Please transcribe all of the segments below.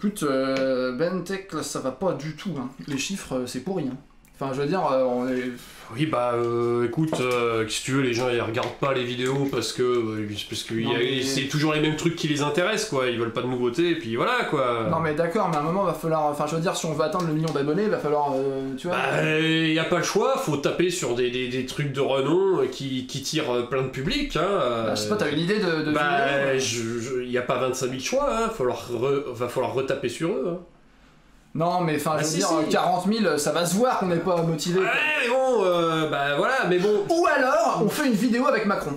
Écoute, Bentech, là, ça va pas du tout. Hein. Les chiffres, c'est pourri. Hein. Enfin, je veux dire, on est... Oui, bah, écoute, si tu veux, les gens, ils regardent pas les vidéos parce que c'est toujours les mêmes trucs qui les intéressent, quoi. Ils veulent pas de nouveautés, et puis voilà, quoi. Non, mais d'accord, mais à un moment, va falloir... Enfin, je veux dire, si on veut atteindre le million d'abonnés, va falloir... tu vois... Bah, y a pas le choix, faut taper sur des trucs de renom qui tirent plein de public, hein. Bah, je sais pas, t'as une idée de Bah, vidéo, y a pas 25 000 choix, hein. Va falloir retaper sur eux, hein. Non, mais enfin, je veux dire, si. 40 000, ça va se voir qu'on n'est pas motivé. Ouais, mais bon, bah voilà, mais bon... Ou alors, on fait une vidéo avec Macron.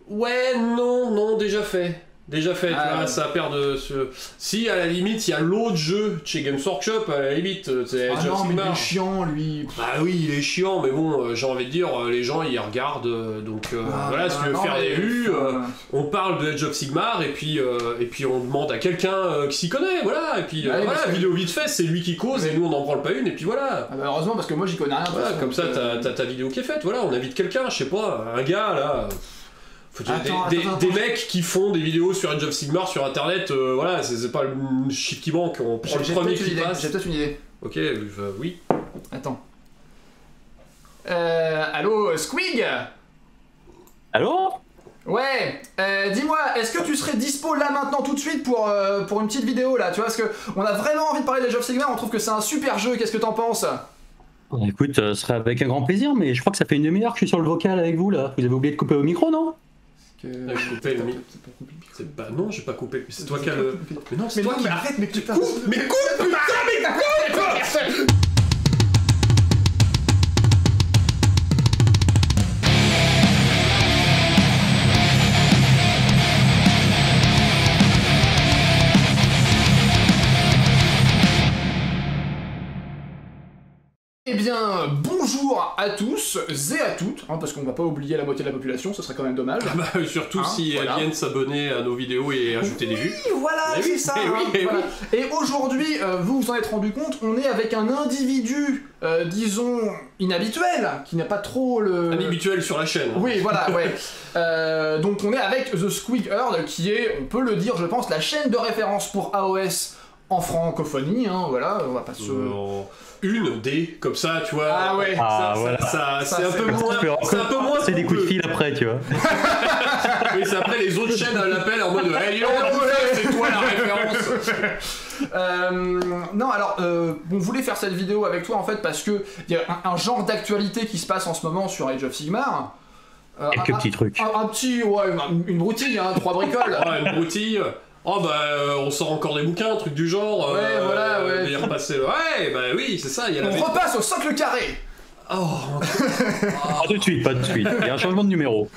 Ouais, non, déjà fait. Déjà fait, tu vois, ça perd de... Si, à la limite, il y a l'autre jeu chez Games Workshop, à la limite, c'est Ah non, mais il est chiant, lui. Bah oui, il est chiant, mais bon, j'ai envie de dire, les gens, ils regardent, donc voilà, si tu veux faire des vues, on parle de Age of Sigmar, et puis on demande à quelqu'un qui s'y connaît, voilà, et puis voilà, vidéo vite fait, c'est lui qui cause, et nous, on n'en branle pas une, et puis voilà. Ah bah heureusement, parce que moi, j'y connais rien. Voilà, comme ça, t'as ta vidéo qui est faite, voilà, on invite quelqu'un, je sais pas, un gars, là... Des mecs qui font des vidéos sur Age of Sigmar sur internet, voilà, c'est pas le chiffre qui manque, on prend le premier qui passe. J'ai peut-être une idée. Ok, oui. Attends. Allô, Squig? Allô? Ouais, dis-moi, est-ce que tu serais dispo là maintenant tout de suite pour une petite vidéo là, tu vois, parce que on a vraiment envie de parler d'Age of Sigmar, on trouve que c'est un super jeu, qu'est-ce que t'en penses? Écoute, ce serait avec un grand plaisir, mais je crois que ça fait une demi-heure que je suis sur le vocal avec vous là. Vous avez oublié de couper au micro, non? Coupé le micro. C'est pas... Non, j'ai pas coupé. C'est toi qui as le... Mais non, c'est toi qui... arrête, mais putain... Mais coupe, putain, mais coupe. Eh bien, bonjour à tous et à toutes, hein, parce qu'on va pas oublier la moitié de la population, ce serait quand même dommage. Bah, surtout si voilà. elles viennent s'abonner à nos vidéos et ajouter des vues. Oui, voilà, c'est ça. Voilà. Et aujourd'hui, vous vous en êtes rendu compte, on est avec un individu, disons, inhabituel, qui n'a pas trop le... Inhabituel sur la chaîne. Oui, voilà, ouais. Donc on est avec The Squig Herd, qui est, on peut le dire, je pense, la chaîne de référence pour AOS en francophonie, hein, voilà, on va pas se... Une des, comme ça, tu vois. Ah ouais. C'est un peu moins. C'est des coups de fil après, tu vois. Oui, c'est après les autres chaînes l'appellent en mode hey, c'est toi la référence. Non, alors, on voulait faire cette vidéo avec toi en fait parce que il y a un genre d'actualité qui se passe en ce moment sur Age of Sigmar. Quelques petits trucs. Un petit, ouais, une broutille, hein, 3 bricoles. Ouais, une broutille. Oh bah on sort encore des bouquins, un truc du genre. Ouais, voilà, ouais. Et repasser. Ouais, bah oui, c'est ça. On repasse au socle carré. Oh. Pas tout de suite, pas tout de suite. Il y a un changement de numéro.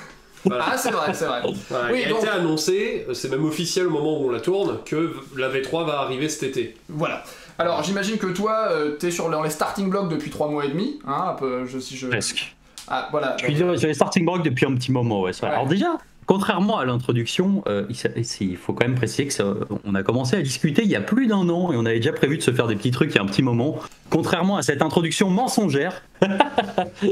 Voilà. Ah, c'est vrai, c'est vrai. Voilà, oui, il a été annoncé, c'est même officiel au moment où on la tourne, que la V3 va arriver cet été. Voilà. Alors j'imagine que toi, t'es dans les starting blocks depuis 3 mois et demi, hein, un peu, Presque. Ah, voilà. Je suis sur les starting blocks depuis un petit moment, ouais. Ouais. Alors déjà, contrairement à l'introduction, il faut quand même préciser que on a commencé à discuter il y a plus d'1 an et on avait déjà prévu de se faire des petits trucs il y a un petit moment. Contrairement à cette introduction mensongère.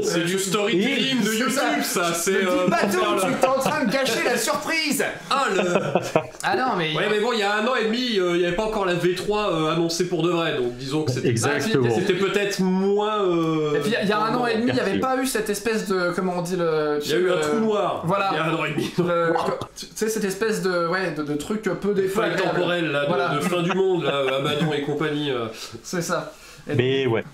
C'est du storytelling de YouTube, ça. C'est. Tu es en train de cacher la surprise. Ah non, mais. Ouais, mais bon, il y a 1 an et demi, il n'y avait pas encore la V3 annoncée pour de vrai, donc disons que c'était. Exactement. C'était peut-être moins. Et puis il y a 1 an et demi, il n'y avait pas eu cette espèce de. Comment on dit le. Il y a eu un trou noir. Voilà. Il y a 1 an et demi. Tu sais, cette espèce de truc peu défait. Temporel, là, voilà. de fin du monde, là, Abaddon et compagnie. C'est ça. Mais ouais.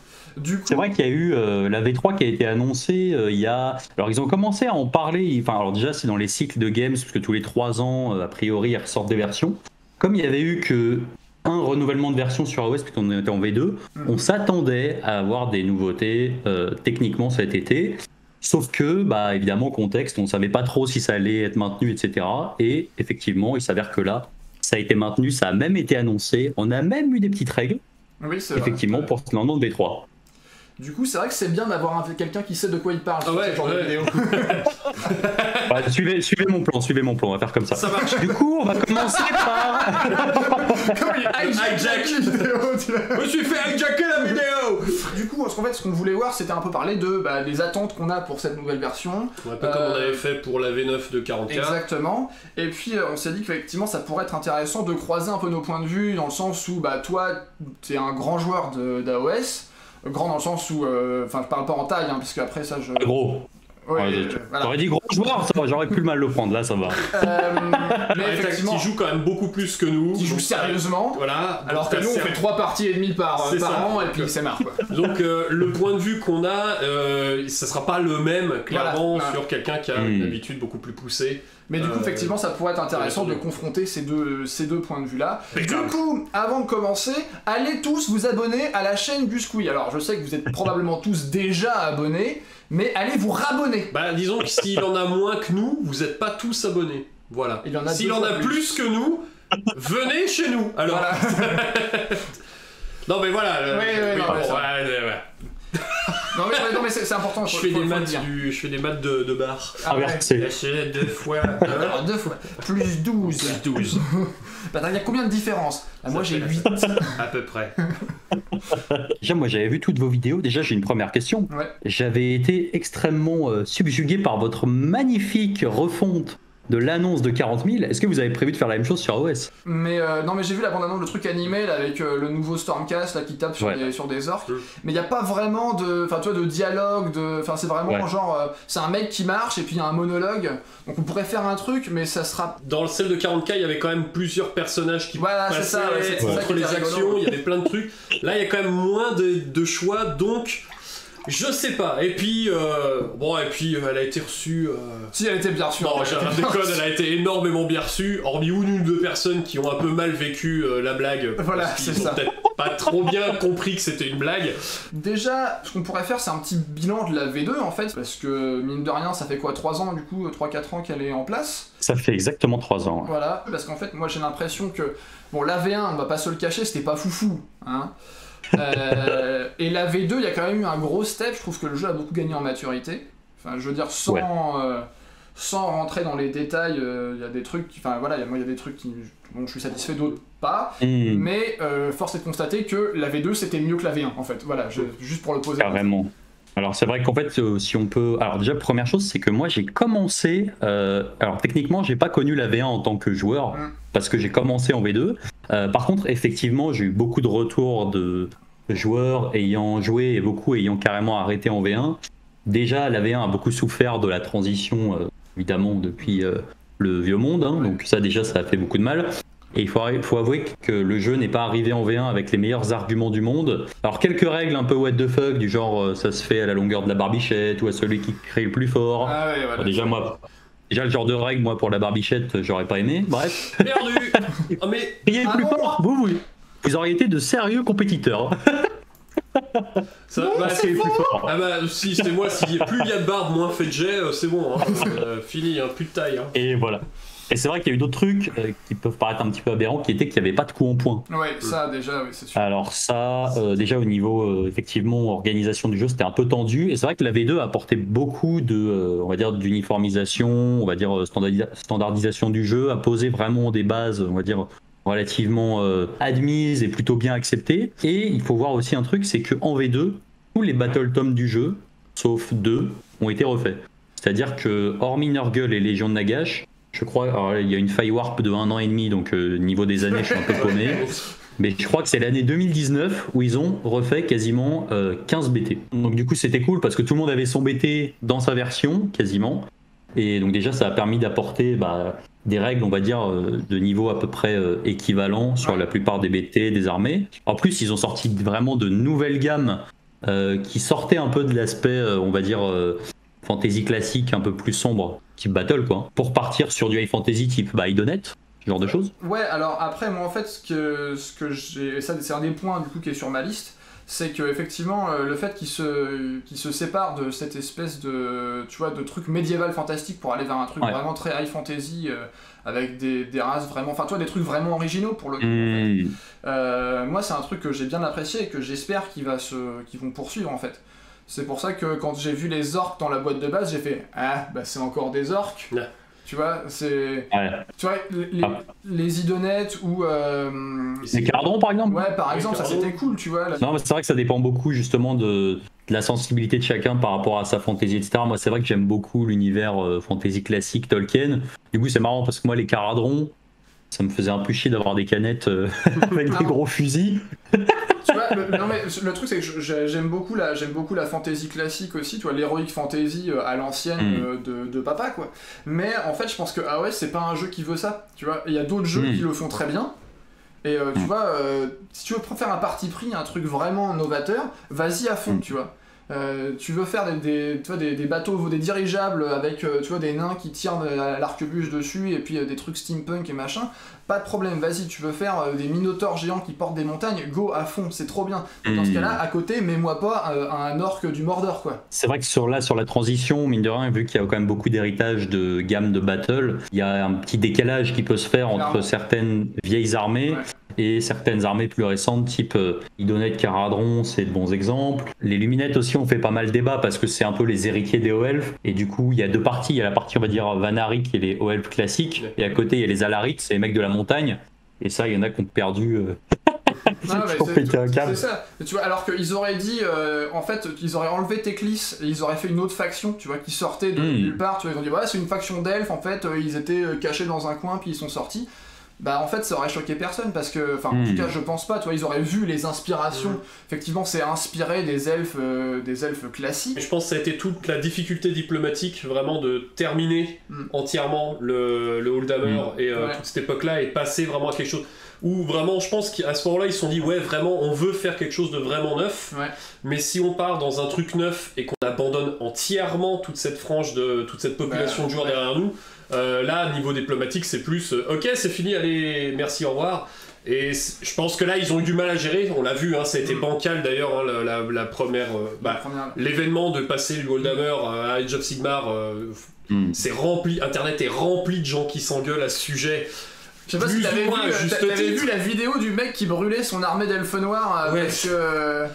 C'est vrai qu'il y a eu la V3 qui a été annoncée il y a... Alors ils ont commencé à en parler, enfin alors déjà c'est dans les cycles de games, parce que tous les 3 ans, a priori, ils ressortent des versions. Comme il y avait eu que un renouvellement de version sur iOS, puisqu'on était en V2, on s'attendait à avoir des nouveautés techniquement cet été. Sauf que, bah évidemment, contexte, on ne savait pas trop si ça allait être maintenu, etc. Et effectivement, il s'avère que là, ça a été maintenu, ça a même été annoncé, on a même eu des petites règles, oui, effectivement, pour ce lancement de V3. Du coup, c'est vrai que c'est bien d'avoir quelqu'un qui sait de quoi il parle sur ce genre de vidéo. Ouais, suivez mon plan, on va faire comme ça. Ça marche. Du coup, on va commencer par... Comme il hijack la vidéo. Je me suis fait hijacker la vidéo. Du coup, parce qu'en fait, ce qu'on voulait voir, c'était un peu parler des attentes qu'on a pour cette nouvelle version. Un peu comme on avait fait pour la V9 de 40K. Exactement. Et puis, on s'est dit qu'effectivement, ça pourrait être intéressant de croiser un peu nos points de vue, dans le sens où, toi, t'es un grand joueur d'AOS. Grand dans le sens où, enfin, je parle pas en taille, hein, parce qu'après ça, je... Gros. Ouais, voilà. T'aurais dit gros joueur, j'aurais plus mal le prendre, là ça va. Mais effectivement, qui joue quand même beaucoup plus que nous. Qui joue sérieusement. Voilà. Alors que nous, on fait 3 parties et demie par an, et puis c'est marre, quoi. Donc, le point de vue qu'on a, ça sera pas le même, clairement, sur quelqu'un qui a une habitude beaucoup plus poussée. Mais du coup, effectivement, ça pourrait être intéressant de confronter ces deux points de vue-là. Du coup, avant de commencer, allez tous vous abonner à la chaîne du Squee. Alors, je sais que vous êtes probablement tous déjà abonnés, mais allez vous rabonner. Disons que s'il en a moins que nous, vous n'êtes pas tous abonnés. Voilà. S'il en a plus que nous, venez chez nous. Alors. Voilà. Non, mais voilà. Non mais c'est important. Je fais des maths de bar. Inversé. 2 fois. Alors 2 fois. Plus 12. Plus 12. Il y a combien de différences? Moi j'ai 8. À peu près. Déjà, moi j'avais vu toutes vos vidéos. Déjà, j'ai une première question. Ouais. J'avais été extrêmement subjugué par votre magnifique refonte de l'annonce de 40 000. Est-ce que vous avez prévu de faire la même chose sur AOS? Mais non, mais j'ai vu la bande-annonce, le truc animé là, avec le nouveau Stormcast là, qui tape sur des orques. Mais il n'y a pas vraiment de dialogue, c'est vraiment genre, c'est un mec qui marche et puis il y a un monologue. Donc on pourrait faire un truc, mais ça sera... Dans le celle de 40K, il y avait quand même plusieurs personnages qui passaient entre les actions, il y avait plein de trucs. Là, il y a quand même moins de choix, donc... Je sais pas, et puis elle a été reçue... Si, elle a été bien reçue. Non, j'ai un déconne, elle a été énormément bien reçue, hormis une ou deux personnes qui ont un peu mal vécu la blague. Voilà, c'est ça. Peut-être pas trop bien compris que c'était une blague. Déjà, ce qu'on pourrait faire, c'est un petit bilan de la V2 en fait, parce que mine de rien, ça fait quoi, 3 ans du coup, 3-4 ans qu'elle est en place. Ça fait exactement 3 ans. Voilà, parce qu'en fait, moi j'ai l'impression que, bon, la V1, on va pas se le cacher, c'était pas foufou, hein. Et la V2, il y a quand même eu un gros step. Je trouve que le jeu a beaucoup gagné en maturité. Enfin, je veux dire, sans rentrer dans les détails, il y a des trucs, il y a des trucs dont je suis satisfait, d'autres pas. Mais force est de constater que la V2 c'était mieux que la V1 en fait. Voilà, juste pour le poser. Carrément. Alors c'est vrai qu'en fait, si on peut... Alors déjà, première chose, c'est que moi j'ai commencé... Alors techniquement, j'ai pas connu la V1 en tant que joueur, parce que j'ai commencé en V2. Par contre, effectivement, j'ai eu beaucoup de retours de joueurs ayant joué et beaucoup ayant carrément arrêté en V1. Déjà, la V1 a beaucoup souffert de la transition, évidemment, depuis le vieux monde. Hein, donc ça, déjà, ça a fait beaucoup de mal. Et il faut avouer que le jeu n'est pas arrivé en V1 avec les meilleurs arguments du monde. Alors quelques règles un peu what the fuck, du genre ça se fait à la longueur de la barbichette ou à celui qui crie le plus fort. Ah ouais, voilà. Déjà le genre de règle, moi pour la barbichette, j'aurais pas aimé. Bref. Perdu. Oh, mais... Criez le plus fort, vous auriez été de sérieux compétiteurs. C'est plus fort. Si c'est moi, plus il y a de barbe, moins fait de jet, c'est bon, hein. Fini, hein, plus de taille. Hein. Et voilà. Et c'est vrai qu'il y a eu d'autres trucs qui peuvent paraître un petit peu aberrants, qui étaient qu'il n'y avait pas de coup en point. Ouais, ça déjà, oui, c'est sûr. Alors ça, déjà au niveau effectivement organisation du jeu, c'était un peu tendu. Et c'est vrai que la V2 a apporté beaucoup de, on va dire, d'uniformisation, on va dire standardisation du jeu, a posé vraiment des bases, on va dire, relativement admises et plutôt bien acceptées. Et il faut voir aussi un truc, c'est qu'en V2, tous les battle tomes du jeu, sauf 2, ont été refaits. C'est-à-dire que hormis Nurgle et Légion de Nagash, je crois, alors il y a une faille warp de 1 an et demi, donc niveau des années, je suis un peu paumé. Mais je crois que c'est l'année 2019 où ils ont refait quasiment 15 BT. Donc du coup, c'était cool parce que tout le monde avait son BT dans sa version, quasiment. Et donc déjà, ça a permis d'apporter des règles, on va dire, de niveau à peu près équivalent sur la plupart des BT, des armées. En plus, ils ont sorti vraiment de nouvelles gammes qui sortaient un peu de l'aspect, on va dire... fantasy classique un peu plus sombre, type battle quoi, pour partir sur du high fantasy type Idonet, ce genre de choses. Ouais, alors après moi en fait ce que j'ai, ça c'est un des points du coup qui est sur ma liste, c'est que effectivement le fait qu'il se sépare de cette espèce de de truc médiéval fantastique pour aller vers un truc vraiment très high fantasy avec des races vraiment, des trucs vraiment originaux pour le coup. En fait. Moi c'est un truc que j'ai bien apprécié et que j'espère qu'ils vont poursuivre en fait. C'est pour ça que quand j'ai vu les orques dans la boîte de base, j'ai fait c'est encore des orques. Tu vois, c'est... Ouais. Tu vois, les idonettes ou... Les Caradron, par exemple. Ouais, par exemple, ça c'était cool, tu vois. Non, mais c'est vrai que ça dépend beaucoup, justement, de la sensibilité de chacun par rapport à sa fantasy, etc. Moi, c'est vrai que j'aime beaucoup l'univers fantasy classique Tolkien. Du coup, c'est marrant parce que moi, les Caradron, ça me faisait un peu chier d'avoir des canettes avec des gros fusils. Tu vois, non mais le truc c'est que j'aime beaucoup la fantasy classique aussi, tu vois, l'heroic fantasy à l'ancienne de papa quoi. Mais en fait je pense que AOS c'est pas un jeu qui veut ça, tu vois. Il y a d'autres jeux qui le font très bien. Et tu vois, si tu veux faire un parti pris, un truc vraiment novateur, vas-y à fond, tu vois. Tu veux faire des bateaux, des dirigeables avec tu vois, des nains qui tirent l'arquebuse dessus et puis des trucs steampunk et machin, pas de problème, vas-y, tu veux faire des minotaures géants qui portent des montagnes, go à fond, c'est trop bien. Dans ce cas-là, à côté, mets-moi pas un orc du Mordor quoi. C'est vrai que sur la transition, mine de rien, vu qu'il y a quand même beaucoup d'héritage de gamme de battle, il y a un petit décalage qui peut se faire entre certaines vieilles armées et certaines armées plus récentes, type Idonette, Caradron, c'est de bons exemples. Les Luminettes aussi ont fait pas mal débat parce que c'est un peu les héritiers des Hauts-Elfes, et du coup il y a deux parties, il y a la partie on va dire Vanari qui est les Hauts-Elfes classiques, et à côté il y a les Alarites, c'est les mecs de la montagne, et ça il y en a qui ont perdu... c'est ça. Tu vois, alors qu'ils auraient dit, en fait, ils auraient enlevé Teclis et ils auraient fait une autre faction, tu vois, qui sortait de nulle part. Tu vois, ils ont dit, ouais, c'est une faction d'elfes, en fait, ils étaient cachés dans un coin, puis ils sont sortis. Bah en fait ça aurait choqué personne parce que, enfin en tout cas je pense pas, tu vois, ils auraient vu les inspirations, effectivement c'est inspiré des elfes classiques. Et je pense que ça a été toute la difficulté diplomatique vraiment de terminer entièrement le Oldhammer et toute cette époque là et passer vraiment à quelque chose où vraiment je pense qu'à ce moment là ils se sont dit ouais vraiment on veut faire quelque chose de vraiment neuf, mais si on part dans un truc neuf et qu'on abandonne entièrement toute cette frange de toute cette population de joueurs derrière nous, là niveau diplomatique c'est plus ok c'est fini allez merci au revoir, et je pense que là ils ont eu du mal à gérer, on l'a vu hein, ça a été bancal d'ailleurs hein, la première l'événement de passer du Oldhammer à Age of Sigmar, c'est rempli, internet est rempli de gens qui s'engueulent à ce sujet. Je sais pas si t'avais vu la vidéo du mec qui brûlait son armée d'elfes noirs avec...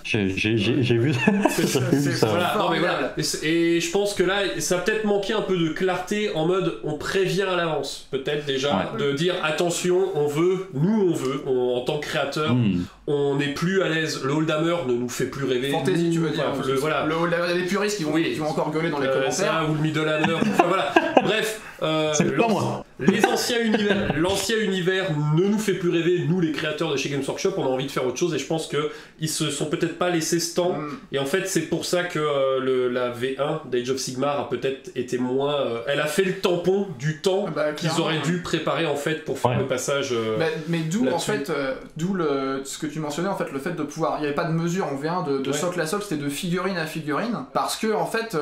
J'ai vu ça. Voilà, non, mais voilà. Et je pense que là, ça a peut-être manqué un peu de clarté en mode on prévient à l'avance, peut-être déjà, de dire attention, on veut, en tant que créateur, on n'est plus à l'aise, le Oldhammer ne nous fait plus rêver. Fantasy, tu veux dire. Voilà. Le Oldhammer, il y a des puristes qui vont encore gueuler dans les commentaires. Ça, ou le Middle-Hammer, enfin voilà. Bref, l'ancien univers ne nous fait plus rêver, nous les créateurs de chez Games Workshop, on a envie de faire autre chose et je pense qu'ils se sont peut-être pas laissés ce temps et en fait c'est pour ça que la V1 d'Age of Sigmar a peut-être été moins... elle a fait le tampon du temps qu'ils auraient dû préparer en fait pour faire le passage mais d'où en fait, ce que tu mentionnais en fait, le fait de pouvoir... Il n'y avait pas de mesure en V1 de socle à socle, c'était de figurine à figurine parce que en fait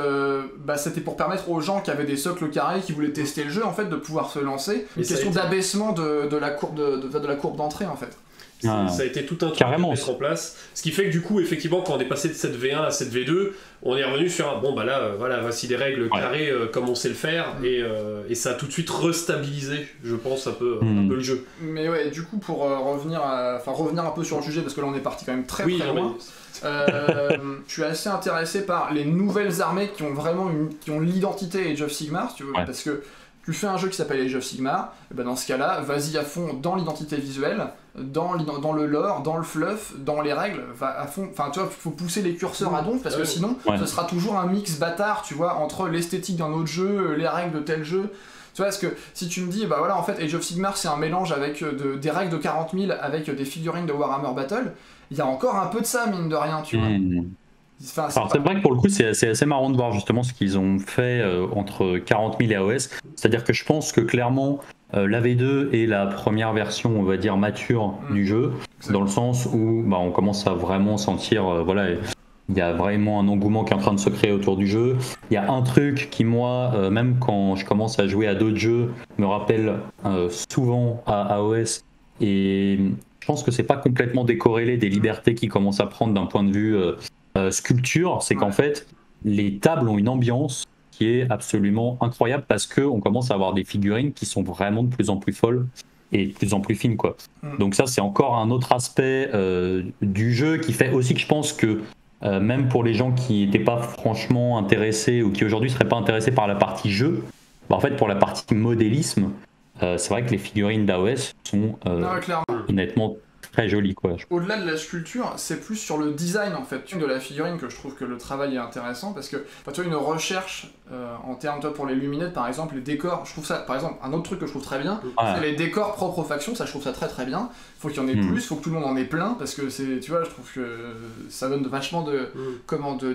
c'était pour permettre aux gens qui avaient des socles carrés qui voulaient tester le jeu en fait de pouvoir se lancer, une question d'abaissement de la courbe d'entrée en fait. Ça a été tout un truc à mettre en place, ce qui fait que du coup effectivement quand on est passé de cette V1 à cette V2 on est revenu sur un bon bah là voilà voici des règles carrées comme on sait le faire et ça a tout de suite restabilisé je pense un peu le jeu. Mais ouais du coup pour revenir un peu sur le sujet parce que là on est parti quand même très loin. Je suis assez intéressé par les nouvelles armées qui ont vraiment qui ont l'identité Age of Sigmar si tu veux, parce que tu fais un jeu qui s'appelle Age of Sigmar, et ben dans ce cas-là, vas-y à fond dans l'identité visuelle, dans le lore, dans le fluff, dans les règles, va à fond. Enfin, tu vois, faut pousser les curseurs à donf parce que sinon, ce sera toujours un mix bâtard, tu vois, entre l'esthétique d'un autre jeu, les règles de tel jeu. Tu vois, parce que si tu me dis, bah voilà, en fait, Age of Sigmar, c'est un mélange avec des règles de 40 000 avec des figurines de Warhammer Battle, il y a encore un peu de ça, mine de rien, tu vois. Enfin, c'est vrai que pour le coup c'est assez marrant de voir justement ce qu'ils ont fait entre 40 000 et AOS, c'est-à-dire que je pense que clairement la V2 est la première version on va dire mature du jeu, dans le sens où on commence à vraiment sentir il y a vraiment un engouement qui est en train de se créer autour du jeu. Il y a un truc qui moi, même quand je commence à jouer à d'autres jeux, me rappelle souvent à AOS, et je pense que c'est pas complètement décorrélé des libertés qu'ils commencent à prendre d'un point de vue sculpture, c'est qu'en fait les tables ont une ambiance qui est absolument incroyable parce qu'on commence à avoir des figurines qui sont vraiment de plus en plus folles et de plus en plus fines quoi. Donc ça c'est encore un autre aspect du jeu qui fait aussi que je pense que même pour les gens qui n'étaient pas franchement intéressés ou qui aujourd'hui seraient pas intéressés par la partie jeu, en fait, pour la partie modélisme, c'est vrai que les figurines d'AOS sont honnêtement très jolies, quoi. Au-delà de la sculpture, c'est plus sur le design en fait de la figurine que je trouve que le travail est intéressant, parce que tu vois, une recherche en termes, toi, pour les luminettes par exemple, les décors, je trouve ça, par exemple, un autre truc que je trouve très bien, c'est les décors propres aux factions, ça je trouve ça très très bien. Faut qu'il y en ait plus, faut que tout le monde en ait plein, parce que c'est, tu vois, je trouve que ça donne vachement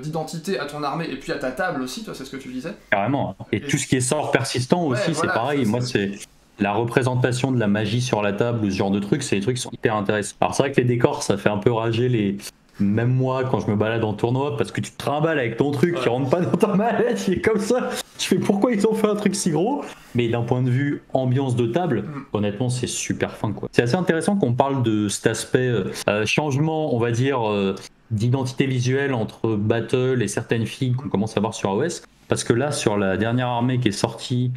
d'identité à ton armée et puis à ta table aussi, toi, c'est ce que tu disais. Carrément. Et tout ce qui est sort persistant aussi, c'est pareil. Moi, c'est la représentation de la magie sur la table ou ce genre de trucs, c'est des trucs qui sont hyper intéressants. Alors c'est vrai que les décors, ça fait un peu rager même moi quand je me balade en tournoi, parce que tu te trimbales avec ton truc qui rentre pas dans ta mallette, il est comme ça. Tu fais pourquoi ils ont fait un truc si gros? Mais d'un point de vue ambiance de table, honnêtement, c'est super fin, quoi. C'est assez intéressant qu'on parle de cet aspect changement, on va dire, d'identité visuelle entre Battle et certaines filles qu'on commence à voir sur AOS. Parce que là, sur la dernière armée qui est sortie,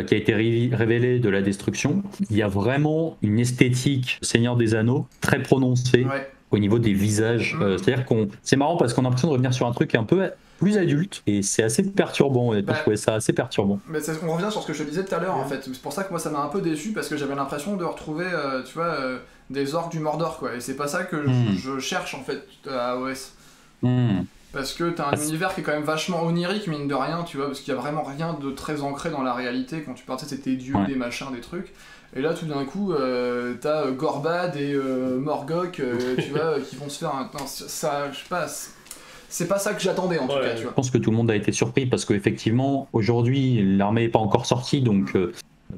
qui a été révélée de la destruction, il y a vraiment une esthétique Seigneur des Anneaux très prononcée au niveau des visages. C'est-à-dire c'est marrant parce qu'on a l'impression de revenir sur un truc un peu plus adulte, et c'est assez perturbant, honnêtement. Je trouvais ça assez perturbant. Mais on revient sur ce que je te disais tout à l'heure, en fait. C'est pour ça que moi ça m'a un peu déçu, parce que j'avais l'impression de retrouver, tu vois, des orques du Mordor, quoi. Et c'est pas ça que je cherche, en fait, à AOS. Parce que t'as un univers qui est quand même vachement onirique, mine de rien, tu vois, parce qu'il y a vraiment rien de très ancré dans la réalité. Quand tu partais, c'était des dieux, des machins, des trucs. Et là, tout d'un coup, t'as Gorbad et Morgok, tu vois, qui vont se faire un... Non, ça, je sais pas... C'est pas ça que j'attendais, en tout cas, tu vois. Je pense que tout le monde a été surpris, parce qu'effectivement, aujourd'hui, l'armée n'est pas encore sortie, donc...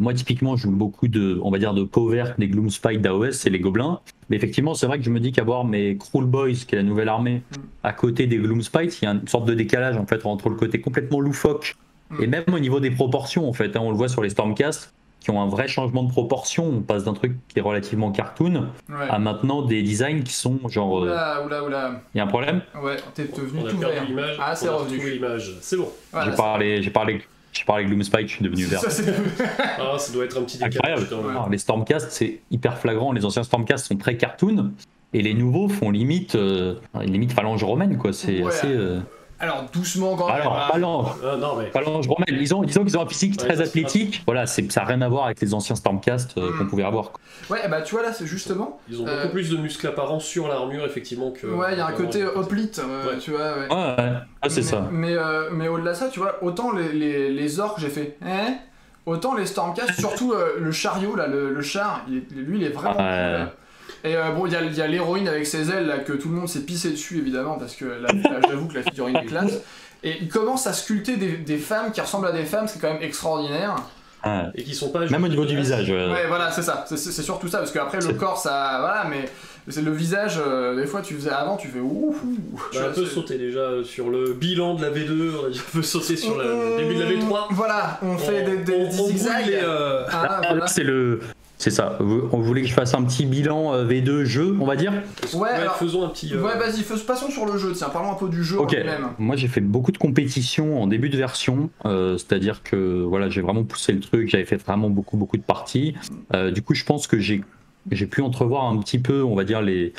moi, typiquement, je joue beaucoup de Power, des Gloomspite d'AOS et les Gobelins. Mais effectivement, c'est vrai que je me dis qu'avoir mes Cruel Boys, qui est la nouvelle armée, à côté des Gloomspite, il y a une sorte de décalage en fait entre le côté complètement loufoque et même au niveau des proportions en fait. On le voit sur les Stormcast, qui ont un vrai changement de proportion. On passe d'un truc qui est relativement cartoon à maintenant des designs qui sont genre. Oula. Il y a un problème? Ouais, t'es devenu tout vert. Ah, c'est revenu. C'est bon. Voilà, j'ai parlé Gloomspite, je suis devenu vert. Ça doit être un petit décalage. Incroyable. Les Stormcast, c'est hyper flagrant. Les anciens Stormcast sont très cartoon, et les nouveaux font limite phalange romaine, quoi. C'est assez. Alors doucement quand même. Phalange romaine. Disons qu'ils ont un physique très athlétique. Voilà, ça n'a rien à voir avec les anciens Stormcast qu'on pouvait avoir, quoi. Ouais, bah tu vois là, c'est justement. Ils ont beaucoup plus de muscles apparents sur l'armure, effectivement, que. Ouais, il y a un côté hoplite, tu vois. C'est ça. Mais au-delà de ça, tu vois, autant les orques, j'ai fait. Autant les Stormcast, surtout le chariot là, le char, lui, il est vraiment. Cool, et bon, il y a l'héroïne avec ses ailes là, que tout le monde s'est pissé dessus évidemment, parce que là, j'avoue que la figurine est classe. Et il commence à sculpter des femmes qui ressemblent à des femmes, ce qui est quand même extraordinaire. Et qui sont pas. Même au niveau du visage. Ouais, voilà, c'est ça. C'est surtout ça, parce qu'après le corps, ça. Voilà, mais c'est le visage, des fois tu faisais avant, tu fais ouh. On peut sauter déjà sur le bilan de la V2, on peut sauter sur le début de la V3. Voilà, on fait des zigzags. C'est ça, on voulait que je fasse un petit bilan V2 jeu, on va dire. Ouais, alors, faisons un petit... Ouais, vas-y, passons sur le jeu, tiens, parlons un peu du jeu en lui-même. Moi j'ai fait beaucoup de compétitions en début de version, c'est-à-dire que voilà, j'ai vraiment poussé le truc, j'avais fait vraiment beaucoup de parties. Du coup je pense que j'ai pu entrevoir un petit peu, on va dire, les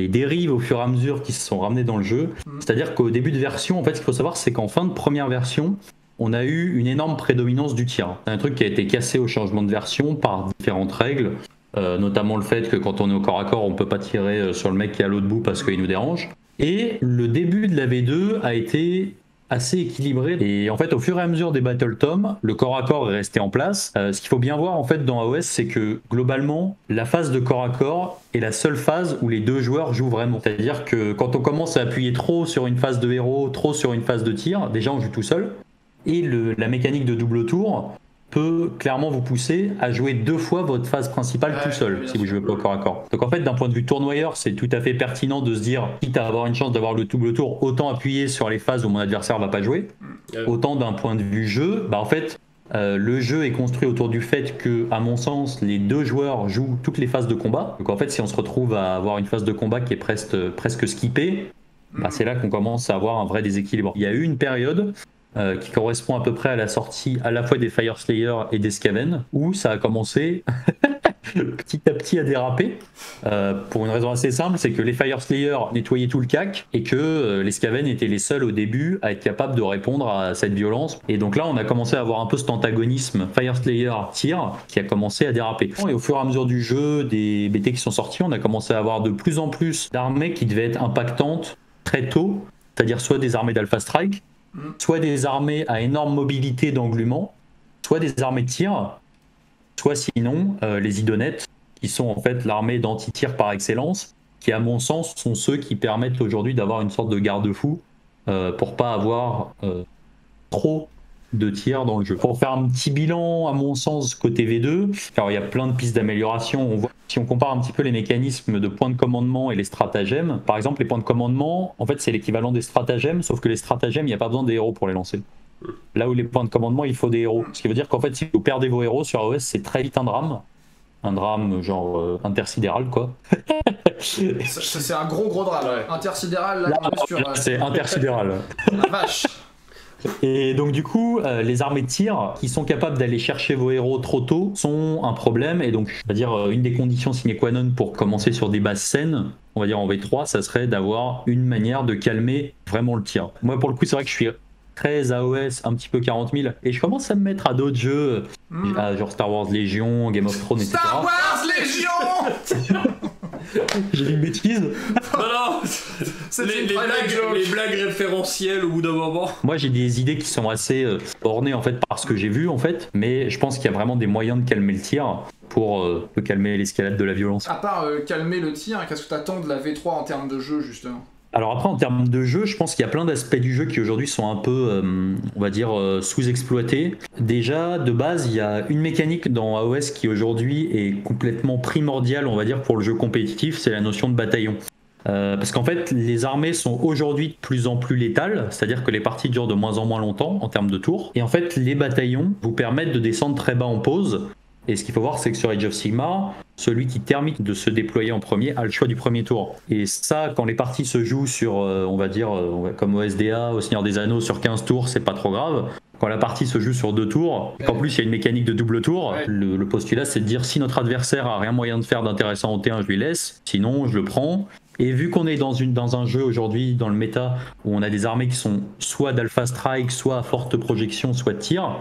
dérives au fur et à mesure qui se sont ramenées dans le jeu. C'est-à-dire qu'au début de version, en fait, ce qu'il faut savoir, c'est qu'en fin de première version, on a eu une énorme prédominance du tir. C'est un truc qui a été cassé au changement de version par différentes règles, notamment le fait que quand on est au corps à corps, on peut pas tirer sur le mec qui est à l'autre bout parce qu'il nous dérange. Et le début de la V2 a été assez équilibré, et en fait au fur et à mesure des Battle Tomes, le corps à corps est resté en place. Ce qu'il faut bien voir en fait dans AOS, c'est que globalement la phase de corps à corps est la seule phase où les deux joueurs jouent vraiment. C'est-à-dire que quand on commence à appuyer trop sur une phase de héros, trop sur une phase de tir, déjà on joue tout seul, et la mécanique de double tour peut clairement vous pousser à jouer 2 fois votre phase principale tout seul, si vous jouez pas au corps à corps. Donc en fait, d'un point de vue tournoyeur, c'est tout à fait pertinent de se dire, quitte à avoir une chance d'avoir le double tour, autant appuyer sur les phases où mon adversaire va pas jouer. Autant d'un point de vue jeu, en fait, le jeu est construit autour du fait que, à mon sens, les 2 joueurs jouent toutes les phases de combat. Donc en fait, si on se retrouve à avoir une phase de combat qui est presque skippée, c'est là qu'on commence à avoir un vrai déséquilibre. Il y a eu une période qui correspond à peu près à la sortie à la fois des Fire Slayer et des Skaven, où ça a commencé petit à petit à déraper, pour une raison assez simple, c'est que les Fire Slayer nettoyaient tout le CAC et que les Skaven étaient les seuls au début à être capables de répondre à cette violence. Et donc là, on a commencé à avoir un peu cet antagonisme Fire Slayer Tyr qui a commencé à déraper. Et au fur et à mesure du jeu, des BT qui sont sortis, on a commencé à avoir de plus en plus d'armées qui devaient être impactantes très tôt, c'est-à-dire soit des armées d'Alpha Strike, soit des armées à énorme mobilité d'englument, soit des armées de tir, soit sinon les idonettes, qui sont en fait l'armée d'anti-tir par excellence, qui à mon sens sont ceux qui permettent aujourd'hui d'avoir une sorte de garde-fou pour pas avoir trop de tirs dans le jeu. Pour faire un petit bilan, à mon sens, côté V2, alors il y a plein de pistes d'amélioration. On voit, si on compare un petit peu les mécanismes de points de commandement et les stratagèmes, par exemple, les points de commandement, en fait, c'est l'équivalent des stratagèmes, sauf que les stratagèmes, il n'y a pas besoin des héros pour les lancer. Là où les points de commandement, il faut des héros. Ce qui veut dire qu'en fait, si vous perdez vos héros sur AOS, c'est très vite un drame. Un drame genre intersidéral, quoi. C'est un gros drame. Ouais. Intersidéral, là, c'est intersidéral. La vache. Et donc du coup, les armées de tir qui sont capables d'aller chercher vos héros trop tôt sont un problème. Et donc, je vais dire, une des conditions sine qua non pour commencer sur des bases saines, on va dire en V3, ça serait d'avoir une manière de calmer vraiment le tir. Moi, pour le coup, c'est vrai que je suis très AOS, un petit peu 40 000, et je commence à me mettre à d'autres jeux, genre Star Wars Légion, Game of Thrones, etc. Star Wars Légion. J'ai dit une bêtise. Non, les blagues référentielles au bout d'un moment. Moi j'ai des idées qui sont assez bornées en fait par ce que j'ai vu en fait, mais je pense qu'il y a vraiment des moyens de calmer le tir pour calmer l'escalade de la violence. À part calmer le tir, qu'est-ce que t'attends de la V3 en termes de jeu justement ? Alors après, en termes de jeu, je pense qu'il y a plein d'aspects du jeu qui aujourd'hui sont un peu, on va dire, sous-exploités. Déjà, de base, il y a une mécanique dans AOS qui aujourd'hui est complètement primordiale, on va dire, pour le jeu compétitif, c'est la notion de bataillon. Parce qu'en fait, les armées sont aujourd'hui de plus en plus létales, c'est-à-dire que les parties durent de moins en moins longtemps en termes de tours. Et en fait, les bataillons vous permettent de descendre très bas en pause. Et ce qu'il faut voir, c'est que sur Age of Sigmar, celui qui termine de se déployer en premier a le choix du premier tour. Et ça, quand les parties se jouent sur, on va dire, comme au SDA, au Seigneur des Anneaux, sur 15 tours, c'est pas trop grave. Quand la partie se joue sur 2 tours, et qu'en plus il y a une mécanique de double tour, le postulat c'est de dire si notre adversaire a rien moyen de faire d'intéressant au T1, je lui laisse, sinon je le prends. Et vu qu'on est dans un jeu aujourd'hui, dans le méta, où on a des armées qui sont soit d'alpha strike, soit à forte projection, soit de tir,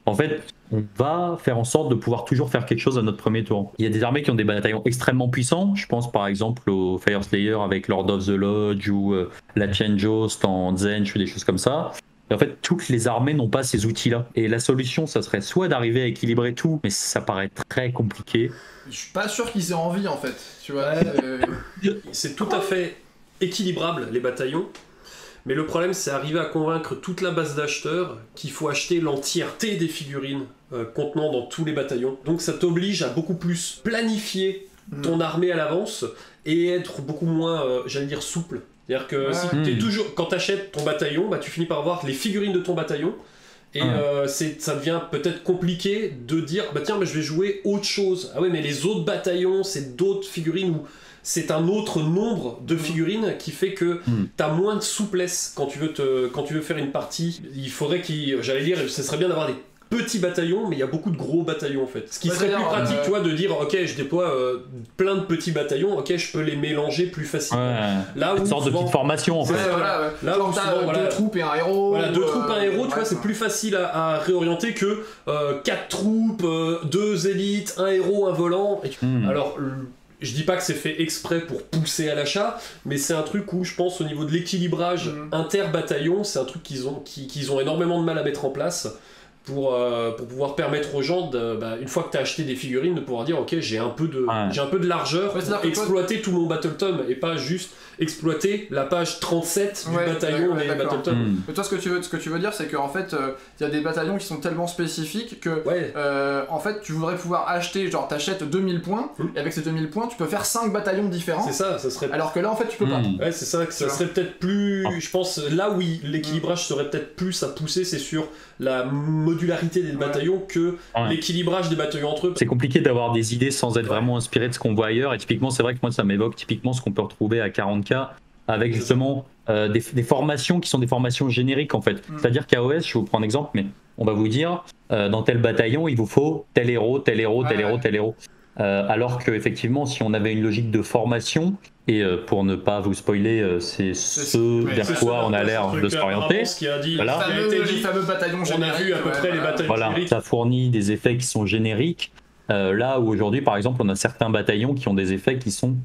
en fait, on va faire en sorte de pouvoir toujours faire quelque chose à notre premier tour. Il y a des armées qui ont des bataillons extrêmement puissants. Je pense par exemple au Fire Slayer avec Lord of the Lodge ou la Changehost en Zench ou des choses comme ça. Et en fait, toutes les armées n'ont pas ces outils-là. Et la solution, ça serait soit d'arriver à équilibrer tout, mais ça paraît très compliqué. Je suis pas sûr qu'ils aient envie en fait. Tu vois, c'est tout à fait équilibrable les bataillons. Mais le problème, c'est arriver à convaincre toute la base d'acheteurs qu'il faut acheter l'entièreté des figurines contenant dans tous les bataillons. Donc ça t'oblige à beaucoup plus planifier ton armée à l'avance et être beaucoup moins, j'allais dire, souple. C'est-à-dire que si t'es toujours, quand t'achètes ton bataillon, bah, tu finis par avoir les figurines de ton bataillon. Et ça devient peut-être compliqué de dire, bah tiens, mais je vais jouer autre chose. Ah ouais, mais les autres bataillons, c'est d'autres figurines où c'est un autre nombre de figurines qui fait que t'as moins de souplesse quand tu veux faire une partie. Il faudrait j'allais dire, ce serait bien d'avoir des petits bataillons, mais il y a beaucoup de gros bataillons en fait. Ce qui serait plus pratique, tu vois, de dire ok, je déploie plein de petits bataillons, ok, je peux les mélanger plus facilement. Là où une sorte de petite formation en fait. Là où t'as 2 troupes et un héros. Voilà, 2 troupes, un héros, tu vois, c'est plus facile à réorienter que 4 troupes, 2 élites, un héros, un volant. Alors, je dis pas que c'est fait exprès pour pousser à l'achat, mais c'est un truc où je pense au niveau de l'équilibrage inter-bataillon, c'est un truc qu'ils ont énormément de mal à mettre en place. Pour pouvoir permettre aux gens, une fois que tu as acheté des figurines, de pouvoir dire ok, j'ai un peu de largeur pour exploiter tout mon Battle Tome et pas juste exploiter la page 37 du bataillon et Battle Tome. Mais toi, ce que tu veux dire, c'est qu'en fait, il y a des bataillons qui sont tellement spécifiques que en fait, tu voudrais pouvoir acheter, genre t'achètes 2000 points, et avec ces 2000 points, tu peux faire 5 bataillons différents. C'est ça serait. Alors que là, en fait, tu peux pas. Ouais, c'est ça, que ça serait peut-être plus. Je pense, là où l'équilibrage serait peut-être plus à pousser, c'est sur la modularité des bataillons que l'équilibrage des bataillons entre eux. C'est compliqué d'avoir des idées sans être vraiment inspiré de ce qu'on voit ailleurs, et typiquement c'est vrai que moi ça m'évoque typiquement ce qu'on peut retrouver à 40K avec justement des formations qui sont des formations génériques en fait. C'est-à-dire qu'à OS, je vous prends un exemple, mais on va vous dire dans tel bataillon il vous faut tel héros, tel héros, tel héros, tel héros. alors qu'effectivement, si on avait une logique de formation, et pour ne pas vous spoiler, c'est vers quoi on a l'air de s'orienter. Voilà. Les fameux bataillons génériques. On a vu à peu près les bataillons génériques. Ça fournit des effets qui sont génériques. Là où aujourd'hui, par exemple, on a certains bataillons qui ont des effets qui sont...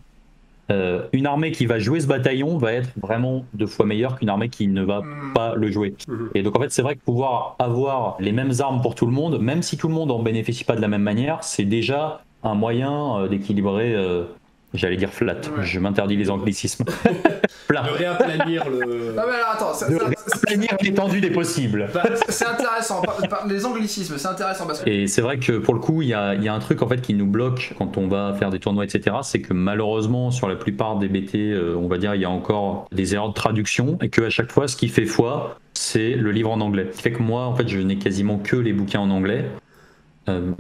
une armée qui va jouer ce bataillon va être vraiment 2 fois meilleure qu'une armée qui ne va pas le jouer. Et donc en fait, c'est vrai que pouvoir avoir les mêmes armes pour tout le monde, même si tout le monde en bénéficie pas de la même manière, c'est déjà un moyen d'équilibrer... J'allais dire flat, je m'interdis les anglicismes. Plat. De réaplanir le... Non mais alors attends, réaplanir l'étendue des possibles. C'est intéressant, les anglicismes, c'est intéressant parce que... Et c'est vrai que pour le coup, il y a un truc en fait qui nous bloque quand on va faire des tournois, etc. C'est que malheureusement, sur la plupart des BT, on va dire, il y a encore des erreurs de traduction et qu'à chaque fois, ce qui fait foi, c'est le livre en anglais. Ce qui fait que moi, en fait, je n'ai quasiment que les bouquins en anglais.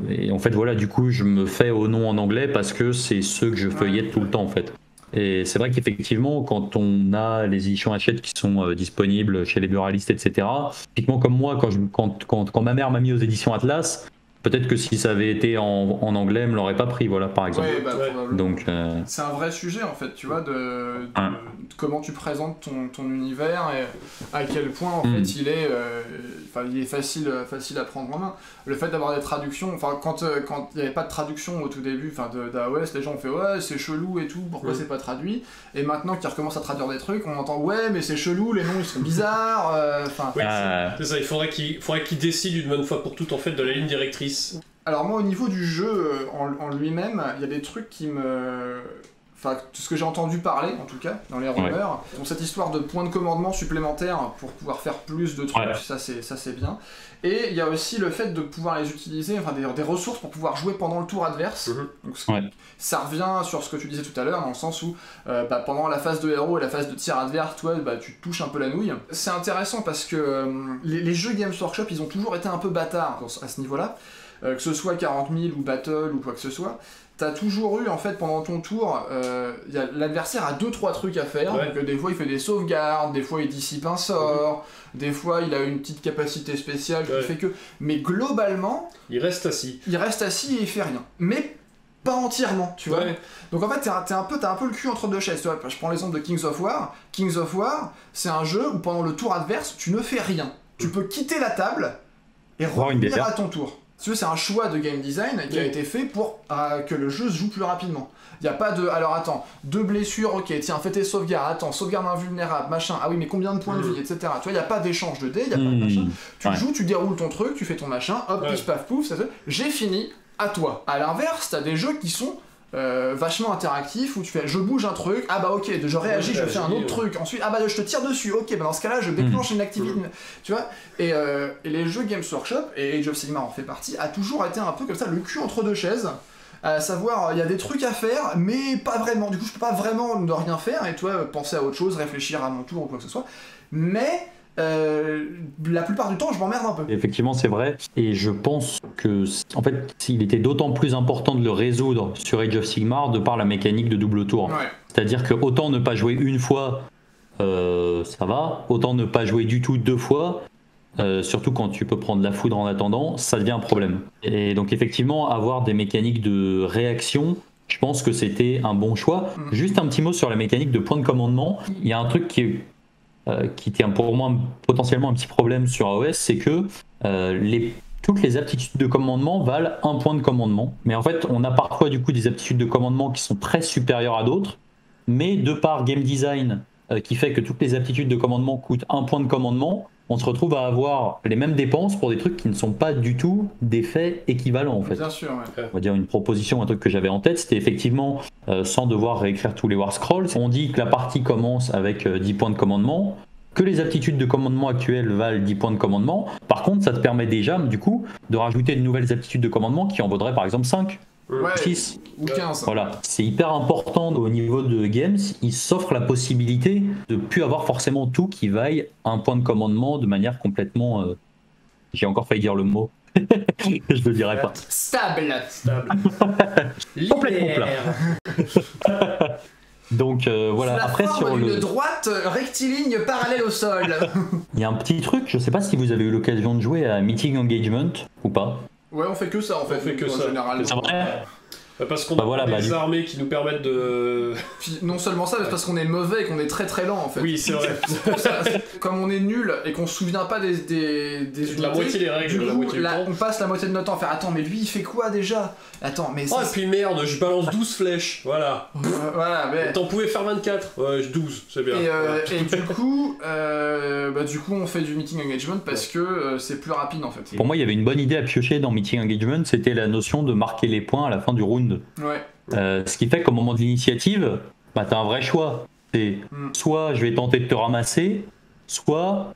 Et en fait voilà, du coup je me fais au nom en anglais parce que c'est ceux que je feuillette tout le temps en fait. Et c'est vrai qu'effectivement quand on a les éditions Hachette qui sont disponibles chez les buralistes, etc., typiquement comme moi quand ma mère m'a mis aux éditions Atlas, peut-être que si ça avait été en anglais, elle me l'aurait pas pris, voilà, par exemple. Donc c'est un vrai sujet en fait, tu vois, de comment tu présentes ton univers et à quel point en fait il est facile à prendre en main. Le fait d'avoir des traductions, enfin quand il n'y avait pas de traduction au tout début, d'AOS, les gens ont fait ouais c'est chelou et tout, pourquoi c'est pas traduit? Et maintenant qu'ils recommencent à traduire des trucs, on entend ouais mais c'est chelou, les noms ils sont bizarres. C'est ça, il faudrait qu'ils décident une bonne fois pour toutes en fait de la ligne directrice. Alors moi au niveau du jeu en lui-même, il y a des trucs qui me... Enfin, ce que j'ai entendu parler, en tout cas, dans les rumeurs, donc cette histoire de points de commandement supplémentaires pour pouvoir faire plus de trucs, ça c'est bien. Et il y a aussi le fait de pouvoir les utiliser, enfin des ressources pour pouvoir jouer pendant le tour adverse. Donc, ça revient sur ce que tu disais tout à l'heure, dans le sens où pendant la phase de héros et la phase de tir adverse, toi, tu touches un peu la nouille. C'est intéressant parce que les jeux Games Workshop, ils ont toujours été un peu bâtards à ce niveau-là. Que ce soit 40 000 ou Battle ou quoi que ce soit, t'as toujours eu en fait pendant ton tour, l'adversaire a 2-3 trucs à faire, donc des fois il fait des sauvegardes, des fois il dissipe un sort, des fois il a une petite capacité spéciale qui fait que... Mais globalement... Il reste assis et il fait rien. Mais pas entièrement, tu vois. Donc en fait t'as un peu le cul entre deux chaises, tu vois. Je prends l'exemple de Kings of War. Kings of War, c'est un jeu où pendant le tour adverse, tu ne fais rien. Tu peux quitter la table et revenir à ton tour. C'est un choix de game design qui a été fait pour que le jeu se joue plus rapidement. Il n'y a pas de... Alors attends, 2 blessures, ok, tiens, fais tes sauvegardes, attends, sauvegarde invulnérable, machin, ah oui, mais combien de points de vie, etc. Tu vois, il n'y a pas d'échange de dés, il n'y a pas de machin. Tu joues, tu déroules ton truc, tu fais ton machin, hop, pif, paf, pouf, j'ai fini, à toi. À l'inverse, t'as des jeux qui sont... vachement interactif où tu fais je bouge un truc, ah bah ok, je réagis, je fais un autre truc, ensuite ah bah je te tire dessus, ok, bah dans ce cas là je déclenche une activité, tu vois, et les jeux Games Workshop, et Age of Sigmar en fait partie, a toujours été un peu comme ça, le cul entre deux chaises, à savoir il y a des trucs à faire mais pas vraiment, du coup je peux pas vraiment ne rien faire et toi penser à autre chose, réfléchir à mon tour ou quoi que ce soit, mais la plupart du temps je m'emmerde un peu. Effectivement c'est vrai, et je pense que en fait il était d'autant plus important de le résoudre sur Age of Sigmar de par la mécanique de double tour. C'est-à-dire que autant ne pas jouer une fois ça va, autant ne pas jouer du tout 2 fois, surtout quand tu peux prendre la foudre en attendant, ça devient un problème. Et donc effectivement avoir des mécaniques de réaction, je pense que c'était un bon choix. Juste un petit mot sur la mécanique de point de commandement, il y a un truc qui était pour moi potentiellement un petit problème sur AOS, c'est que toutes les aptitudes de commandement valent 1 point de commandement. Mais en fait, on a parfois du coup des aptitudes de commandement qui sont très supérieures à d'autres, mais de par game design qui fait que toutes les aptitudes de commandement coûtent 1 point de commandement, on se retrouve à avoir les mêmes dépenses pour des trucs qui ne sont pas du tout d'effets équivalents en fait. Bien sûr, On va dire une proposition, un truc que j'avais en tête, c'était effectivement, sans devoir réécrire tous les War Scrolls, on dit que la partie commence avec 10 points de commandement, que les aptitudes de commandement actuelles valent 10 points de commandement. Par contre, ça te permet déjà, du coup, de rajouter de nouvelles aptitudes de commandement qui en vaudraient par exemple 5. 6 ou 15. Voilà, c'est hyper important au niveau de Games, il s'offre la possibilité de plus avoir forcément tout qui vaille 1 point de commandement de manière complètement... J'ai encore failli dire le mot. Je le dirai pas. Stable. Complètement plat. Donc voilà, après sur une droite rectiligne parallèle au sol. Il y a un petit truc, je sais pas si vous avez eu l'occasion de jouer à Meeting Engagement ou pas. Ouais, on fait que ça en fait. On fait que ça. Généralement. C'est vrai. Parce qu'on a des armées qui nous permettent de... Puis non seulement ça, mais parce qu'on est mauvais et qu'on est très très lent en fait. Oui, c'est vrai. Comme on est nul et qu'on se souvient pas des unités, la moitié des règles, du coup, la moitié du temps. On passe la moitié de notre temps à faire attends, mais lui il fait quoi déjà? Attends, mais et puis merde, je balance 12 flèches, voilà. Voilà, mais... T'en pouvais faire 24, ouais, 12, c'est bien. Et du coup, on fait du meeting engagement parce que c'est plus rapide en fait. Pour moi, il y avait une bonne idée à piocher dans meeting engagement, c'était la notion de marquer les points à la fin du round. Ouais. Ce qui fait qu'au moment de l'initiative, t'as un vrai choix. C'est soit je vais tenter de te ramasser, soit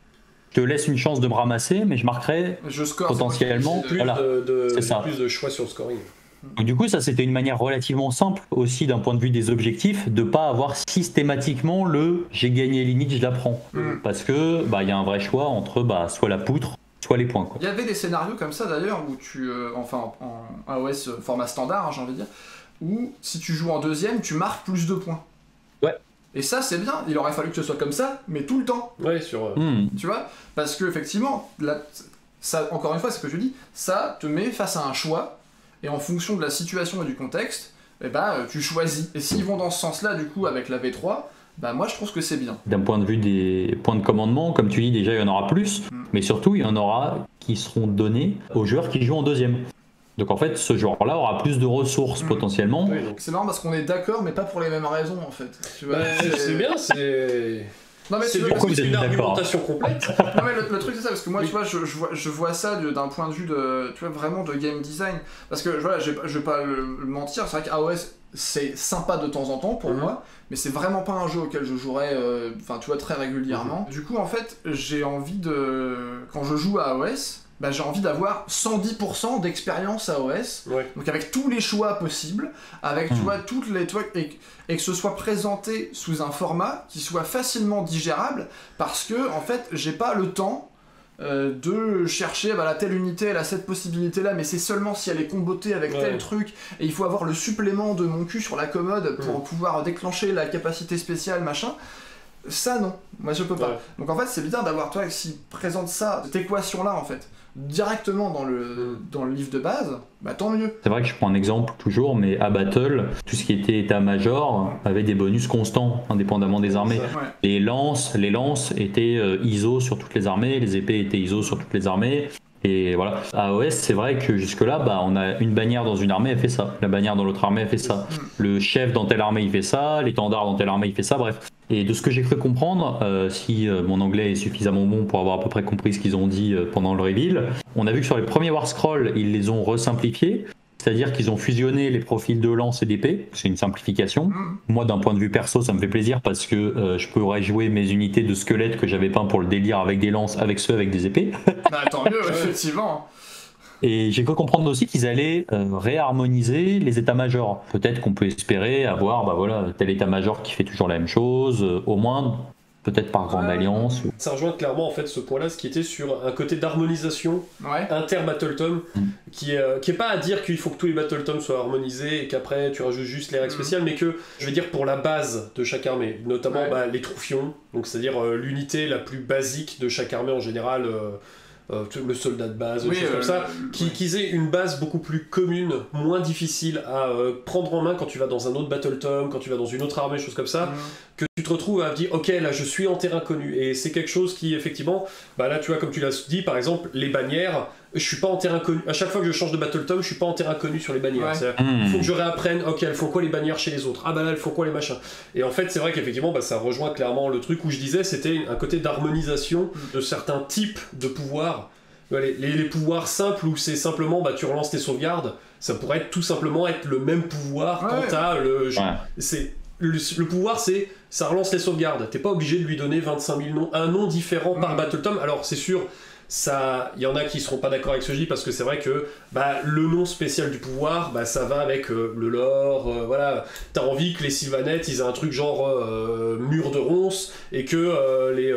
je te laisse une chance de me ramasser, mais je marquerai potentiellement plus de choix sur le scoring. Donc, du coup, ça c'était une manière relativement simple aussi d'un point de vue des objectifs, de pas avoir systématiquement le j'ai gagné l'init, je la prends. Parce que y a un vrai choix entre soit la poutre, soit les points. Il y avait des scénarios comme ça d'ailleurs où tu, en AOS format standard, j'ai envie de dire, où si tu joues en deuxième, tu marques plus de points. Ouais. Et ça c'est bien, il aurait fallu que ce soit comme ça, mais tout le temps. Ouais, sur... Tu vois, parce que effectivement, ça, encore une fois, c'est ce que je dis, ça te met face à un choix, et en fonction de la situation et du contexte, tu choisis. Et s'ils vont dans ce sens-là, du coup, avec la V3, moi je trouve que c'est bien. D'un point de vue des points de commandement, comme tu dis, déjà il y en aura plus, mais surtout il y en aura qui seront donnés aux joueurs qui jouent en deuxième. Donc en fait, ce joueur-là aura plus de ressources potentiellement. Oui, c'est marrant parce qu'on est d'accord, mais pas pour les mêmes raisons en fait. Tu vois, c'est bien, c'est... Non mais c'est une argumentation complète. Non mais le truc c'est ça, parce que moi tu vois, je vois ça d'un point de vue de, tu vois, vraiment de game design. Parce que voilà, je vais pas le mentir, c'est vrai qu'AOS c'est sympa de temps en temps pour moi, mais c'est vraiment pas un jeu auquel je jouerais tu vois, très régulièrement. Du coup en fait, j'ai envie de... Quand je joue à AOS, j'ai envie d'avoir 110% d'expérience AOS, donc avec tous les choix possibles, avec tu vois, toutes les et que ce soit présenté sous un format qui soit facilement digérable, parce que en fait j'ai pas le temps de chercher la telle unité elle a cette possibilité là, mais c'est seulement si elle est combotée avec tel truc, et il faut avoir le supplément de mon cul sur la commode pour pouvoir déclencher la capacité spéciale machin. Ça non, moi je peux pas. Donc en fait c'est bien d'avoir, toi, s'il présente ça, cette équation là en fait, directement dans le livre de base, tant mieux. C'est vrai que je prends un exemple toujours, mais à Battle, tout ce qui était état-major avait des bonus constants, indépendamment des armées. Les lances étaient ISO sur toutes les armées, les épées étaient ISO sur toutes les armées. Et voilà, à AOS, c'est vrai que jusque-là, on a une bannière dans une armée, elle fait ça. La bannière dans l'autre armée, elle fait ça. Le chef dans telle armée, il fait ça. L'étendard dans telle armée, il fait ça. Bref. Et de ce que j'ai cru comprendre, si mon anglais est suffisamment bon pour avoir à peu près compris ce qu'ils ont dit pendant le reveal, on a vu que sur les premiers War Scrolls, ils les ont resimplifiés. C'est-à-dire qu'ils ont fusionné les profils de lance et d'épée. C'est une simplification. Moi, d'un point de vue perso, ça me fait plaisir parce que je pourrais jouer mes unités de squelettes que j'avais peint pour le délire avec des lances, avec ceux avec des épées. Tant mieux, effectivement. Et j'ai cru comprendre aussi qu'ils allaient réharmoniser les états-majors. Peut-être qu'on peut espérer avoir tel état-major qui fait toujours la même chose, au moins... peut-être par grande alliance. Ça rejoint clairement en fait ce point-là, ce qui était sur un côté d'harmonisation inter-Battletome, qui est pas à dire qu'il faut que tous les Battletomes soient harmonisés et qu'après tu rajoutes juste les règles spéciales, mais que, je veux dire, pour la base de chaque armée, notamment les troufions, donc c'est-à-dire l'unité la plus basique de chaque armée en général, le soldat de base, des choses comme ça, qu'ils aient une base beaucoup plus commune, moins difficile à prendre en main quand tu vas dans un autre Battletome, quand tu vas dans une autre armée, choses comme ça, que tu te retrouves à dire ok, là je suis en terrain connu. Et c'est quelque chose qui effectivement, là tu vois, comme tu l'as dit, par exemple les bannières, je suis pas en terrain connu. À chaque fois que je change de Battletome, je suis pas en terrain connu sur les bannières. Il faut que je réapprenne, ok, elles font quoi les bannières chez les autres, ah là elles font quoi les machins. Et en fait c'est vrai qu'effectivement ça rejoint clairement le truc où je disais c'était un côté d'harmonisation de certains types de pouvoirs. Les pouvoirs simples où c'est simplement tu relances tes sauvegardes, ça pourrait tout simplement être le même pouvoir quand t'as le pouvoir, c'est ça relance les sauvegardes. T'es pas obligé de lui donner 25 000 noms, un nom différent par Battletome. Alors c'est sûr, il y en a qui seront pas d'accord avec ce que je dis, parce que c'est vrai que le nom spécial du pouvoir, ça va avec le lore. T'as envie que les Sylvanettes ils aient un truc genre mur de ronces, et que les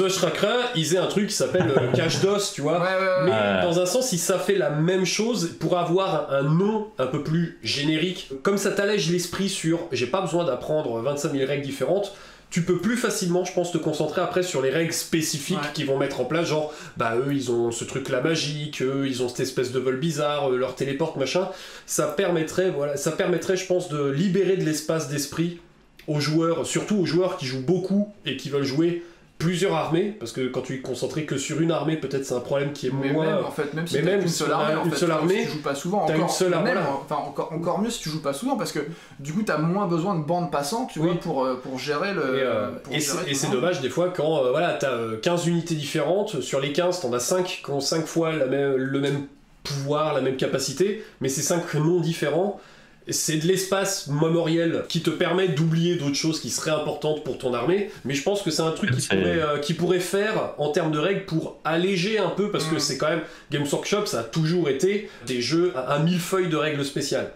Oshrakra, ils aient un truc qui s'appelle cache d'os, tu vois. Mais dans un sens, si ça fait la même chose, pour avoir un nom un peu plus générique, comme ça t'allège l'esprit sur j'ai pas besoin d'apprendre 25 000 règles différentes, tu peux plus facilement, je pense, te concentrer après sur les règles spécifiques qu'ils vont mettre en place, genre, eux, ils ont ce truc-là magique, eux, ils ont cette espèce de vol bizarre, leur téléporte, machin. Ça permettrait, je pense, de libérer de l'espace d'esprit aux joueurs, surtout aux joueurs qui jouent beaucoup et qui veulent jouer plusieurs armées, parce que quand tu es concentré que sur une armée, peut-être c'est un problème qui est moins... Même, en fait, même si t'as une seule armée, si tu joues pas souvent, encore mieux si tu joues pas souvent, parce que du coup t'as moins besoin de bandes passantes, tu vois, pour gérer le... Et c'est dommage des fois quand t'as 15 unités différentes, sur les 15 t'en as 5 qui ont 5 fois le même pouvoir, la même capacité, mais c'est 5 noms différents. C'est de l'espace mémoriel qui te permet d'oublier d'autres choses qui seraient importantes pour ton armée, mais je pense que c'est un truc qui pourrait faire en termes de règles pour alléger un peu, parce que c'est quand même Games Workshop, ça a toujours été des jeux à 1000 feuilles de règles spéciales.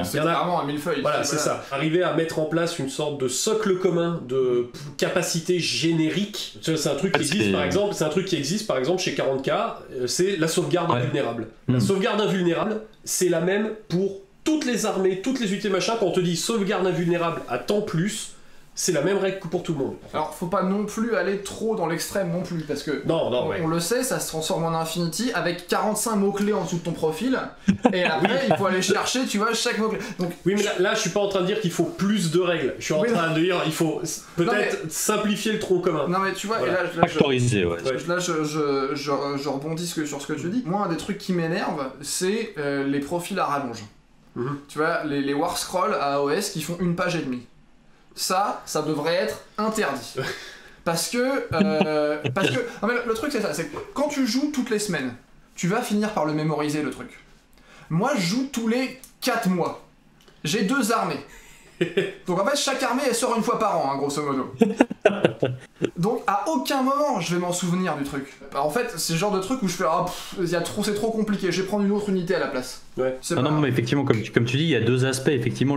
C'est clairement à 1000 feuilles. Voilà, c'est ça. Arriver à mettre en place une sorte de socle commun de capacité générique, c'est un truc qui existe par exemple. C'est un truc qui existe par exemple chez 40K, c'est la sauvegarde invulnérable. La sauvegarde invulnérable, c'est la même pour toutes les armées, toutes les unités machin. Quand on te dit sauvegarde invulnérable à temps plus, c'est la même règle que pour tout le monde. Alors faut pas non plus aller trop dans l'extrême non plus, parce que on le sait, ça se transforme en Infinity avec 45 mots-clés en dessous de ton profil, et après il faut aller chercher, tu vois, chaque mot-clé. Donc, oui, mais là je suis pas en train de dire qu'il faut plus de règles, je suis en train de dire il faut peut-être simplifier le tronc commun. Non mais tu vois, voilà. et là je rebondis sur ce que tu dis. Moi, un des trucs qui m'énerve, c'est les profils à rallonge. Tu vois, les War Scrolls à AOS qui font 1 page et demie. Ça devrait être interdit. Parce que non mais le truc c'est ça, c'est que quand tu joues toutes les semaines, tu vas finir par le mémoriser le truc. Moi je joue tous les 4 mois. J'ai 2 armées. Donc en fait chaque armée elle sort 1 fois par an, hein, grosso modo. Donc à aucun moment je vais m'en souvenir du truc. En fait c'est le genre de truc où je fais c'est trop compliqué, je vais prendre une autre unité à la place. Non mais effectivement comme tu dis, il y a 2 aspects. Effectivement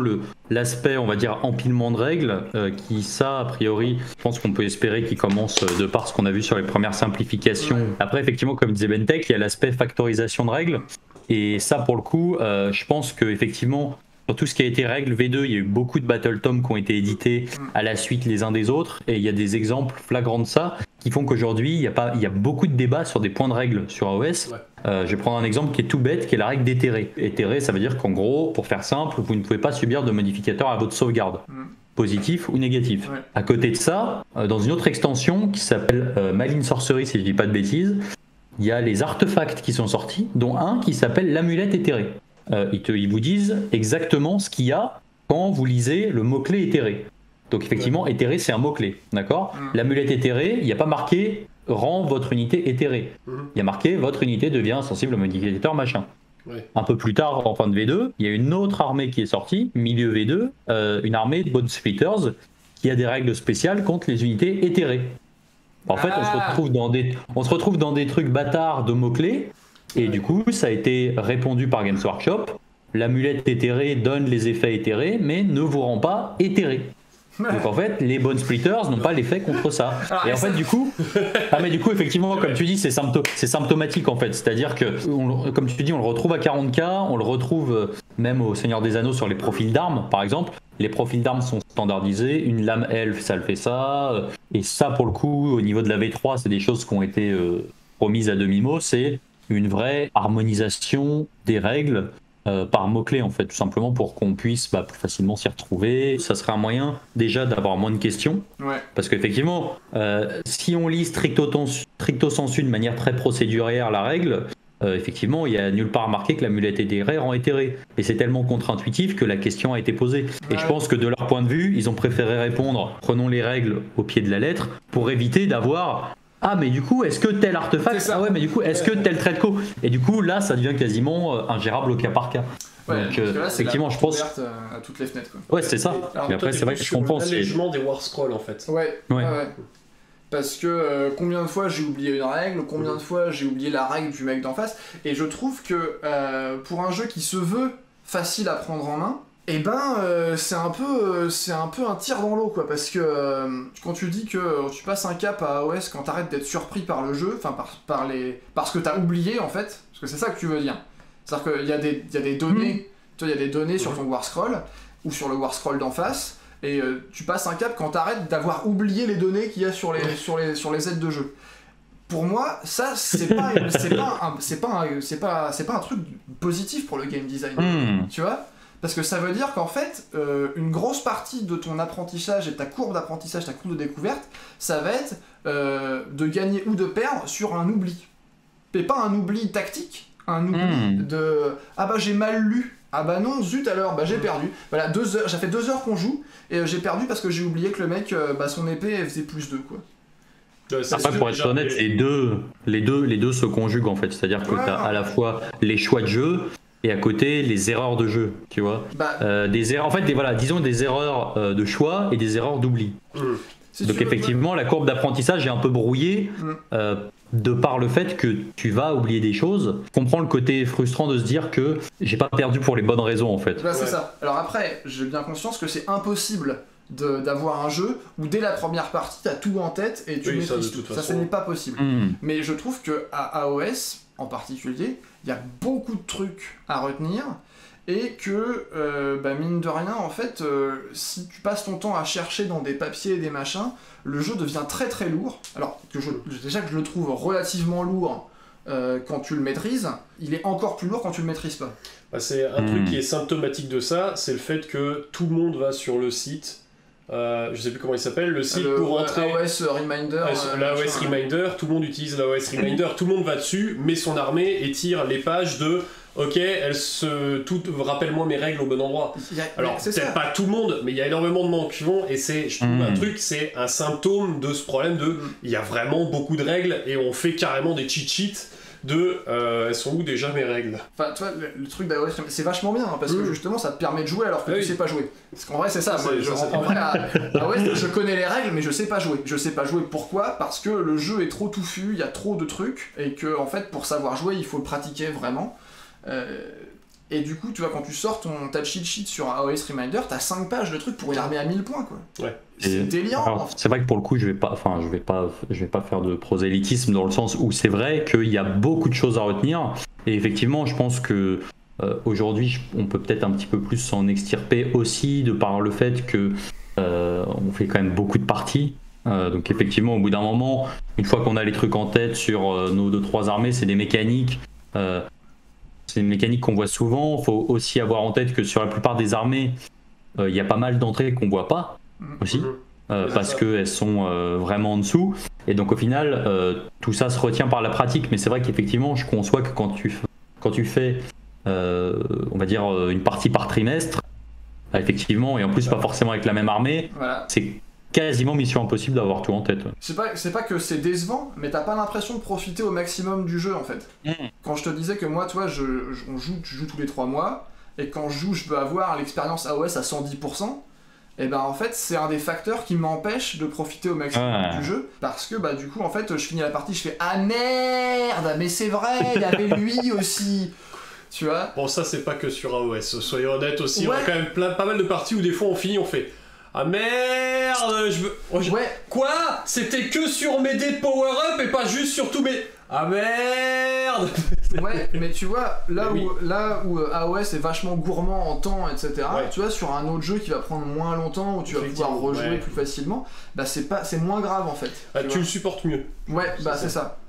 l'aspect on va dire empilement de règles qui ça a priori je pense qu'on peut espérer qu'il commence de par ce qu'on a vu sur les premières simplifications. Après effectivement comme disait Bentech, il y a l'aspect factorisation de règles, et ça pour le coup je pense que effectivement sur tout ce qui a été règle V2, il y a eu beaucoup de Battle Tomes qui ont été édités à la suite les uns des autres, et il y a des exemples flagrants de ça qui font qu'aujourd'hui il y a beaucoup de débats sur des points de règle sur AOS. Je vais prendre un exemple qui est tout bête, qui est la règle d'éthéré. Éthéré, ça veut dire qu'en gros, pour faire simple, vous ne pouvez pas subir de modificateur à votre sauvegarde, positif ou négatif. À côté de ça, dans une autre extension qui s'appelle Malign Sorcery, si je dis pas de bêtises, il y a les artefacts qui sont sortis, dont un qui s'appelle l'amulette éthérée. Ils vous disent exactement ce qu'il y a quand vous lisez le mot-clé éthéré. Donc effectivement, éthéré c'est un mot-clé, d'accord ? L'amulette éthérée, il n'y a pas marqué rend votre unité éthérée. Il y a marqué votre unité devient sensible au modificateur machin. Un peu plus tard, en fin de V2, il y a une autre armée qui est sortie, milieu V2, une armée de Bone Splitters qui a des règles spéciales contre les unités éthérées. En fait, on se retrouve dans des trucs bâtards de mots-clés. Et du coup, ça a été répondu par Games Workshop. L'amulette éthérée donne les effets éthérés, mais ne vous rend pas éthéré. Donc en fait, les Bone Splitters n'ont pas l'effet contre ça. Et en fait, du coup, effectivement, comme tu dis, c'est symptomatique en fait. C'est-à-dire que, comme tu dis, on le retrouve à 40K, on le retrouve même au Seigneur des Anneaux sur les profils d'armes, par exemple. Les profils d'armes sont standardisés. Une lame elfe, ça le fait ça. Et ça, pour le coup, au niveau de la V3, c'est des choses qui ont été promises à demi-mot. C'est une vraie harmonisation des règles par mots-clés en fait, tout simplement pour qu'on puisse plus facilement s'y retrouver. Ça serait un moyen déjà d'avoir moins de questions, parce qu'effectivement si on lit stricto sensu de manière très procédurière la règle, effectivement il n'y a nulle part marqué que l'amulette éthérée rend éthéré, et c'est tellement contre-intuitif que la question a été posée, et je pense que de leur point de vue ils ont préféré répondre prenons les règles au pied de la lettre pour éviter d'avoir mais du coup, est-ce que tel artefact mais du coup, est-ce que tel trait de co. Et du coup, là, ça devient quasiment ingérable au cas par cas. Donc, là, effectivement, je pense. Ouverte à toutes les fenêtres, quoi. Ouais, c'est ça. Mais après, c'est vrai que je comprends. C'est l'allègement des War Scrolls, en fait. Ouais. Parce que combien de fois j'ai oublié une règle, combien de fois j'ai oublié la règle du mec d'en face. Et je trouve que pour un jeu qui se veut facile à prendre en main, c'est un peu un tir dans l'eau, quoi, parce que quand tu dis que tu passes un cap à AOS quand t'arrêtes d'être surpris par le jeu, enfin par ce que t'as oublié en fait, parce que c'est ça que tu veux dire. C'est-à-dire qu'il y a des données, tu vois, il y a des données sur ton War Scroll ou sur le War Scroll d'en face, Et tu passes un cap quand t'arrêtes d'avoir oublié les données qu'il y a sur les aides de jeu. Pour moi, ça, c'est pas un truc positif pour le game design, tu vois ? Parce que ça veut dire qu'en fait, une grosse partie de ton apprentissage et ta courbe d'apprentissage, ta courbe de découverte, ça va être de gagner ou de perdre sur un oubli. Et pas un oubli tactique, un oubli de « Ah bah j'ai mal lu, ah bah non, zut alors, bah j'ai perdu. » Voilà, 2 heures, ça fait 2 heures qu'on joue, et j'ai perdu parce que j'ai oublié que le mec, son épée, elle faisait +2, quoi. Après, pour être honnête, les deux se conjuguent en fait, c'est-à-dire que t'as à la fois les choix de jeu et à côté les erreurs de jeu, tu vois. Des erreurs, en fait, disons des erreurs de choix et des erreurs d'oubli. Donc effectivement, la courbe d'apprentissage est un peu brouillée de par le fait que tu vas oublier des choses. Je comprends le côté frustrant de se dire que j'ai pas perdu pour les bonnes raisons en fait. C'est ça. Alors après, j'ai bien conscience que c'est impossible d'avoir un jeu où dès la première partie t'as tout en tête et tu maîtrises tout. Ça, ce n'est pas possible. Mais je trouve que à AOS en particulier, il y a beaucoup de trucs à retenir et que mine de rien en fait, si tu passes ton temps à chercher dans des papiers et des machins, le jeu devient très très lourd. Alors que déjà que je le trouve relativement lourd quand tu le maîtrises, il est encore plus lourd quand tu le maîtrises pas. C'est un truc qui est symptomatique de ça, c'est le fait que tout le monde va sur le site. Je sais plus comment il s'appelle, le site pour rentrer. AOS Reminder. L'AOS Reminder, tout le monde utilise l'AOS Reminder, tout le monde va dessus, met son armée et tire les pages de ok, rappelle-moi mes règles au bon endroit. Alors, peut-être pas tout le monde, mais il y a énormément de monde qui vont, et je trouve un truc, c'est un symptôme de ce problème il y a vraiment beaucoup de règles et on fait carrément des cheat sheets elles sont où déjà mes règles ? Enfin, tu vois, le truc d'AOS, c'est vachement bien, parce que justement, ça te permet de jouer alors que tu sais pas jouer. Parce qu'en vrai, c'est ça. En vrai, AOS, je connais les règles, mais je sais pas jouer. Je sais pas jouer, pourquoi ? Parce que le jeu est trop touffu, il y a trop de trucs, et que, en fait, pour savoir jouer, il faut le pratiquer vraiment. Et du coup, tu vois, quand tu sors ta cheat sheet sur un AOS Reminder, t'as 5 pages de trucs pour une armée à 1000 points, quoi. Ouais. C'est délirant. Alors, c'est vrai que pour le coup, je vais pas faire de prosélytisme dans le sens où c'est vrai qu'il y a beaucoup de choses à retenir. Et effectivement, je pense que aujourd'hui, on peut peut-être un petit peu plus s'en extirper aussi de par le fait que on fait quand même beaucoup de parties. Donc effectivement, au bout d'un moment, une fois qu'on a les trucs en tête sur nos 2-3 armées, c'est des mécaniques. C'est une mécanique qu'on voit souvent. Il faut aussi avoir en tête que sur la plupart des armées, il y a pas mal d'entrées qu'on voit pas aussi, parce qu'elles sont vraiment en dessous. Et donc au final, tout ça se retient par la pratique. Mais c'est vrai qu'effectivement, je conçois que quand tu fais, on va dire, une partie par trimestre, effectivement, et en plus pas forcément avec la même armée, c'est quasiment mission impossible d'avoir tout en tête. C'est pas que c'est décevant, mais t'as pas l'impression de profiter au maximum du jeu en fait. Quand je te disais que moi, toi, je joue tous les 3 mois, et quand je joue, je peux avoir l'expérience AOS à 110%, et ben en fait, c'est un des facteurs qui m'empêche de profiter au maximum du jeu, parce que du coup, en fait, je finis la partie, je fais ah merde, mais c'est vrai, il y avait lui aussi. Tu vois ? Bon, ça, c'est pas que sur AOS, soyons honnêtes aussi. On a quand même pas mal de parties où des fois on finit, on fait ah merde, Quoi ? C'était que sur mes dés de power-up et pas juste sur tous mes... Ah merde. Ouais, mais tu vois, là où AOS est vachement gourmand en temps, etc., tu vois, sur un autre jeu qui va prendre moins longtemps, où tu vas pouvoir rejouer plus facilement, c'est moins grave en fait. Tu le supportes mieux. Ouais, c'est ça.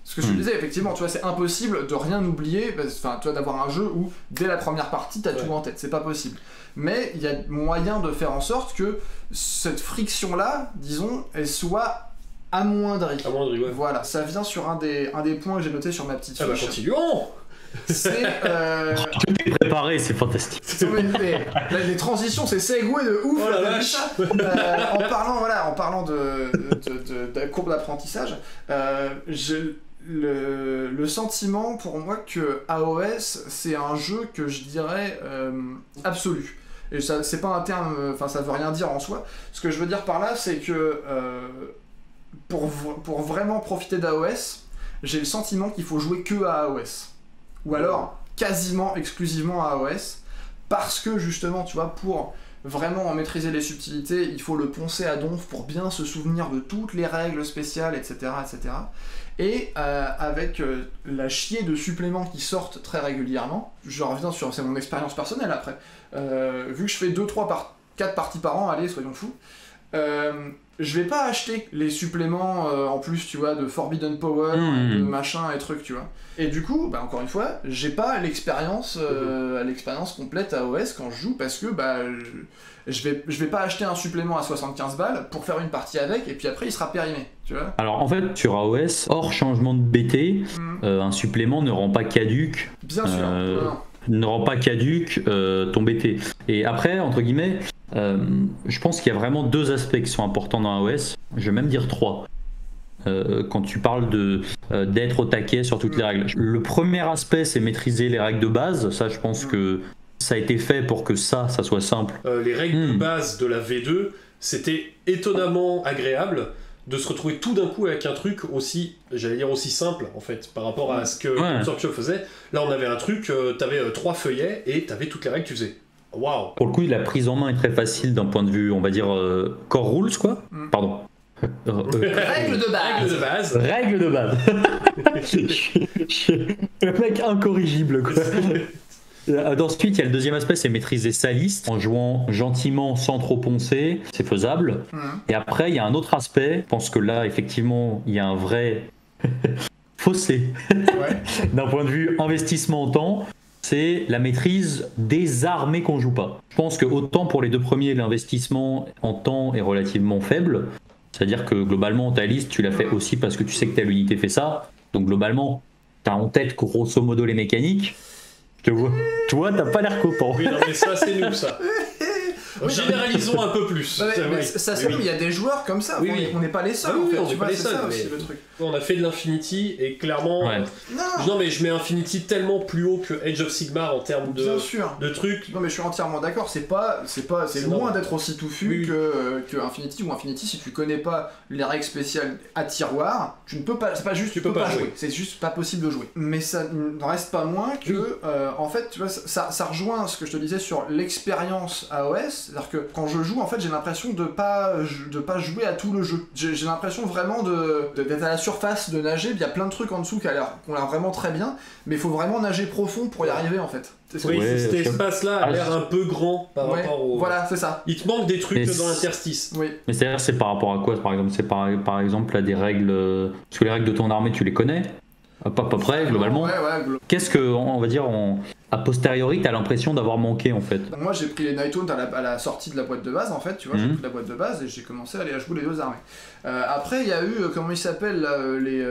Ce que je te disais, effectivement, tu vois, c'est impossible de rien oublier, enfin, tu vois, d'avoir un jeu où, dès la première partie, t'as tout en tête, c'est pas possible. Mais il y a moyen de faire en sorte que cette friction-là, disons, elle soit amoindrie. Voilà, ça vient sur un des points que j'ai noté sur ma petite fiche. Continuons. C'est... Tout est préparé, c'est fantastique. Les transitions, c'est segway de ouf. Oh la vache. En parlant de courbe d'apprentissage, le sentiment pour moi que AOS, c'est un jeu que je dirais absolu. Et ça, c'est pas un terme, enfin ça veut rien dire en soi. Ce que je veux dire par là, c'est que pour vraiment profiter d'AOS, j'ai le sentiment qu'il faut jouer que à AOS. Ou alors quasiment exclusivement à AOS, parce que justement, tu vois, pour vraiment en maîtriser les subtilités, il faut le poncer à donf pour bien se souvenir de toutes les règles spéciales, etc. etc. Et avec la chier de suppléments qui sortent très régulièrement, je reviens sur, c'est mon expérience personnelle après, vu que je fais 2-3 4 parties par an, allez, soyons fous. Je vais pas acheter les suppléments en plus, tu vois, de Forbidden Power, de machin et trucs, tu vois. Et du coup, bah, encore une fois, j'ai pas l'expérience complète à OS quand je joue parce que bah, je vais pas acheter un supplément à 75 balles pour faire une partie avec et puis après il sera périmé, tu vois. Alors en fait, sur AOS, hors changement de BT, un supplément ne rend pas caduque. Bien sûr. Ne rend pas caduque ton BT. Et après, entre guillemets, je pense qu'il y a vraiment 2 aspects qui sont importants dans AOS. Je vais même dire 3. Quand tu parles d'être au taquet sur toutes les règles. Le premier aspect, c'est maîtriser les règles de base. Ça, je pense que ça a été fait pour que ça soit simple. Les règles de base de la V2, c'était étonnamment agréable de se retrouver tout d'un coup avec un truc aussi, j'allais dire aussi simple en fait, par rapport à ce que Consortium faisait. Là, on avait un truc, t'avais 3 feuillets et t'avais toutes les règles que tu faisais. Waouh. Pour le coup, la prise en main est très facile d'un point de vue, on va dire, core rules, quoi. Pardon. Règle de base. Règle de base. Le mec incorrigible, quoi. Ensuite, il y a le deuxième aspect, c'est maîtriser sa liste en jouant gentiment sans trop poncer, c'est faisable. Et après, il y a un autre aspect, je pense que là, effectivement, il y a un vrai fossé d'un point de vue investissement en temps, c'est la maîtrise des armées qu'on joue pas. Je pense que autant pour les 2 premiers, l'investissement en temps est relativement faible, c'est-à-dire que globalement, ta liste, tu l'as fait aussi parce que tu sais que telle unité fait ça, donc globalement, tu as en tête grosso modo les mécaniques. Tu vois, t'as pas l'air content. Oui, non, mais ça, c'est nous, ça. Généralisons un peu plus. Ça c'est il y a des joueurs comme ça, on n'est pas les seuls en fait, on n'est pas les seuls, ça aussi le truc. On a fait de l'Infinity et clairement non mais je mets Infinity tellement plus haut que Age of Sigmar en termes de trucs. Non mais je suis entièrement d'accord, c'est loin d'être aussi touffu que Infinity, ou Infinity si tu connais pas les règles spéciales à tiroir, tu ne peux pas, c'est pas juste tu peux pas jouer, c'est juste pas possible de jouer. Mais ça n'en reste pas moins que en fait, tu vois, ça rejoint ce que je te disais sur l'expérience AOS. C'est-à-dire que quand je joue, en fait, j'ai l'impression de pas jouer à tout le jeu. J'ai l'impression vraiment d'être à la surface, de nager. Il y a plein de trucs en dessous qui ont l'air vraiment très bien, mais il faut vraiment nager profond pour y arriver, en fait. Cet espace-là a l'air un peu grand par rapport au... Voilà, c'est ça. Il te manque des trucs dans l'interstice. Oui. Mais c'est par rapport à quoi, par exemple? C'est par exemple à des règles... Parce que les règles de ton armée, tu les connais à peu près, globalement. Qu'est-ce que, on va dire, a posteriori, t'as l'impression d'avoir manqué, en fait? Moi, j'ai pris les Nighthaunt à la sortie de la boîte de base, en fait, tu vois, j'ai pris la boîte de base et j'ai commencé à aller à jouer les 2 armées. Après, il y a eu, comment ils s'appellent, les...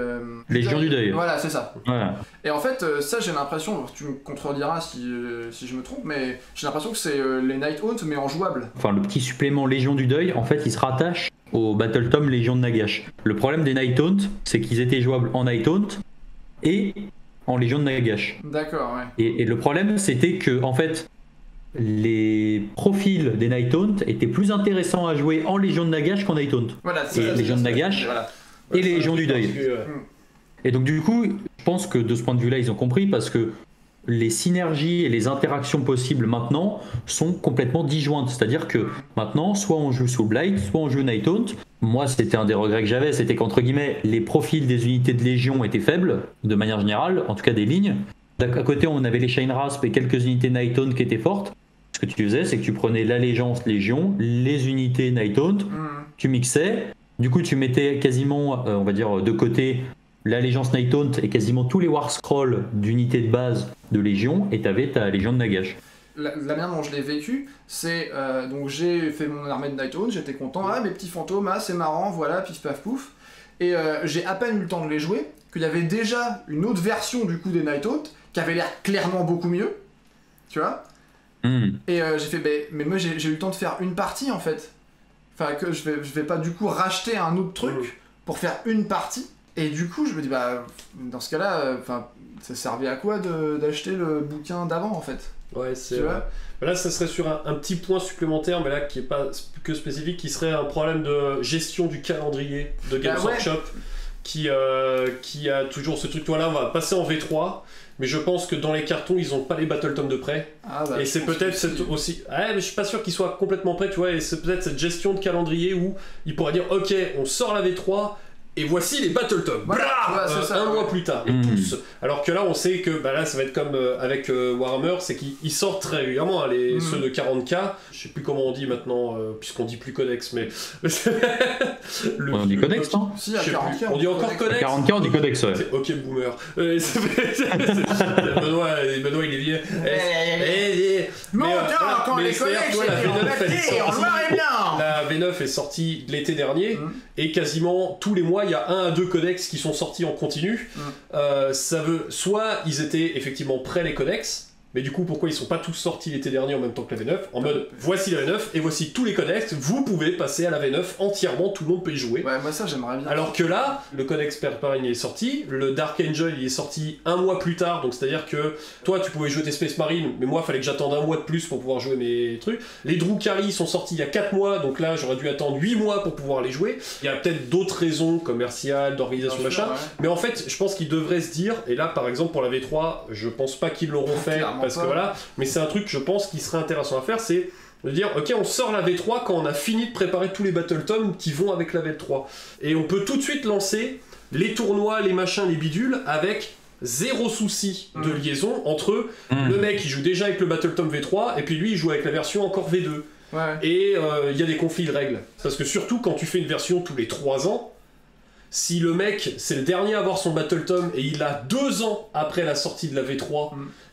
Légion du Deuil. Voilà, c'est ça. Ouais. Et en fait, ça, j'ai l'impression, tu me contrediras si je me trompe, mais j'ai l'impression que c'est les Nighthaunt, mais en jouable. Enfin, le petit supplément Légion du Deuil, en fait, il se rattache au Battle Tome Légion de Nagash. Le problème des Nighthaunt, c'est qu'ils étaient jouables en Nighthaunt et en Légion de Nagash. D'accord, ouais. Et le problème, c'était que, en fait, les profils des Nighthaunt étaient plus intéressants à jouer en Légion de Nagash qu'en Nighthaunt. Voilà, et Légion de Nagash et les Légions du Deuil. Et donc, du coup, je pense que de ce point de vue-là, ils ont compris parce que les synergies et les interactions possibles maintenant sont complètement disjointes. C'est-à-dire que maintenant, soit on joue Soul Blight, soit on joue Nighthaunt. Moi, c'était un des regrets que j'avais, c'était qu'entre guillemets, les profils des unités de Légion étaient faibles, de manière générale, en tout cas des lignes. À côté, on avait les Chain Rasp et quelques unités Nighthaunt qui étaient fortes. Ce que tu faisais, c'est que tu prenais l'allégeance Légion, les unités Nighthaunt, tu mixais. Du coup, tu mettais quasiment, on va dire, de côté l'allégeance Nighthaunt et quasiment tous les War Scrolls d'unités de base de Légion, et t'avais ta Légion de Nagash. La manière dont je l'ai vécu, c'est donc j'ai fait mon armée de Nighthaunt, j'étais content, mes petits fantômes, c'est marrant, voilà, pif paf pouf. Et j'ai à peine eu le temps de les jouer, qu'il y avait déjà une autre version du coup des Nighthaunt, qui avait l'air clairement beaucoup mieux, tu vois. Et j'ai fait, mais moi j'ai eu le temps de faire une partie en fait. Enfin, que je vais pas du coup racheter un autre truc pour faire une partie. Et du coup, je me dis, dans ce cas-là, ça servait à quoi d'acheter le bouquin d'avant, en fait? Ouais, c'est vrai. Là, ça serait sur un petit point supplémentaire, mais là, qui est pas que spécifique, qui serait un problème de gestion du calendrier de Games Workshop, qui a toujours ce truc. Voilà, on va passer en V3, mais je pense que dans les cartons, ils ont pas les Battle Tomes de prêt. Et c'est peut-être aussi... mais je suis pas sûr qu'ils soient complètement prêts, tu vois, et c'est peut-être cette gestion de calendrier où ils pourraient dire, ok, on sort la V3, Et voici les Battle Tomes. Voilà, un mois plus tard. Et tous. Alors que là, on sait que là, ça va être comme avec Warhammer, c'est qu'ils sortent très régulièrement, hein, ceux de 40K. Je sais plus comment on dit maintenant, puisqu'on dit plus codex, mais. On dit codex, non? Si, à 40K. On dit encore codex. À 40K, on dit codex, ouais. Ok, boomer. Benoît, il est vieux. Mon Dieu, quand les codex étaient en papier, en noir et blanc. La V9 est sortie l'été dernier, et quasiment tous les mois, il y a 1 à 2 codex qui sont sortis en continu. Ça veut, soit ils étaient effectivement prêts les codex, mais du coup pourquoi ils sont pas tous sortis l'été dernier en même temps que la V9, en mode voici la V9 et voici tous les codex, vous pouvez passer à la V9 entièrement, tout le monde peut y jouer. Ouais, moi ça j'aimerais bien. Alors que là, le codex Perparine est sorti, le Dark Angel il est sorti 1 mois plus tard, donc c'est à dire que toi tu pouvais jouer tes Space Marines, mais moi il fallait que j'attende 1 mois de plus pour pouvoir jouer mes trucs. Les Drukhari sont sortis il y a 4 mois, donc là j'aurais dû attendre 8 mois pour pouvoir les jouer. Il y a peut-être d'autres raisons commerciales, d'organisation, machin, mais en fait je pense qu'ils devraient se dire, et là par exemple pour la V3, je pense pas qu'ils l'auront fait, parce que voilà, mais c'est un truc je pense qui serait intéressant à faire, c'est de dire ok on sort la V3 quand on a fini de préparer tous les Battle Tomes qui vont avec la V3, et on peut tout de suite lancer les tournois, les machins, les bidules avec zéro souci de liaison entre le mec qui joue déjà avec le Battle Tome V3 et puis lui il joue avec la version encore V2. Et il y a des conflits de règles, parce que surtout quand tu fais une version tous les 3 ans, si le mec c'est le dernier à avoir son Battle Tome et il a 2 ans après la sortie de la V3,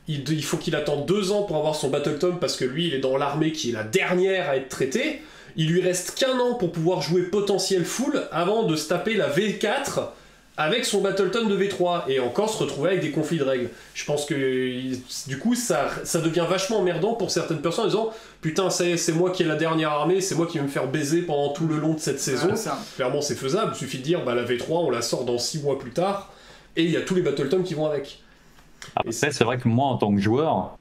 il faut qu'il attende 2 ans pour avoir son Battle Tome, parce que lui il est dans l'armée qui est la dernière à être traitée. Il lui reste qu'1 an pour pouvoir jouer potentiel full avant de se taper la V4 avec son Battle Tome de V3 et encore se retrouver avec des conflits de règles. Je pense que du coup ça devient vachement emmerdant pour certaines personnes en disant putain c'est moi qui ai la dernière armée, c'est moi qui vais me faire baiser pendant tout le long de cette saison. Clairement c'est faisable, il suffit de dire la V3 on la sort dans 6 mois plus tard et il y a tous les Battle Tomes qui vont avec. Après, c'est vrai que moi en tant que joueur,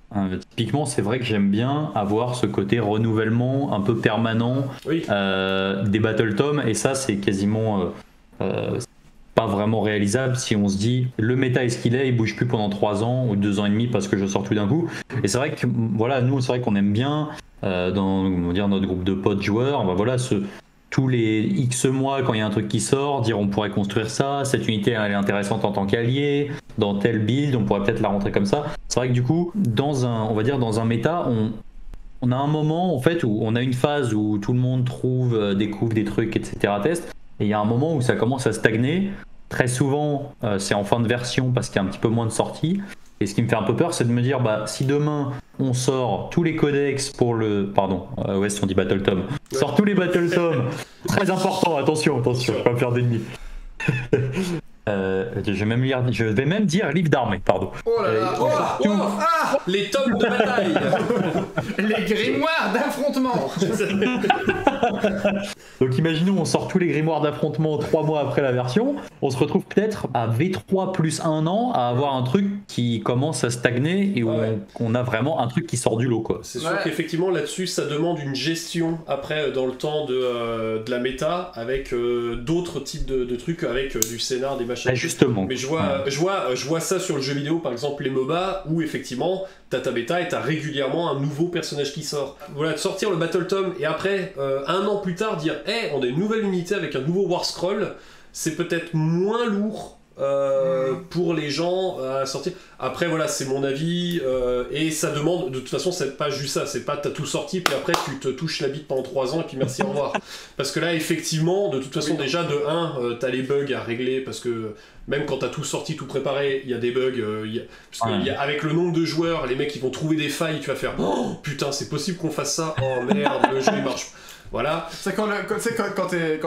typiquement c'est vrai que j'aime bien avoir ce côté renouvellement un peu permanent des Battle Tomes, et ça c'est quasiment pas vraiment réalisable si on se dit le méta est ce qu'il est, il bouge plus pendant 3 ans ou 2 ans et demi parce que je sors tout d'un coup. Et c'est vrai que voilà, nous c'est vrai qu'on aime bien dans notre groupe de potes joueurs, tous les X mois, quand il y a un truc qui sort, dire on pourrait construire ça, cette unité elle est intéressante en tant qu'allié, dans tel build, on pourrait peut-être la rentrer comme ça. C'est vrai que du coup, dans un méta, on a un moment en fait où on a une phase où tout le monde découvre des trucs, etc. teste, et il y a un moment où ça commence à stagner. Très souvent, c'est en fin de version parce qu'il y a un petit peu moins de sorties. Et ce qui me fait un peu peur, c'est de me dire, si demain on sort tous les codex pour le... Pardon, on dit Battle Tome. Sort tous les Battle Tome. Très important, attention, je vais pas me faire d'ennemis. Je vais même dire livre d'armée, pardon. Oh là là, les tomes de bataille. Les grimoires d'affrontement. Donc imaginons on sort tous les grimoires d'affrontement 3 mois après la version, on se retrouve peut-être à V3 plus 1 an à avoir un truc qui commence à stagner et où on a vraiment un truc qui sort du lot, quoi. C'est sûr qu'effectivement là-dessus ça demande une gestion après dans le temps de la méta avec d'autres types de trucs, avec du scénar, des machins. Justement. Mais je vois ça sur le jeu vidéo, par exemple les MOBA, où effectivement t'as ta bêta et t'as régulièrement un nouveau personnage qui sort. Voilà, de sortir le Battle Tome et après 1 an plus tard dire on a une nouvelle unité avec un nouveau War Scroll, c'est peut-être moins lourd pour les gens à sortir. Après voilà, c'est mon avis, et ça demande, de toute façon c'est pas juste ça, c'est pas t'as tout sorti puis après tu te touches la bite pendant 3 ans et puis merci au revoir. Parce que là effectivement, de toute façon déjà de 1, t'as les bugs à régler, parce que même quand t'as tout sorti, tout préparé, il y a des bugs, parce que avec le nombre de joueurs, les mecs ils vont trouver des failles, tu vas faire oh putain c'est possible qu'on fasse ça, oh merde le jeu il marche. Voilà. C'est quand t'es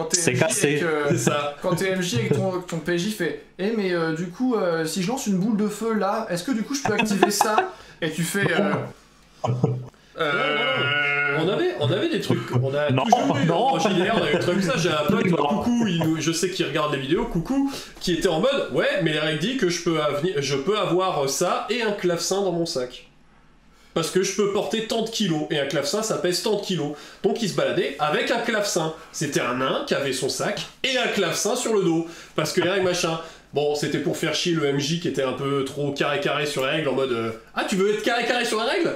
MJ et que ton PJ fait mais du coup si je lance une boule de feu là, est-ce que du coup je peux activer ça? Et tu fais On avait des trucs, on a toujours eu en JDR, on a eu des trucs comme ça. J'ai un pote, coucou, je sais qu'il regarde les vidéos, coucou, qui était en mode mais les règles disent que je peux avoir ça et un clavecin dans mon sac. Parce que je peux porter tant de kilos, et un clavecin ça pèse tant de kilos. Donc il se baladait avec un clavecin. C'était un nain qui avait son sac et un clavecin sur le dos. Parce que les règles machin. Bon, c'était pour faire chier le MJ qui était un peu trop carré sur les règles, en mode tu veux être carré sur les règles?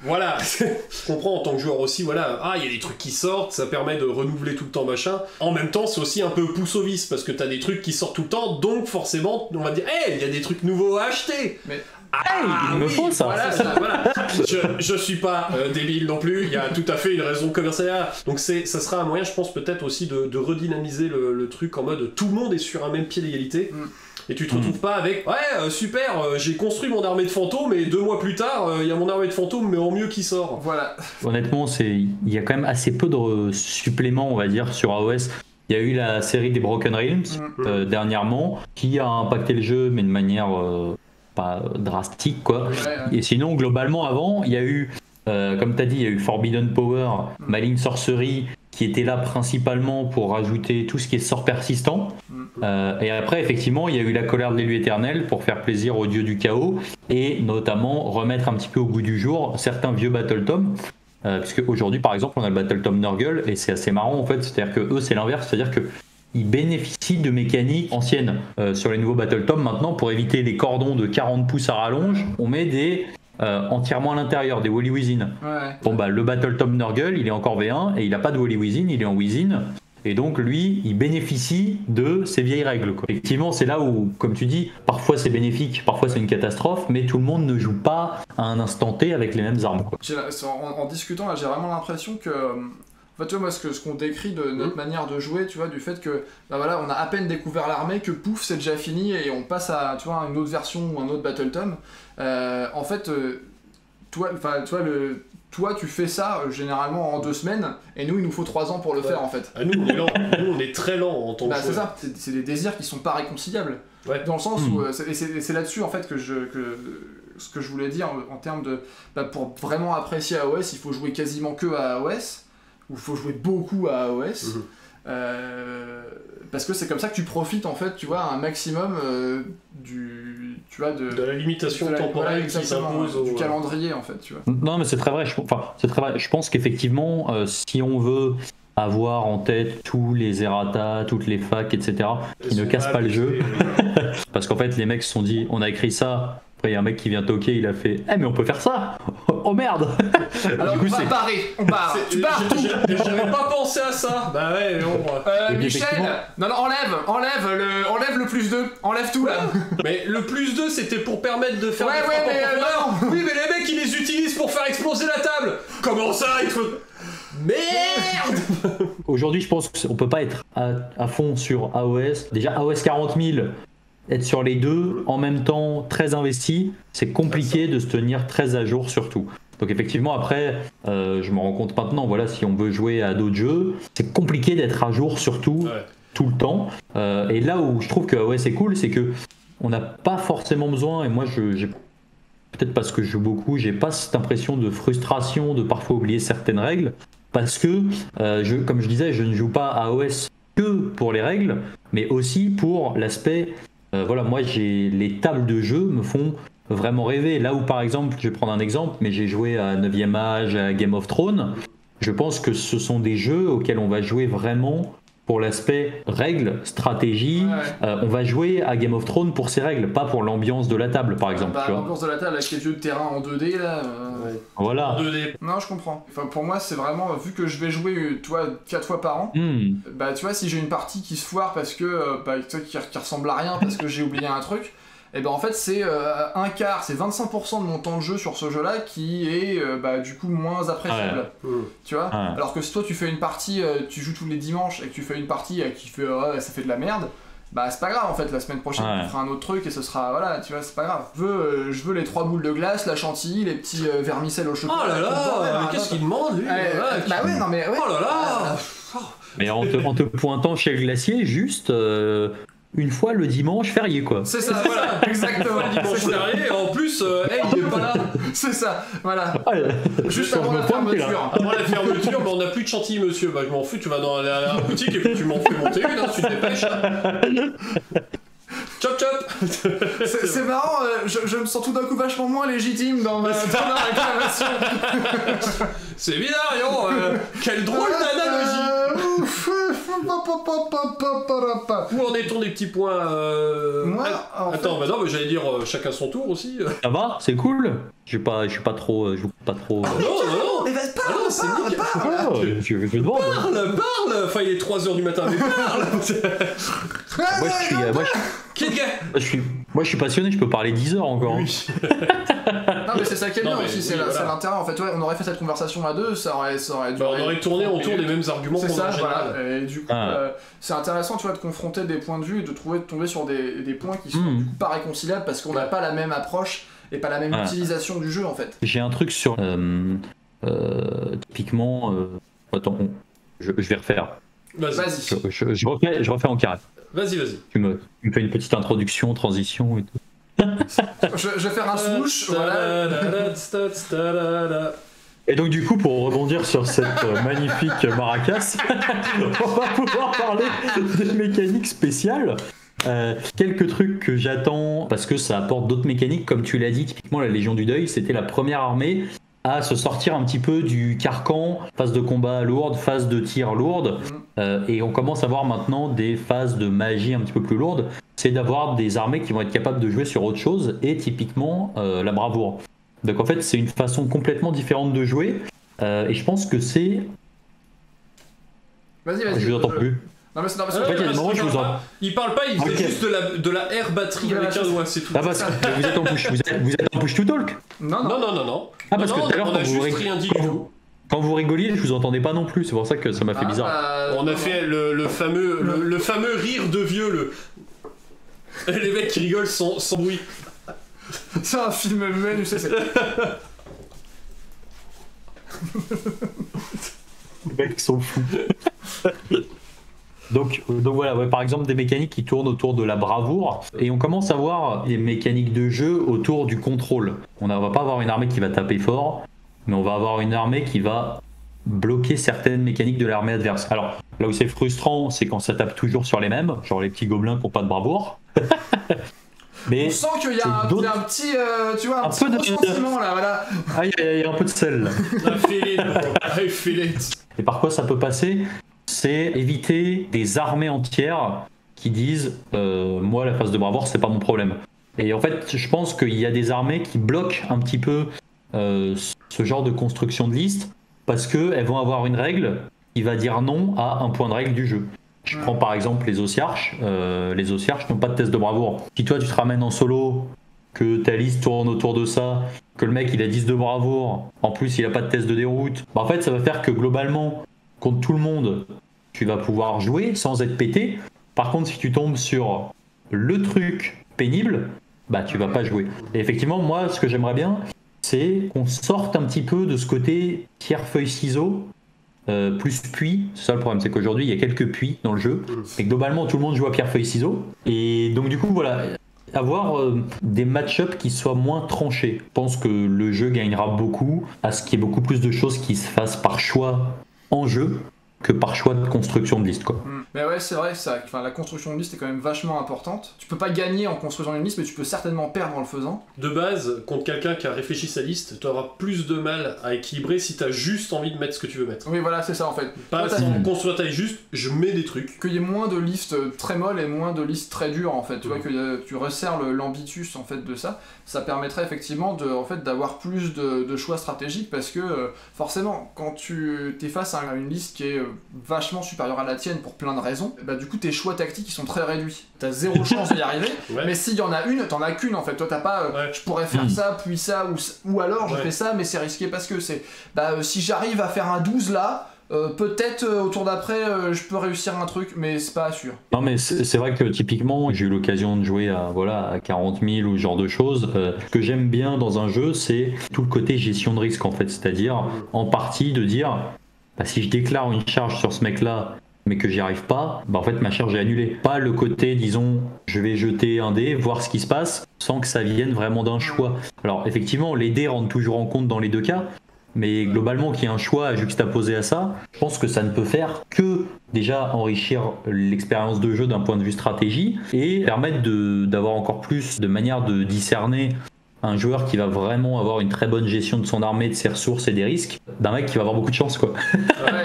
Voilà, je comprends en tant que joueur aussi, voilà, il y a des trucs qui sortent, ça permet de renouveler tout le temps, machin. En même temps, c'est aussi un peu pouce au vice, parce que t'as des trucs qui sortent tout le temps, donc forcément, on va dire, il y a des trucs nouveaux à acheter. Mais... il me faut ça. Voilà. Je suis pas débile non plus, il y a tout à fait une raison commerciale. Donc ça sera un moyen, je pense, peut-être aussi de redynamiser le truc en mode tout le monde est sur un même pied d'égalité. Et tu te retrouves pas avec super, j'ai construit mon armée de fantômes et 2 mois plus tard, il y a mon armée de fantômes mais en mieux qui sort. Voilà. Honnêtement, il y a quand même assez peu de suppléments, on va dire, sur AOS. Il y a eu la série des Broken Realms dernièrement, qui a impacté le jeu, mais de manière pas drastique, quoi. Et sinon, globalement, avant, il y a eu, comme tu as dit, il y a eu Forbidden Power, Malign Sorcery, qui était là principalement pour rajouter tout ce qui est sort persistant. Et après, effectivement, il y a eu la colère de l'élu éternel pour faire plaisir aux dieux du chaos et notamment remettre un petit peu au goût du jour certains vieux Battletome. Puisque aujourd'hui, par exemple, on a le Battletome Nurgle et c'est assez marrant en fait. C'est-à-dire que eux, c'est l'inverse. C'est-à-dire que ils bénéficient de mécaniques anciennes sur les nouveaux Battletome. Maintenant, pour éviter les cordons de 40 pouces à rallonge, on met des entièrement à l'intérieur, des Wally Within. Bon, le Battletome Nurgle, il est encore V1 et il n'a pas de Wally Within, il est en Within. Et donc lui, il bénéficie de ces vieilles règles, quoi. Effectivement, c'est là où, comme tu dis, parfois c'est bénéfique, parfois c'est une catastrophe, mais tout le monde ne joue pas à un instant T avec les mêmes armes, quoi. En discutant, là, j'ai vraiment l'impression que... En fait, tu vois, moi, ce qu'on décrit de notre manière de jouer, tu vois, du fait que, voilà, on a à peine découvert l'armée, que pouf, c'est déjà fini, et on passe à, tu vois, une autre version ou un autre Battletome. En fait, toi, tu fais ça généralement en 2 semaines, et nous, il nous faut 3 ans pour le faire, en fait. Nous, on est lent. Nous, on est très lent en tant que c'est ça, c'est des désirs qui sont pas réconciliables. Dans le sens où, c'est là-dessus, en fait, que ce que je voulais dire en termes de... pour vraiment apprécier AOS, il faut jouer quasiment que à AOS, ou il faut jouer beaucoup à AOS, parce que c'est comme ça que tu profites, en fait, tu vois, un maximum de la limitation temporelle qui s'impose du calendrier, en fait, tu vois. Non, mais c'est très vrai. C'est très vrai. Je pense qu'effectivement, si on veut avoir en tête tous les errata, toutes les facs, etc., qui ne cassent pas le jeu, parce qu'en fait, les mecs se sont dit, on a écrit ça. Après, il y a un mec qui vient toquer, il a fait mais on peut faire ça. Oh merde. Alors du coup, on barre. Tu barres tout. J'avais pas pensé à ça. Bah ouais, mais Michel, non, enlève le +2. Enlève tout, là. Mais le +2, c'était pour permettre de faire non. Oui, mais les mecs, ils les utilisent pour faire exploser la table. Comment ça, Merde. Aujourd'hui, je pense qu'on peut pas être à fond sur AOS. Déjà, AOS 40 000... être sur les deux en même temps très investi, c'est compliqué de se tenir très à jour surtout. Donc effectivement après, je me rends compte maintenant, voilà, si on veut jouer à d'autres jeux, c'est compliqué d'être à jour surtout tout le temps. Et là où je trouve que c'est cool, c'est que on n'a pas forcément besoin, et moi j'ai peut-être parce que je joue beaucoup, j'ai pas cette impression de frustration de parfois oublier certaines règles, parce que comme je disais, je ne joue pas à AOS que pour les règles, mais aussi pour l'aspect. Voilà, moi les tables de jeu me font vraiment rêver. Là où par exemple, je vais prendre un exemple, mais j'ai joué à 9e âge, à Game of Thrones, je pense que ce sont des jeux auxquels on va jouer vraiment pour l'aspect règles, stratégie. On va jouer à Game of Thrones pour ses règles, pas pour l'ambiance de la table par exemple. L'ambiance de la table avec les jeux de terrain en 2D là. Voilà. En 2D. Non, je comprends. Enfin, pour moi, c'est vraiment, vu que je vais jouer 4 fois par an, bah tu vois, si j'ai une partie qui se foire parce que qui ressemble à rien parce que j'ai oublié un truc, et ben en fait c'est un quart, c'est 25% de mon temps de jeu sur ce jeu-là qui est du coup moins appréciable. Tu vois. Alors que si toi tu fais une partie, tu joues tous les dimanches et que tu fais une partie qui fait ça fait de la merde. Bah c'est pas grave en fait, la semaine prochaine tu feras un autre truc et ce sera, voilà, tu vois, c'est pas grave. Je veux les 3 boules de glace, la chantilly, les petits vermicelles au chocolat. Oh là là, qu'est-ce qu'il demande lui Bah ouais, non mais ouais. Oh là là. Mais en te pointant chez le glacier, juste une fois le dimanche férié quoi. C'est ça, voilà, exactement. Le dimanche férié, et en plus, il est pas là. C'est ça, voilà. Juste avant la fermeture. Avant la fermeture, on n'a plus de chantilly, monsieur. Bah je m'en fous, tu vas dans la boutique et puis tu m'en fais monter une, tu te dépêches. Chop chop. C'est marrant, je me sens tout d'un coup vachement moins légitime dans ma réclamation. C'est bizarre, quelle drôle d'analogie. Où en est-on des petits points Moi, attends, bah non, mais j'allais dire chacun son tour aussi. Ça va, c'est cool. Je suis pas trop. Non, mais vas-y, parle. Je demande. Parle. Enfin, il est 3h du matin, mais parle. Moi, je suis passionné, je peux parler 10 heures encore. Oui. Non, mais c'est ça qui est bien aussi, c'est voilà. l'intérêt. En fait, ouais, on aurait fait cette conversation à deux, ça aurait duré. On aurait tourné autour des mêmes arguments c'est qu'on a ça, en général. voilà. Et du coup, c'est intéressant, tu vois, de confronter des points de vue et de tomber sur des points qui sont du coup pas réconciliables parce qu'on n'a pas la même approche et pas la même utilisation du jeu en fait. J'ai un truc sur typiquement. Attends, je vais refaire. Vas-y. Je refais en carré. Vas-y. Tu me fais une petite introduction, transition et tout. Je vais faire un swoosh, voilà. Et donc du coup, pour rebondir sur cette magnifique maracas, on va pouvoir parler des mécaniques spéciales. Quelques trucs que j'attends, parce que ça apporte d'autres mécaniques, comme tu l'as dit, typiquement la Légion du Deuil, c'était la première armée à se sortir un petit peu du carcan, phase de combat lourde, phase de tir lourde, et on commence à voir maintenant des phases de magie un petit peu plus lourdes, c'est d'avoir des armées qui vont être capables de jouer sur autre chose, et typiquement la bravoure. Donc en fait c'est une façon complètement différente de jouer, et je pense que c'est... Vas-y. Je vous entends plus. Non mais c'est en fait, il y a des moments où je vous entends. Il parle pas, il fait juste de la air batterie avec un doigt, c'est tout. Ah parce que vous êtes en push, vous êtes en push to talk. Non. Ah parce que tout à l'heure quand vous rigoliez, je vous entendais pas non plus, c'est pour ça que ça m'a fait bizarre. On a fait le fameux rire de vieux, les mecs qui rigolent sans bruit. C'est un film muet, tu sais, c'est... Les mecs sont fous. Donc voilà, par exemple des mécaniques qui tournent autour de la bravoure, et on commence à voir des mécaniques de jeu autour du contrôle. On va pas avoir une armée qui va taper fort, mais on va avoir une armée qui va bloquer certaines mécaniques de l'armée adverse. Alors là où c'est frustrant, c'est quand ça tape toujours sur les mêmes, genre les petits gobelins qui n'ont pas de bravoure. Mais on sent qu'il y a un petit, tu vois, un petit ressentiment là, voilà. Ah, il y a un peu de sel là. I feel it. Et par quoi ça peut passer ? C'est éviter des armées entières qui disent moi la phase de bravoure c'est pas mon problème. Et en fait je pense qu'il y a des armées qui bloquent un petit peu ce genre de construction de liste parce qu'elles vont avoir une règle qui va dire non à un point de règle du jeu. Je prends par exemple les Ossiarches. Les Ossiarches n'ont pas de test de bravoure. Si toi tu te ramènes en solo, que ta liste tourne autour de ça, que le mec il a 10 de bravoure, en plus il a pas de test de déroute, bah en fait ça va faire que globalement contre tout le monde tu vas pouvoir jouer sans être pété. Par contre si tu tombes sur le truc pénible, bah tu vas pas jouer. Et effectivement moi ce que j'aimerais bien c'est qu'on sorte un petit peu de ce côté pierre feuille ciseaux plus puits. C'est ça le problème, c'est qu'aujourd'hui il y a quelques puits dans le jeu et globalement tout le monde joue à pierre feuille ciseaux, et donc du coup voilà, avoir des match-ups qui soient moins tranchés. Je pense que le jeu gagnera beaucoup à ce qu'il y ait beaucoup plus de choses qui se fassent par choix en jeu que par choix de construction de liste, quoi. Mais ouais, c'est vrai, la construction de liste est quand même vachement importante. Tu peux pas gagner en construisant une liste, mais tu peux certainement perdre en le faisant. De base, contre quelqu'un qui a réfléchi sa liste, tu auras plus de mal à équilibrer si t'as juste envie de mettre ce que tu veux mettre. Oui, voilà, c'est ça en fait. Pas sans construire ta liste, juste je mets des trucs. Qu'il y ait moins de listes très molles et moins de listes très dures en fait. Tu vois, que tu resserres l'ambitus en fait de ça. Ça permettrait effectivement d'avoir plus de choix stratégiques, parce que forcément, quand tu t'es face à une liste qui est vachement supérieure à la tienne pour plein de raisons, bah du coup tes choix tactiques ils sont très réduits. T'as zéro chance d'y arriver, mais s'il y en a une, t'en as qu'une en fait. Toi t'as pas je pourrais faire ça, puis ça, ou alors je fais ça, mais c'est risqué parce que c'est si j'arrive à faire un 12 là, peut-être au tour d'après je peux réussir un truc, mais c'est pas sûr. Non mais c'est vrai que typiquement j'ai eu l'occasion de jouer à 40 000 ou ce genre de choses. Ce que j'aime bien dans un jeu, c'est tout le côté gestion de risque en fait, c'est-à-dire en partie de dire si je déclare une charge sur ce mec là mais que j'y arrive pas, en fait ma charge est annulée. Pas le côté disons je vais jeter un dé, voir ce qui se passe sans que ça vienne vraiment d'un choix. Alors effectivement les dés rentrent toujours en compte dans les deux cas, mais globalement qu'il y ait un choix à juxtaposer à ça, je pense que ça ne peut faire que déjà enrichir l'expérience de jeu d'un point de vue stratégie et permettre d'avoir encore plus de manières de discerner un joueur qui va vraiment avoir une très bonne gestion de son armée, de ses ressources et des risques, d'un mec qui va avoir beaucoup de chance, quoi. Ouais.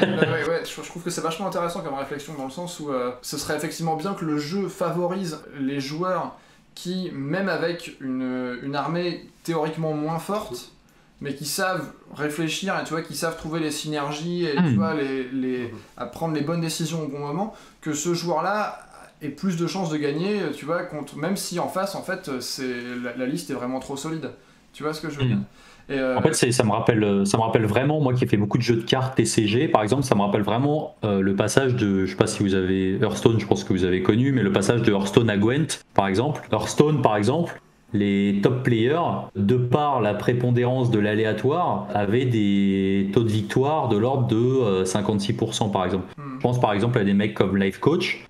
Je trouve que c'est vachement intéressant comme réflexion, dans le sens où ce serait effectivement bien que le jeu favorise les joueurs qui, même avec une armée théoriquement moins forte, mais qui savent réfléchir et tu vois, qui savent trouver les synergies et tu vois, à prendre les bonnes décisions au bon moment, que ce joueur-là ait plus de chances de gagner, tu vois, même si en face, en fait, la liste est vraiment trop solide. Tu vois ce que je veux dire? En fait, ça me rappelle vraiment, moi qui ai fait beaucoup de jeux de cartes TCG, par exemple, ça me rappelle vraiment le passage de, je sais pas si vous avez Hearthstone, je pense que vous avez connu, mais le passage de Hearthstone à Gwent, par exemple. Hearthstone, par exemple, les top players, de par la prépondérance de l'aléatoire, avaient des taux de victoire de l'ordre de 56% par exemple. Je pense par exemple à des mecs comme Life Coach.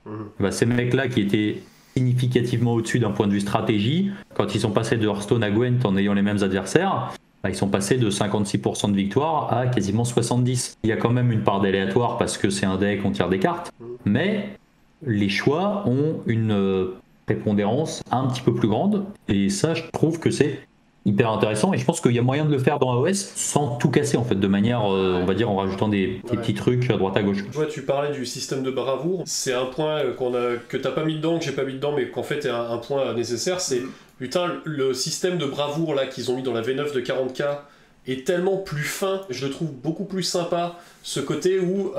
Ces mecs-là qui étaient significativement au-dessus d'un point de vue stratégie, quand ils sont passés de Hearthstone à Gwent en ayant les mêmes adversaires, ils sont passés de 56% de victoire à quasiment 70%. Il y a quand même une part d'aléatoire parce que c'est un deck, on tire des cartes, mais les choix ont une prépondérance un petit peu plus grande, et ça je trouve que c'est hyper intéressant, et je pense qu'il y a moyen de le faire dans AOS sans tout casser en fait, de manière on va dire en rajoutant des petits trucs à droite à gauche. Tu vois, tu parlais du système de bravoure, c'est un point que t'as pas mis dedans, que j'ai pas mis dedans, mais qu'en fait est un point nécessaire, c'est putain, le système de bravoure là qu'ils ont mis dans la V9 de 40K est tellement plus fin, je le trouve beaucoup plus sympa, ce côté où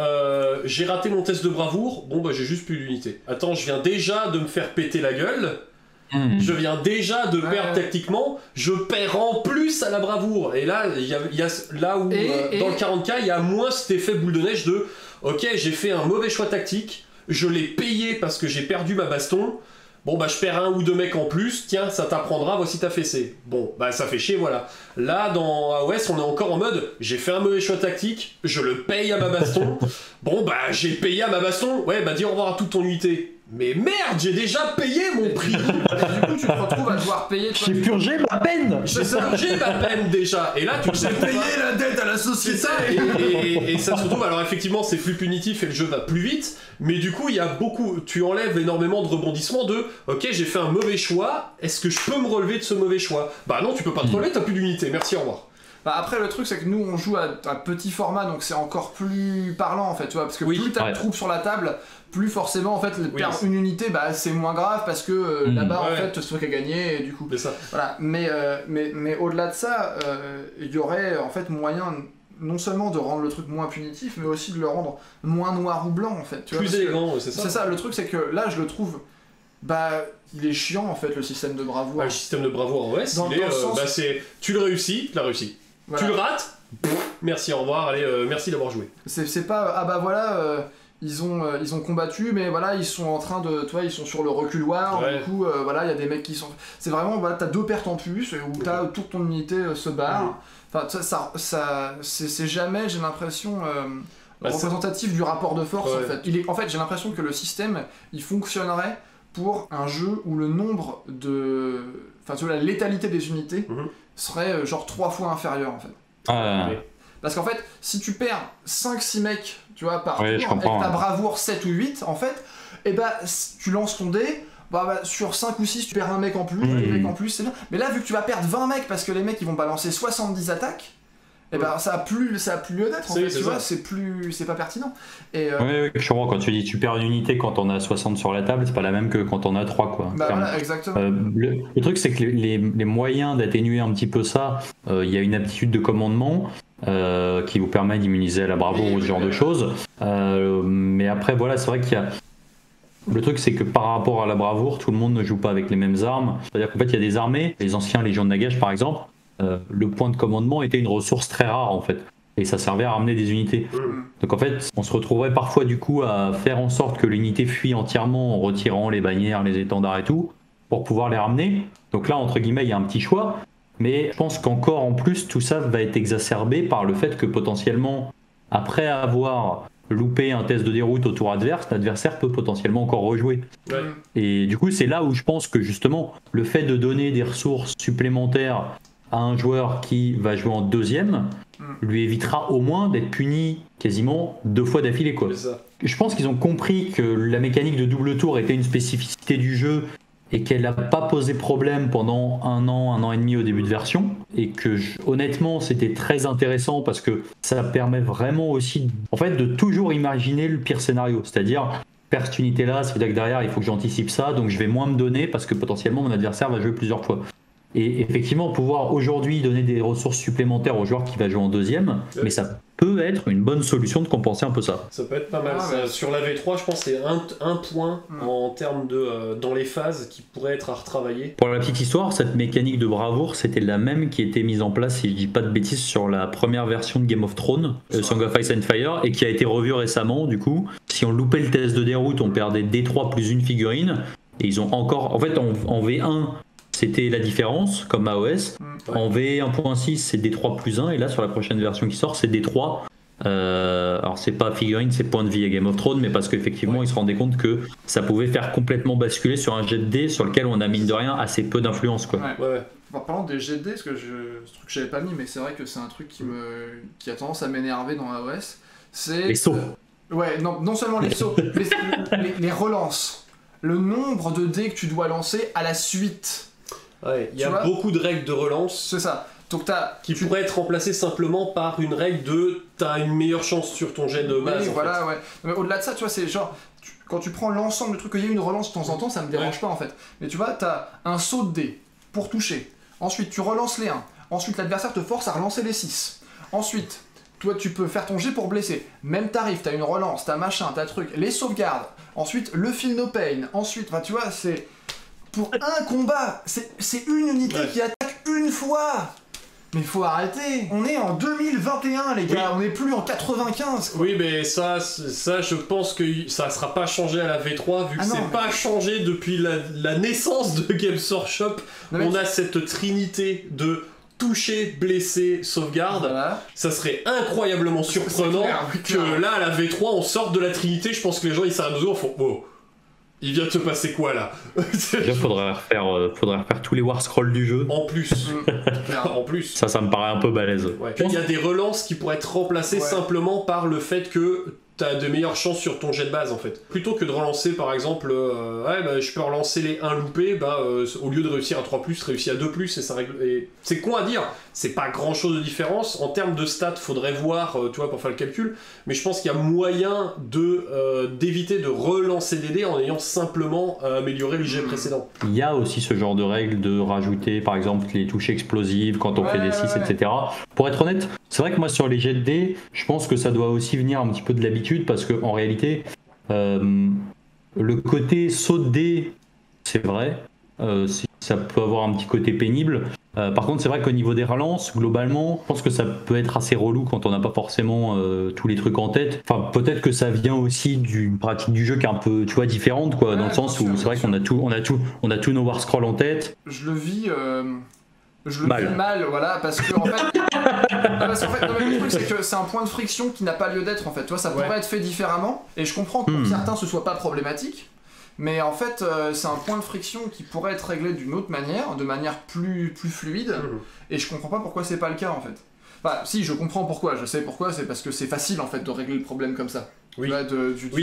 j'ai raté mon test de bravoure, bon bah j'ai juste plus d'unité. Attends, je viens déjà de me faire péter la gueule, je viens déjà de perdre tactiquement, je perds en plus à la bravoure. Et là, il y a là où dans le 40K, il y a moins cet effet boule de neige de ok, j'ai fait un mauvais choix tactique, je l'ai payé parce que j'ai perdu ma baston. Bon bah je perds un ou deux mecs en plus, tiens ça t'apprendra, voici ta fessée. Bon bah ça fait chier, voilà. Là dans AOS on est encore en mode j'ai fait un mauvais choix tactique, je le paye à ma baston. Bon bah j'ai payé à ma baston, ouais bah dis au revoir à toute ton unité. Mais merde, j'ai déjà payé mon prix. Et du coup, tu te retrouves à devoir payer. J'ai purgé ma peine. J'ai purgé ma peine déjà. Et là, tu te payé la dette à la société. C'est ça. Et ça se retrouve. Alors effectivement, c'est plus punitif et le jeu va plus vite. Mais du coup, il y a beaucoup. Tu enlèves énormément de rebondissements de. Ok, j'ai fait un mauvais choix. Est-ce que je peux me relever de ce mauvais choix? Bah non, tu peux pas te relever. T'as plus d'unité. Merci, au revoir. Bah après le truc c'est que nous on joue à petit format, donc c'est encore plus parlant en fait, tu vois, parce que plus t'as de troupes sur la table, plus forcément en fait perdre une unité bah c'est moins grave parce que là-bas en fait c'est toi qui as gagné et du coup ça. Voilà, mais au-delà de ça il y aurait en fait moyen non seulement de rendre le truc moins punitif mais aussi de le rendre moins noir ou blanc en fait, tu vois, plus élégant, c'est ça. C'est ça, le truc c'est que là je le trouve il est chiant en fait le système de bravoure. Le système de bravoure en OS, c'est tu le réussis, tu l'as réussi. Voilà. Tu le rates, merci, au revoir, allez, merci d'avoir joué. C'est pas, ils ont combattu, mais voilà, ils sont en train de, toi, ils sont sur le reculoir, du coup, voilà, il y a des mecs qui sont... C'est vraiment, voilà, t'as 2 pertes en plus, où t'as toute ton unité se barre. Enfin, c'est jamais, j'ai l'impression... représentatif du rapport de force, en fait. J'ai l'impression que le système, il fonctionnerait pour un jeu où le nombre de... Enfin, tu vois, la létalité des unités serait genre 3 fois inférieur, en fait. Parce qu'en fait, si tu perds 5-6 mecs, tu vois, par tour, avec ta bravoure 7 ou 8, en fait, et tu lances ton dé, sur 5 ou 6, tu perds un mec en plus, 2 mecs en plus, c'est bien. Mais là, vu que tu vas perdre 20 mecs parce que les mecs, ils vont balancer 70 attaques, et ça a plus lieu d'être en fait, tu vois, c'est pas pertinent. Oui, je comprends, quand tu dis tu perds une unité quand on a 60 sur la table, c'est pas la même que quand on a 3 quoi. Voilà, exactement. Le truc c'est que les moyens d'atténuer un petit peu ça, il y a une aptitude de commandement qui vous permet d'immuniser à la bravoure ou ce genre de choses. Mais après voilà, c'est vrai qu'il y a... Le truc c'est que par rapport à la bravoure, tout le monde ne joue pas avec les mêmes armes. C'est-à-dire qu'en fait il y a des armées, les anciens Légions de Nagash par exemple, le point de commandement était une ressource très rare en fait, et ça servait à ramener des unités. Donc en fait on se retrouverait parfois du coup à faire en sorte que l'unité fuit entièrement en retirant les bannières, les étendards et tout pour pouvoir les ramener. Donc là entre guillemets il y a un petit choix, mais je pense qu'encore en plus tout ça va être exacerbé par le fait que potentiellement après avoir loupé un test de déroute au tour adverse, l'adversaire peut potentiellement encore rejouer. Et du coup c'est là où je pense que justement le fait de donner des ressources supplémentaires à un joueur qui va jouer en deuxième, lui évitera au moins d'être puni quasiment 2 fois d'affilée, quoi. Je pense qu'ils ont compris que la mécanique de double tour était une spécificité du jeu et qu'elle n'a pas posé problème pendant un an et demi au début de version, et que honnêtement c'était très intéressant parce que ça permet vraiment aussi en fait de toujours imaginer le pire scénario, c'est-à-dire faire cette unité là, ça veut dire que derrière il faut que j'anticipe ça, donc je vais moins me donner parce que potentiellement mon adversaire va jouer plusieurs fois. Et effectivement, pouvoir aujourd'hui donner des ressources supplémentaires au joueur qui va jouer en deuxième, mais ça peut être une bonne solution de compenser un peu ça. Ça peut être pas mal. Ça. Sur la V3, je pense que c'est un point en termes de dans les phases qui pourrait être à retravailler. Pour la petite histoire, cette mécanique de bravoure, c'était la même qui était mise en place, si je dis pas de bêtises, sur la première version de Game of Thrones, Song of Ice and Fire, et qui a été revue récemment. Du coup, si on loupait le test de déroute, on perdait D3 plus une figurine. Et ils ont encore, en fait, en V1. C'était la différence, comme AOS. En V1.6, c'est D3 plus 1, et là, sur la prochaine version qui sort, c'est D3. Alors, c'est pas figurine, c'est point de vie à Game of Thrones, mais parce qu'effectivement, ils se rendaient compte que ça pouvait faire complètement basculer sur un jet de dés sur lequel on a, mine de rien, assez peu d'influence, quoi. En parlant des jets de dés, parce que ce truc que j'avais pas mis, mais c'est vrai que c'est un truc qui a tendance à m'énerver dans AOS, c'est... Les sauts. Ouais, non seulement les sauts, les relances. Le nombre de dés que tu dois lancer à la suite. Ouais, il y a beaucoup de règles de relance. C'est ça. Donc qui pourraient être remplacées simplement par une règle de t'as une meilleure chance sur ton jet de base. Oui, voilà, ouais. Mais au-delà de ça, tu vois, c'est genre, quand tu prends l'ensemble du truc, qu'il y ait une relance de temps en temps, ça me dérange pas en fait. Mais tu vois, t'as un saut de dés pour toucher. Ensuite, tu relances les 1. Ensuite, l'adversaire te force à relancer les 6. Ensuite, toi, tu peux faire ton jet pour blesser. Même tarif, t'as une relance, t'as machin, t'as truc. Les sauvegardes. Ensuite, le feel no pain. Ensuite, enfin, tu vois, c'est... Pour un combat, c'est une unité qui attaque une fois. Mais faut arrêter. On est en 2021, les gars. On n'est plus en 95. Quoi. Oui, mais ça, je pense que ça sera pas changé à la V3 vu que c'est pas changé depuis la naissance de Games Workshop. On a cette trinité de toucher, blesser, sauvegarde. Voilà. Ça serait incroyablement surprenant que là, à la V3, on sorte de la trinité. Je pense que les gens ils s'arrêtent de font oh. Il vient de se passer quoi là? Déjà, faudrait refaire tous les War Scrolls du jeu. En plus. En plus. Ça me paraît un peu balèze. Ouais. Il y a des relances qui pourraient être remplacées simplement par le fait que t'as de meilleures chances sur ton jet de base en fait. Plutôt que de relancer par exemple, je peux relancer les 1 loupés, au lieu de réussir à 3+, réussir à 2+, et ça règle. Et c'est con à dire, c'est pas grand chose de différence. En termes de stats, faudrait voir, tu vois, pour faire le calcul, mais je pense qu'il y a moyen d'éviter de relancer des dés en ayant simplement amélioré le jet précédent. Il y a aussi ce genre de règle de rajouter par exemple les touches explosives quand on fait des 6, etc. Pour être honnête, c'est vrai que moi sur les jets de dés, je pense que ça doit aussi venir un petit peu de l'habitude parce qu'en réalité, le côté saut de dés, c'est vrai, ça peut avoir un petit côté pénible. Par contre, c'est vrai qu'au niveau des relances, globalement, je pense que ça peut être assez relou quand on n'a pas forcément tous les trucs en tête. Enfin, peut-être que ça vient aussi d'une pratique du jeu qui est un peu, tu vois, différente, quoi, dans le sens où c'est vrai qu'on a tous nos War Scrolls en tête. Je le vis mal, voilà, parce que en fait, le truc c'est que c'est un point de friction qui n'a pas lieu d'être en fait. Tu vois, ça pourrait être fait différemment, et je comprends que pour certains ce soit pas problématique. Mais en fait, c'est un point de friction qui pourrait être réglé d'une autre manière, de manière plus fluide, et je comprends pas pourquoi c'est pas le cas en fait. Enfin, si, je comprends pourquoi, je sais pourquoi, c'est parce que c'est facile en fait de régler le problème comme ça. Oui,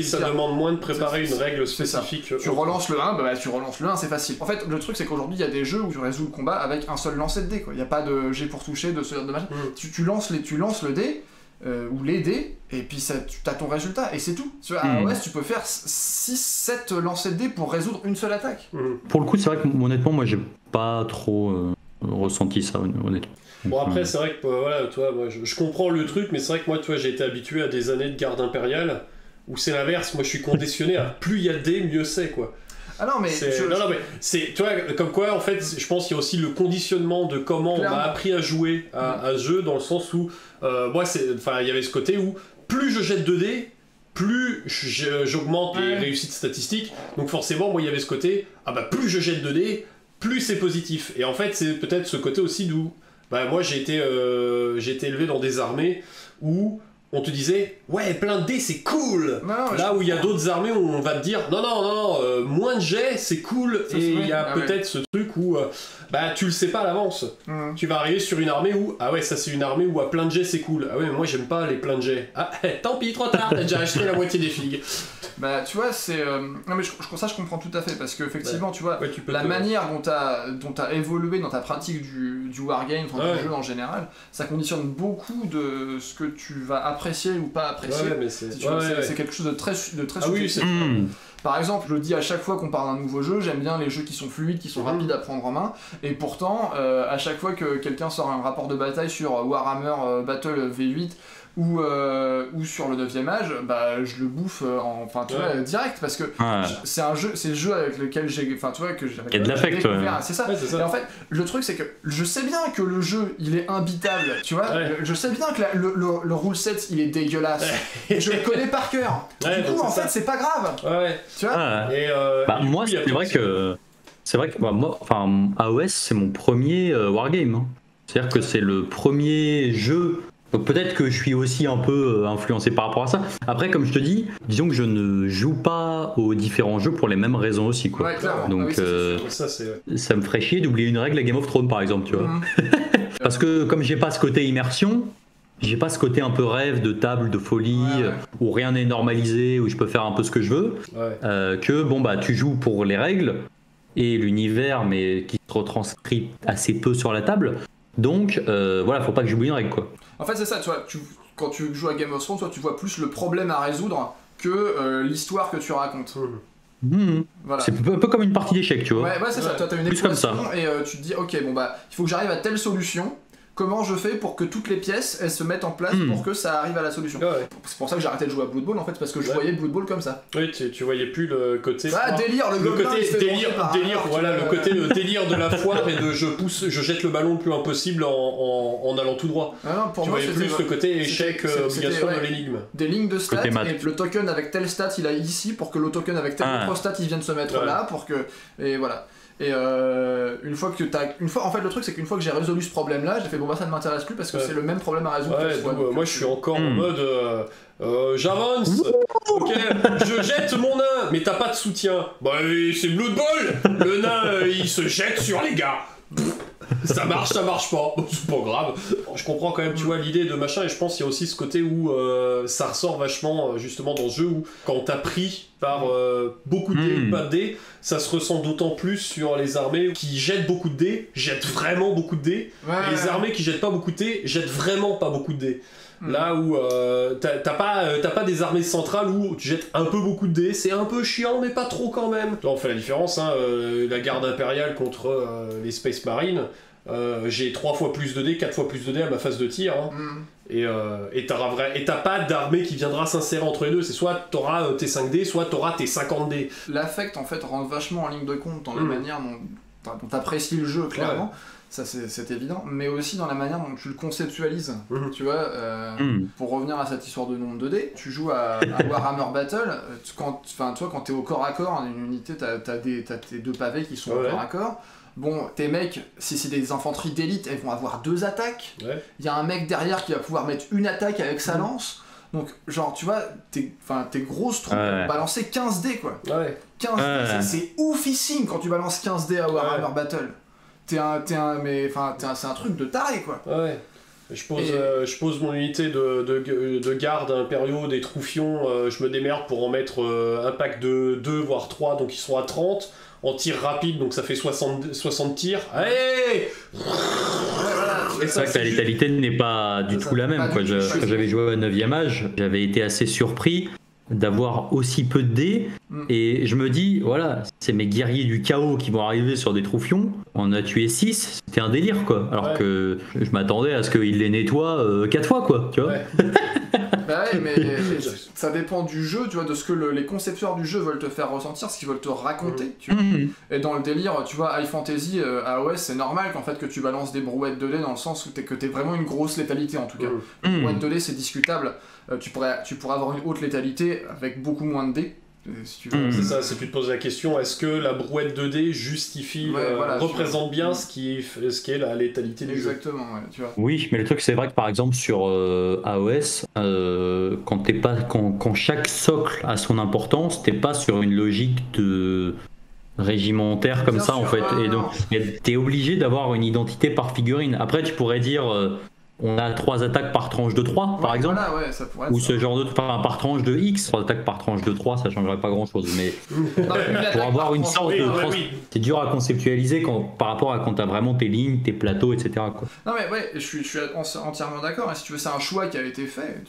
ça demande moins de préparer une règle spécifique. Tu relances le 1, tu relances le 1, c'est facile. En fait, le truc c'est qu'aujourd'hui il y a des jeux où tu résous le combat avec un seul lancer de dés, quoi. Il n'y a pas de jet pour toucher, de machin. Tu lances le dé, ou les dés, et puis tu as ton résultat, et c'est tout. À OS, tu peux faire 6-7 lancers de dés pour résoudre une seule attaque. Pour le coup, c'est vrai que honnêtement, moi j'ai pas trop ressenti ça, honnêtement. Bon, après, c'est vrai que voilà, toi, moi, je comprends le truc, mais c'est vrai que moi, toi, j'ai été habitué à des années de garde impériale où c'est l'inverse. Moi, je suis conditionné à plus il y a de dés, mieux c'est, quoi. Ah non, mais. C'est. Tu vois, comme quoi, en fait, je pense qu'il y a aussi le conditionnement de comment on m'a appris à jouer à ce jeu, dans le sens où, moi, il y avait ce côté où plus je jette de dés, plus j'augmente les réussites statistiques. Donc, forcément, moi, il y avait ce côté, plus je jette de dés, plus c'est positif. Et en fait, c'est peut-être ce côté aussi d'où. Moi j'ai été élevé dans des armées où on te disait ouais plein de dés c'est cool. Non, là où il y a d'autres armées où on va te dire non, moins de jets c'est cool. Ça, et il y a peut-être ce truc où bah tu le sais pas à l'avance. Tu vas arriver sur une armée où ah ouais ça c'est une armée où à plein de jets c'est cool. Ah ouais mais moi j'aime pas les plein de jets. Ah tant pis trop tard, t'as déjà acheté la moitié des figues. Bah tu vois c'est non mais je comprends tout à fait parce que effectivement tu vois la manière dont t'as évolué dans ta pratique du wargame, du jeu en général, ça conditionne beaucoup de ce que tu vas apprécier ou pas apprécier. C'est quelque chose de très subjectif. Par exemple, je le dis à chaque fois qu'on parle d'un nouveau jeu, j'aime bien les jeux qui sont fluides, qui sont rapides à prendre en main, et pourtant, à chaque fois que quelqu'un sort un rapport de bataille sur Warhammer Battle V8 ou sur le 9ème âge, bah je le bouffe direct parce que c'est le jeu avec lequel j'ai il y a de l'affect, c'est ça. Et en fait le truc c'est que je sais bien que le jeu il est imbitable, tu vois, je sais bien que le rule set il est dégueulasse, je le connais par cœur, du coup en fait c'est pas grave, tu vois. Et moi c'est vrai que moi, AOS c'est mon premier wargame, hein. C'est-à-dire que c'est le premier jeu. Donc peut-être que je suis aussi un peu influencé par rapport à ça. Après, comme je te dis, disons que je ne joue pas aux différents jeux pour les mêmes raisons aussi, quoi. Donc ça me ferait chier d'oublier une règle à Game of Thrones, par exemple, tu vois. Parce que comme j'ai pas ce côté immersion, j'ai pas ce côté un peu rêve de table de folie où rien n'est normalisé, où je peux faire un peu ce que je veux, que bon bah tu joues pour les règles et l'univers, mais qui se retranscrit assez peu sur la table. Donc voilà, faut pas que j'oublie une règle, quoi. En fait c'est ça, tu vois, quand tu joues à Game of Thrones, toi, tu vois plus le problème à résoudre que l'histoire que tu racontes. Voilà. C'est un peu comme une partie d'échecs, tu vois. Ouais c'est ça, toi t'as une équation et tu te dis ok bon bah il faut que j'arrive à telle solution. Comment je fais pour que toutes les pièces elles se mettent en place pour que ça arrive à la solution. C'est pour ça que j'ai arrêté de jouer à Blood Bowl en fait, parce que je voyais Blood Bowl comme ça. Oui, tu voyais plus le côté délire, le côté délire, voilà, le côté le délire de la foire et de je jette le ballon le plus impossible en allant tout droit. Pour tu moi, voyais plus le côté échec obligation de l'énigme. Des lignes de stats et le token avec tel stat il a ici pour que le token avec tel autre stat il vienne se mettre là pour que et voilà. Et une fois en fait le truc c'est qu'une fois que j'ai résolu ce problème là, j'ai fait bon bah ça ne m'intéresse plus parce que c'est le même problème à résoudre. Moi je suis encore en mode j'avance, ok, je jette mon nain, mais t'as pas de soutien. Bah c'est Blood Bowl, le nain il se jette sur les gars. Ça marche pas, c'est pas grave. Je comprends quand même, tu vois, l'idée de machin, et je pense qu'il y a aussi ce côté où ça ressort vachement justement dans ce jeu où quand t'as pris par beaucoup de dés ou pas de dés, ça se ressent d'autant plus sur les armées qui jettent beaucoup de dés, jettent vraiment beaucoup de dés, et les armées qui jettent pas beaucoup de dés, jettent vraiment pas beaucoup de dés. Là où t'as pas des armées centrales où tu jettes un peu beaucoup de dés, c'est un peu chiant mais pas trop quand même. Là on fait la différence, hein, la garde impériale contre les Space Marines, j'ai 3 fois plus de dés, 4 fois plus de dés à ma phase de tir, hein. Et t'as pas d'armée qui viendra s'insérer entre les deux, c'est soit t'auras tes 5 dés, soit t'auras tes 50 dés. L'affect en fait rentre vachement en ligne de compte dans la manière dont t'apprécies le jeu clairement. Ça c'est évident, mais aussi dans la manière dont tu le conceptualises, tu vois, pour revenir à cette histoire de nombre de dés, tu joues à Warhammer Battle, quand t'es au corps à corps, une unité, t'as tes 2 pavés qui sont au corps à corps, bon, tes mecs, si c'est des infanteries d'élite, elles vont avoir 2 attaques, il y a un mec derrière qui va pouvoir mettre une attaque avec sa lance, donc genre tu vois, tes grosses troupes vont balancer 15 dés quoi, 15 dés, c'est oufissime quand tu balances 15 dés à Warhammer Battle. C'est un truc de taré quoi. Je pose mon unité de garde impériaux, des troufions, je me démerde pour en mettre un pack de 2 voire 3, donc ils sont à 30 en tir rapide, donc ça fait 60 tirs. Allez c'est vrai que la létalité n'est pas du tout la même. Quand j'avais joué à 9ème âge, j'avais été assez surpris d'avoir aussi peu de dés, et je me dis voilà, c'est mes guerriers du chaos qui vont arriver sur des troufions, on a tué 6, c'était un délire quoi, alors que je m'attendais à ce qu'ils les nettoient 4 fois quoi, tu vois. Bah ouais, mais ça dépend du jeu, tu vois, de ce que les concepteurs du jeu veulent te faire ressentir, ce qu'ils veulent te raconter, tu vois. Et dans le délire, tu vois, High Fantasy, AOS, c'est normal qu'en fait que tu balances des brouettes de dés dans le sens où t'es vraiment une grosse létalité en tout cas. Une brouette de dés c'est discutable, tu pourrais avoir une haute létalité avec beaucoup moins de dés. Si tu veux. C'est ça, c'est que tu te poses la question, est-ce que la brouette 2D justifie, représente bien ce qui est la létalité du jeu. Exactement, ouais, tu vois. Oui, mais le truc c'est vrai que par exemple sur AOS, quand chaque socle a son importance, t'es pas sur une logique de régimentaire comme Bien ça sûr, en fait. Et donc t'es obligé d'avoir une identité par figurine. Après tu pourrais dire on a 3 attaques par tranche de 3 par exemple. Voilà, ouais, ça pourrait être Ou ça. ce genre de. Enfin, par tranche de X, 3 attaques par tranche de 3, ça changerait pas grand chose. Mais pour avoir une sorte de. C'est dur à conceptualiser par rapport à quand t'as vraiment tes lignes, tes plateaux, etc. Quoi. Non, mais ouais, je suis entièrement d'accord. Et si tu veux, c'est un choix qui a été fait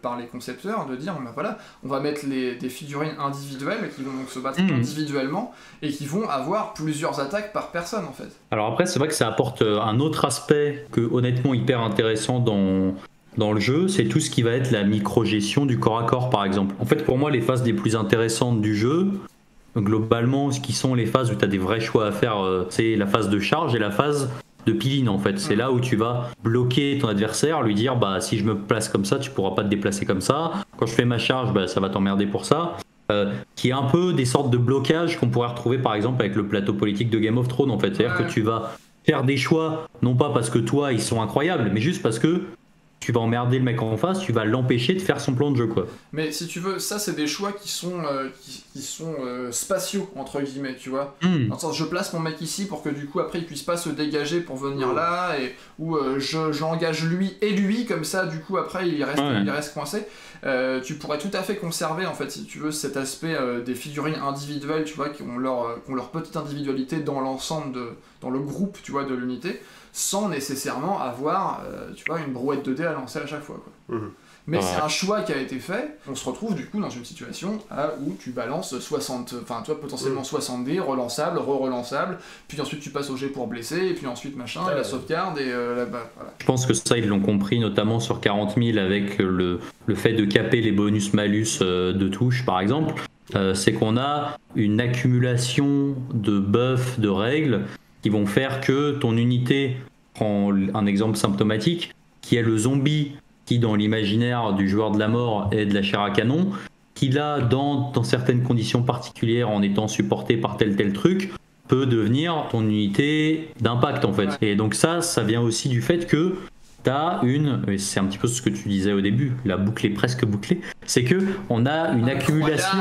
par les concepteurs de dire bah voilà, on va mettre des figurines individuelles qui vont donc se battre individuellement et qui vont avoir plusieurs attaques par personne en fait. Alors après, c'est vrai que ça apporte un autre aspect que honnêtement hyper intéressant dans le jeu, c'est tout ce qui va être la micro-gestion du corps à corps par exemple. En fait, pour moi, les phases les plus intéressantes du jeu, globalement, ce qui sont les phases où tu as des vrais choix à faire, c'est la phase de charge et la phase de piline en fait. C'est là où tu vas bloquer ton adversaire, lui dire bah si je me place comme ça, tu pourras pas te déplacer comme ça. Quand je fais ma charge, bah ça va t'emmerder pour ça. Qui est un peu des sortes de blocages qu'on pourrait retrouver par exemple avec le plateau politique de Game of Thrones en fait. C'est-à-dire que tu vas faire des choix, non pas parce que toi ils sont incroyables, mais juste parce que tu vas emmerder le mec en face, tu vas l'empêcher de faire son plan de jeu quoi. Mais si tu veux, ça c'est des choix qui sont spatiaux entre guillemets, tu vois. Dans le sens, je place mon mec ici pour que du coup après il puisse pas se dégager pour venir là, ou j'engage lui comme ça du coup après il reste coincé. Tu pourrais tout à fait conserver en fait si tu veux cet aspect des figurines individuelles, tu vois, qui ont leur petite individualité dans l'ensemble dans le groupe, tu vois, de l'unité, sans nécessairement avoir tu vois, une brouette 2D à lancer à chaque fois quoi. Mais c'est un choix qui a été fait. On se retrouve du coup dans une situation où tu balances 60, enfin toi potentiellement 60 dés, relançable, re-relançable, puis ensuite tu passes au jet pour blesser, et puis ensuite machin, et la sauvegarde, et là-bas, voilà. Je pense que ça ils l'ont compris notamment sur 40 000 avec le fait de caper les bonus-malus de touche par exemple. C'est qu'on a une accumulation de buffs, de règles qui vont faire que ton unité, prend un exemple symptomatique, qui est le zombie qui dans l'imaginaire du joueur de la mort est de la chair à canon, qui là dans certaines conditions particulières en étant supporté par tel truc peut devenir ton unité d'impact en fait. Et donc ça vient aussi du fait que t'as c'est un petit peu ce que tu disais au début, la boucle est presque bouclée, c'est que on a une accumulation.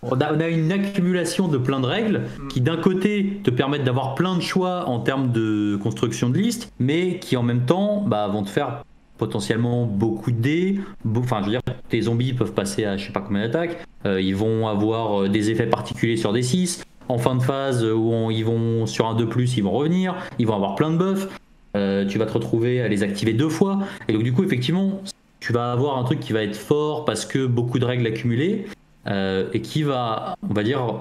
On a une accumulation de plein de règles qui d'un côté te permettent d'avoir plein de choix en termes de construction de liste, mais qui en même temps vont te faire potentiellement beaucoup de dés. Enfin, je veux dire, tes zombies peuvent passer à je sais pas combien d'attaques, ils vont avoir des effets particuliers sur des 6. En fin de phase, où ils vont sur un 2+, ils vont revenir, ils vont avoir plein de buffs. Tu vas te retrouver à les activer 2 fois. Et donc du coup, effectivement, tu vas avoir un truc qui va être fort parce que beaucoup de règles accumulées. Et qui va, on va dire,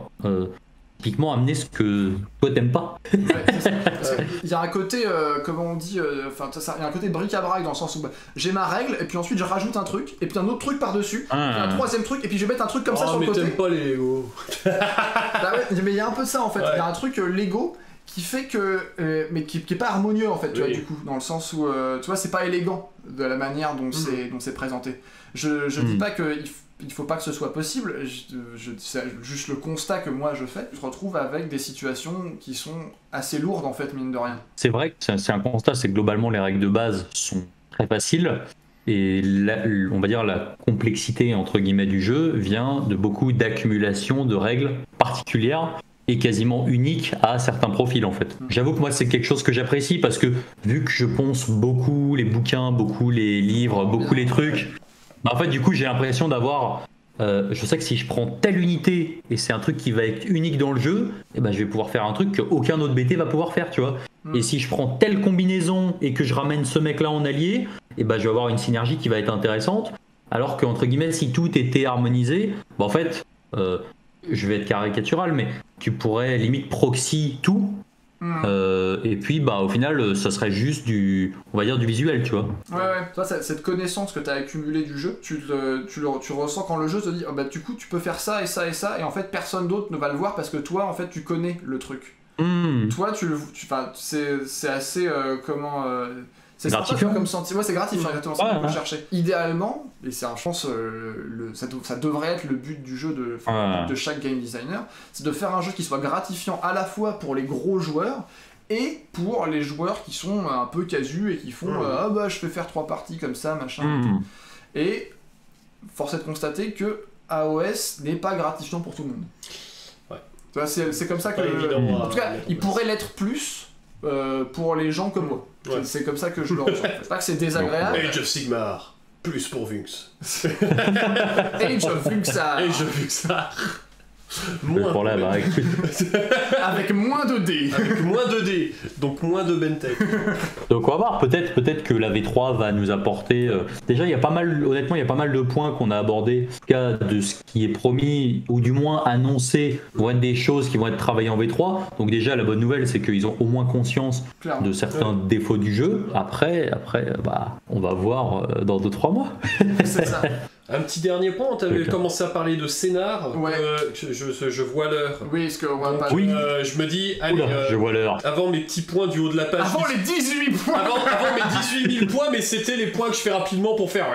typiquement amener ce que toi t'aimes pas. Il y a un côté, comment on dit, il y a un côté bric-à-brac dans le sens où j'ai ma règle, et puis ensuite je rajoute un truc, et puis un autre truc par-dessus, puis un troisième truc, et puis je vais mettre un truc comme ça sur le côté. Mais t'aimes pas les Lego. Mais il y a un peu ça en fait, il y a un truc Lego qui fait que, mais qui est pas harmonieux en fait, tu vois, du coup, dans le sens où, tu vois, c'est pas élégant de la manière dont c'est présenté. Je dis pas que il faut pas que ce soit possible, c'est juste le constat que moi je fais. Je me retrouve avec des situations qui sont assez lourdes en fait, mine de rien. C'est vrai que c'est un constat, c'est que globalement les règles de base sont très faciles et on va dire la complexité entre guillemets du jeu vient de beaucoup d'accumulation de règles particulières et quasiment uniques à certains profils en fait. J'avoue que moi c'est quelque chose que j'apprécie parce que vu que je ponce beaucoup les bouquins, beaucoup les livres, beaucoup les trucs, en fait, du coup, j'ai l'impression d'avoir. Je sais que si je prends telle unité et c'est un truc qui va être unique dans le jeu, je vais pouvoir faire un truc qu'aucun autre BT va pouvoir faire, tu vois. Et si je prends telle combinaison et que je ramène ce mec-là en allié, je vais avoir une synergie qui va être intéressante. Alors qu'entre guillemets, si tout était harmonisé, en fait, je vais être caricatural, mais tu pourrais limite proxy tout. Et puis au final ça serait juste du visuel, tu vois. Ouais. Toi, cette connaissance que tu as accumulée du jeu, tu ressens quand le jeu te dit du coup tu peux faire ça et ça et ça, et en fait personne d'autre ne va le voir parce que toi en fait tu connais le truc. Toi c'est assez C'est gratifiant comme sentiment, c'est gratifiant, exactement, c'est ce qu'on peut chercher. Idéalement, et c'est je pense, ça devrait être le but du jeu de chaque game designer, c'est de faire un jeu qui soit gratifiant à la fois pour les gros joueurs et pour les joueurs qui sont un peu casus et qui font ah bah je vais faire 3 parties comme ça, machin. Et force est de constater que AOS n'est pas gratifiant pour tout le monde. Ouais. C'est comme ça que... en tout cas, il pourrait l'être plus pour les gens comme moi. Ouais. C'est comme ça que je le ressens. C'est pas que c'est désagréable. Age of Sigmar, plus pour Vunx. Age of Vuxar. Age of Vuxar. Moins pour la vague. Avec moins de dés. Avec moins de dés, donc moins de Bentech. Donc on va voir, peut-être que la V3 va nous apporter... Déjà, il y a pas mal, honnêtement, il y a pas mal de points qu'on a abordés. En tout cas, de ce qui est promis, ou du moins annoncé, vont être des choses qui vont être travaillées en V3. Donc déjà, la bonne nouvelle, c'est qu'ils ont au moins conscience de certains défauts du jeu. Après, bah, on va voir dans 2-3 mois. C'est ça. Un petit dernier point, on avait commencé à parler de scénar, je vois l'heure. Oui, est-ce qu'on va pas... Oui. Je me dis, allez, je vois l'heure. Avant mes petits points du haut de la page... Avant les 18 points Avant mes 18 000 points, mais c'était les points que je fais rapidement pour faire...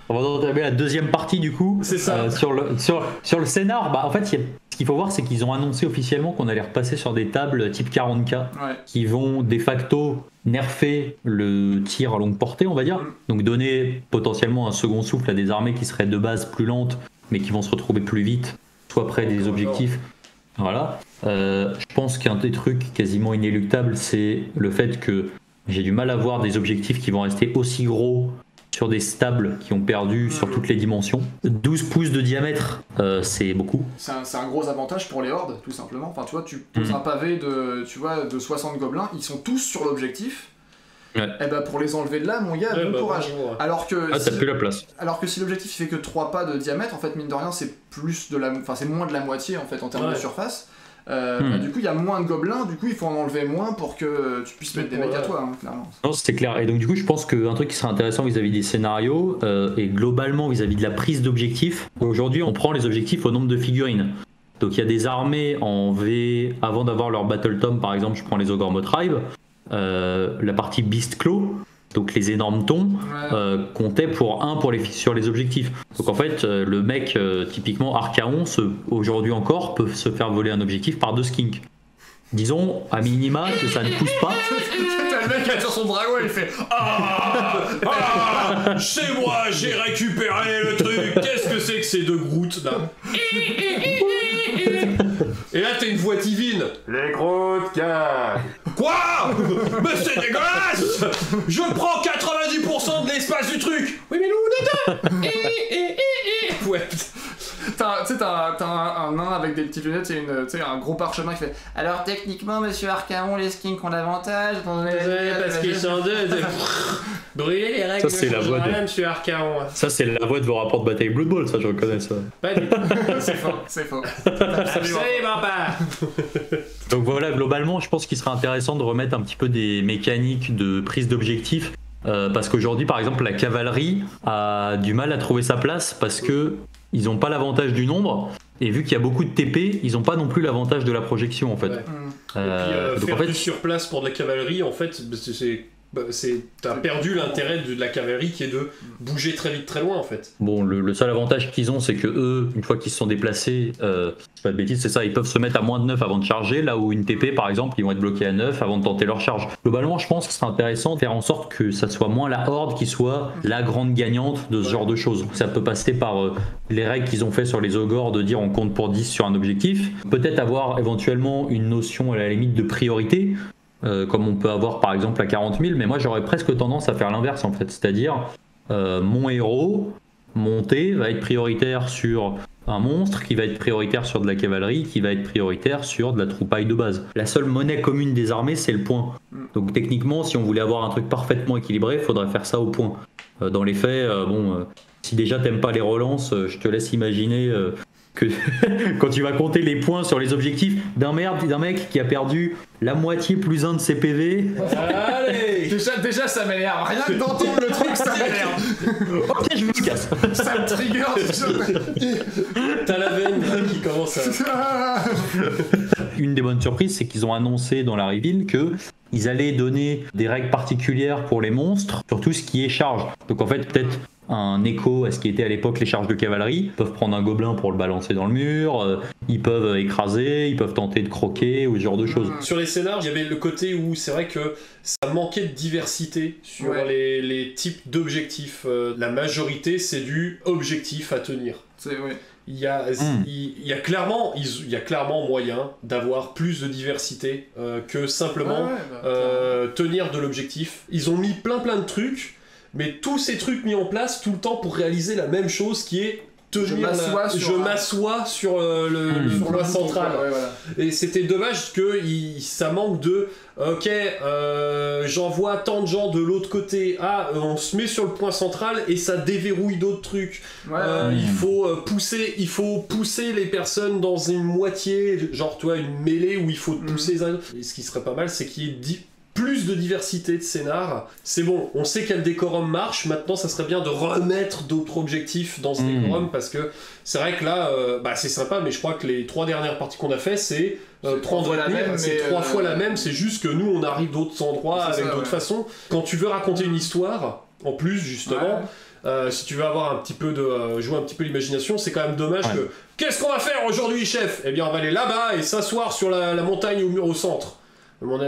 Avant d'entamer la deuxième partie du coup. C'est ça. Sur le scénar, bah en fait, ce qu'il faut voir, c'est qu'ils ont annoncé officiellement qu'on allait repasser sur des tables type 40K qui vont de facto nerfer le tir à longue portée, on va dire. Donc donner potentiellement un second souffle à des armées qui seraient de base plus lentes, mais qui vont se retrouver plus vite, soit près des objectifs. Voilà. Je pense qu'un des trucs quasiment inéluctables, c'est le fait que j'ai du mal à voir des objectifs qui vont rester aussi gros sur des stables qui ont perdu sur toutes les dimensions. 12 pouces de diamètre, c'est beaucoup. C'est un gros avantage pour les hordes, tout simplement. Enfin, tu vois, tu poses un pavé de 60 gobelins, ils sont tous sur l'objectif. Ouais. Et bah pour les enlever de là, mon gars, bon courage. Alors que t'as plus la place. Alors que si l'objectif fait que 3 pas de diamètre, en fait, mine de rien, c'est moins de la moitié en fait en termes de surface. Du coup il y a moins de gobelins, du coup il faut en enlever moins pour que tu puisses mettre des mecs à toi, clairement. Non, c'est clair. Et donc du coup je pense qu'un truc qui serait intéressant vis-à-vis des scénarios et globalement vis-à-vis de la prise d'objectifs, aujourd'hui on prend les objectifs au nombre de figurines. Donc il y a des armées en V, avant d'avoir leur Battle Tome par exemple, je prends les Ogre Tribe, la partie Beast Claw, donc les énormes tons, comptaient sur les objectifs. Donc en fait, le mec, typiquement Archaon, aujourd'hui encore, peut se faire voler un objectif par 2 skinks. Disons, à minima, que ça ne pousse pas. T'as le mec qui est sur son dragon et il fait c'est moi, j'ai récupéré le truc. Qu'est-ce que c'est que ces 2 Groot là? Et là t'as une voix divine. Les Groot gagnent. Quoi? Mais c'est dégueulasse! Je prends 90% de l'espace du truc! Oui mais nous on est 2! Ouais. T'as un nain avec des petites lunettes et un gros parchemin qui fait alors techniquement monsieur Archaon les skins ont l'avantage parce qu'ils sont 2 brûler les règles ça, c'est la voix de monsieur Archaon. Ça c'est la voix de vos rapports de bataille Blood Bowl, ça je reconnais ça. Pas du tout. C'est faux. Absolument pas. Donc voilà, globalement je pense qu'il serait intéressant de remettre un petit peu des mécaniques de prise d'objectif parce qu'aujourd'hui par exemple la cavalerie a du mal à trouver sa place parce que ils n'ont pas l'avantage du nombre, et vu qu'il y a beaucoup de TP, ils n'ont pas non plus l'avantage de la projection en fait. Ouais. Et puis faire du surplace pour de la cavalerie, en fait, t'as perdu l'intérêt de la cavalerie qui est de bouger très vite, très loin en fait. Bon, le seul avantage qu'ils ont, c'est que eux, une fois qu'ils se sont déplacés, c'est pas de bêtises, c'est ça, ils peuvent se mettre à moins de 9 avant de charger, là où une TP par exemple, ils vont être bloqués à 9 avant de tenter leur charge. Globalement, je pense que ce serait intéressant de faire en sorte que ça soit moins la horde qui soit la grande gagnante de ce genre de choses. Ça peut passer par les règles qu'ils ont fait sur les ogres de dire on compte pour 10 sur un objectif, peut-être avoir éventuellement une notion à la limite de priorité. Comme on peut avoir par exemple à 40 000, mais moi j'aurais presque tendance à faire l'inverse en fait, c'est-à-dire mon héros monté va être prioritaire sur un monstre, qui va être prioritaire sur de la cavalerie, qui va être prioritaire sur de la troupaille de base. La seule monnaie commune des armées c'est le point, donc techniquement si on voulait avoir un truc parfaitement équilibré, il faudrait faire ça au point. Dans les faits, si déjà t'aimes pas les relances, je te laisse imaginer que quand tu vas compter les points sur les objectifs d'un mec qui a perdu la moitié plus 1 de ses PV. Allez. déjà ça m'énerve, rien que d'entendre le truc ça m'énerve. Ok, je me casse. Ça me trigger. T'as la veine qui commence à... Une des bonnes surprises, c'est qu'ils ont annoncé dans la reveal que ils allaient donner des règles particulières pour les monstres sur tout ce qui est charge. Donc en fait, peut-être un écho à ce qui était à l'époque les charges de cavalerie. Ils peuvent prendre un gobelin pour le balancer dans le mur, ils peuvent écraser, ils peuvent tenter de croquer ou ce genre de choses. Sur les scénars, il y avait le côté où c'est vrai que ça manquait de diversité sur les types d'objectifs. La majorité, c'est du objectif à tenir. Il y a clairement moyen d'avoir plus de diversité que simplement tenir de l'objectif. Ils ont mis plein de trucs, mais tous ces trucs mis en place tout le temps pour réaliser la même chose qui est tenir je m'assois sur le point central. Et c'était dommage que ça manque de ok, j'envoie tant de gens de l'autre côté, on se met sur le point central et ça déverrouille d'autres trucs. Il faut pousser les personnes dans une moitié, genre tu vois, une mêlée où il faut pousser les uns. Et ce qui serait pas mal, c'est qu'il y ait plus de diversité de scénar. C'est bon, on sait quel décorum marche, maintenant ça serait bien de remettre d'autres objectifs dans ce décorum, parce que c'est vrai que là, c'est sympa, mais je crois que les 3 dernières parties qu'on a fait, c'est prendre la même, c'est 3 fois la même, c'est juste que nous on arrive d'autres endroits avec d'autres façons. Quand tu veux raconter une histoire, en plus justement, si tu veux avoir un petit peu de jouer un petit peu l'imagination, c'est quand même dommage que qu'est-ce qu'on va faire aujourd'hui, chef? Eh bien on va aller là-bas et s'asseoir sur la montagne au centre.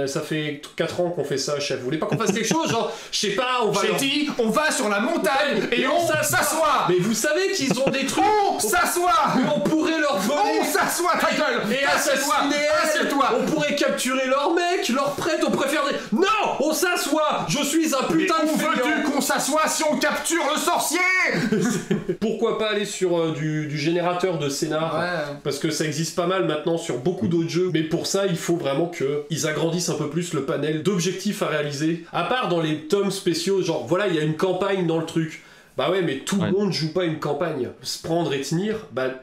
Ça fait 4 ans qu'on fait ça, chef. Vous voulez pas qu'on fasse quelque chose? Genre, je sais pas, on va... J'ai dit, on va sur la montagne et on s'assoit. Mais vous savez qu'ils ont des trucs... On s'assoit. Mais on pourrait leur voler... On s'assoit, ta gueule. Et assassiner assieds-toi. On pourrait capturer leurs mecs, leurs prêtres, on préfère des... Non, on s'assoit. Je suis un putain de feignant. Où veux-tu qu'on s'assoie si on capture le sorcier? Pourquoi pas aller sur du générateur de scénar, parce que ça existe pas mal maintenant sur beaucoup d'autres jeux, mais pour ça, il faut vraiment qu'ils agrandissent un peu plus le panel d'objectifs à réaliser. À part dans les tomes spéciaux, genre voilà, il y a une campagne dans le truc. Bah ouais, mais tout le monde joue pas une campagne. Se prendre et tenir,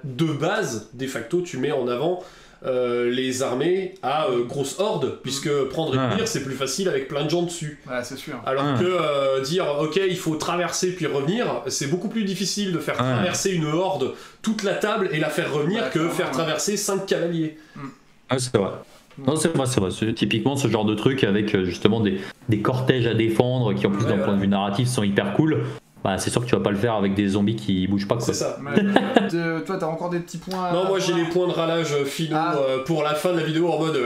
de base, de facto, tu mets en avant les armées à grosse horde, puisque prendre et tenir, c'est plus facile avec plein de gens dessus. C'est sûr. Alors que dire, ok, il faut traverser puis revenir, c'est beaucoup plus difficile de faire traverser une horde toute la table et la faire revenir que faire traverser 5 cavaliers. C'est vrai. Non, c'est vrai. C'est typiquement ce genre de truc avec justement des cortèges à défendre qui, en plus d'un point de vue narratif, sont hyper cool. C'est sûr que tu vas pas le faire avec des zombies qui bougent pas, quoi. C'est ça. Toi, t'as encore des petits points. Non, moi j'ai les points de râlage finaux pour la fin de la vidéo en mode.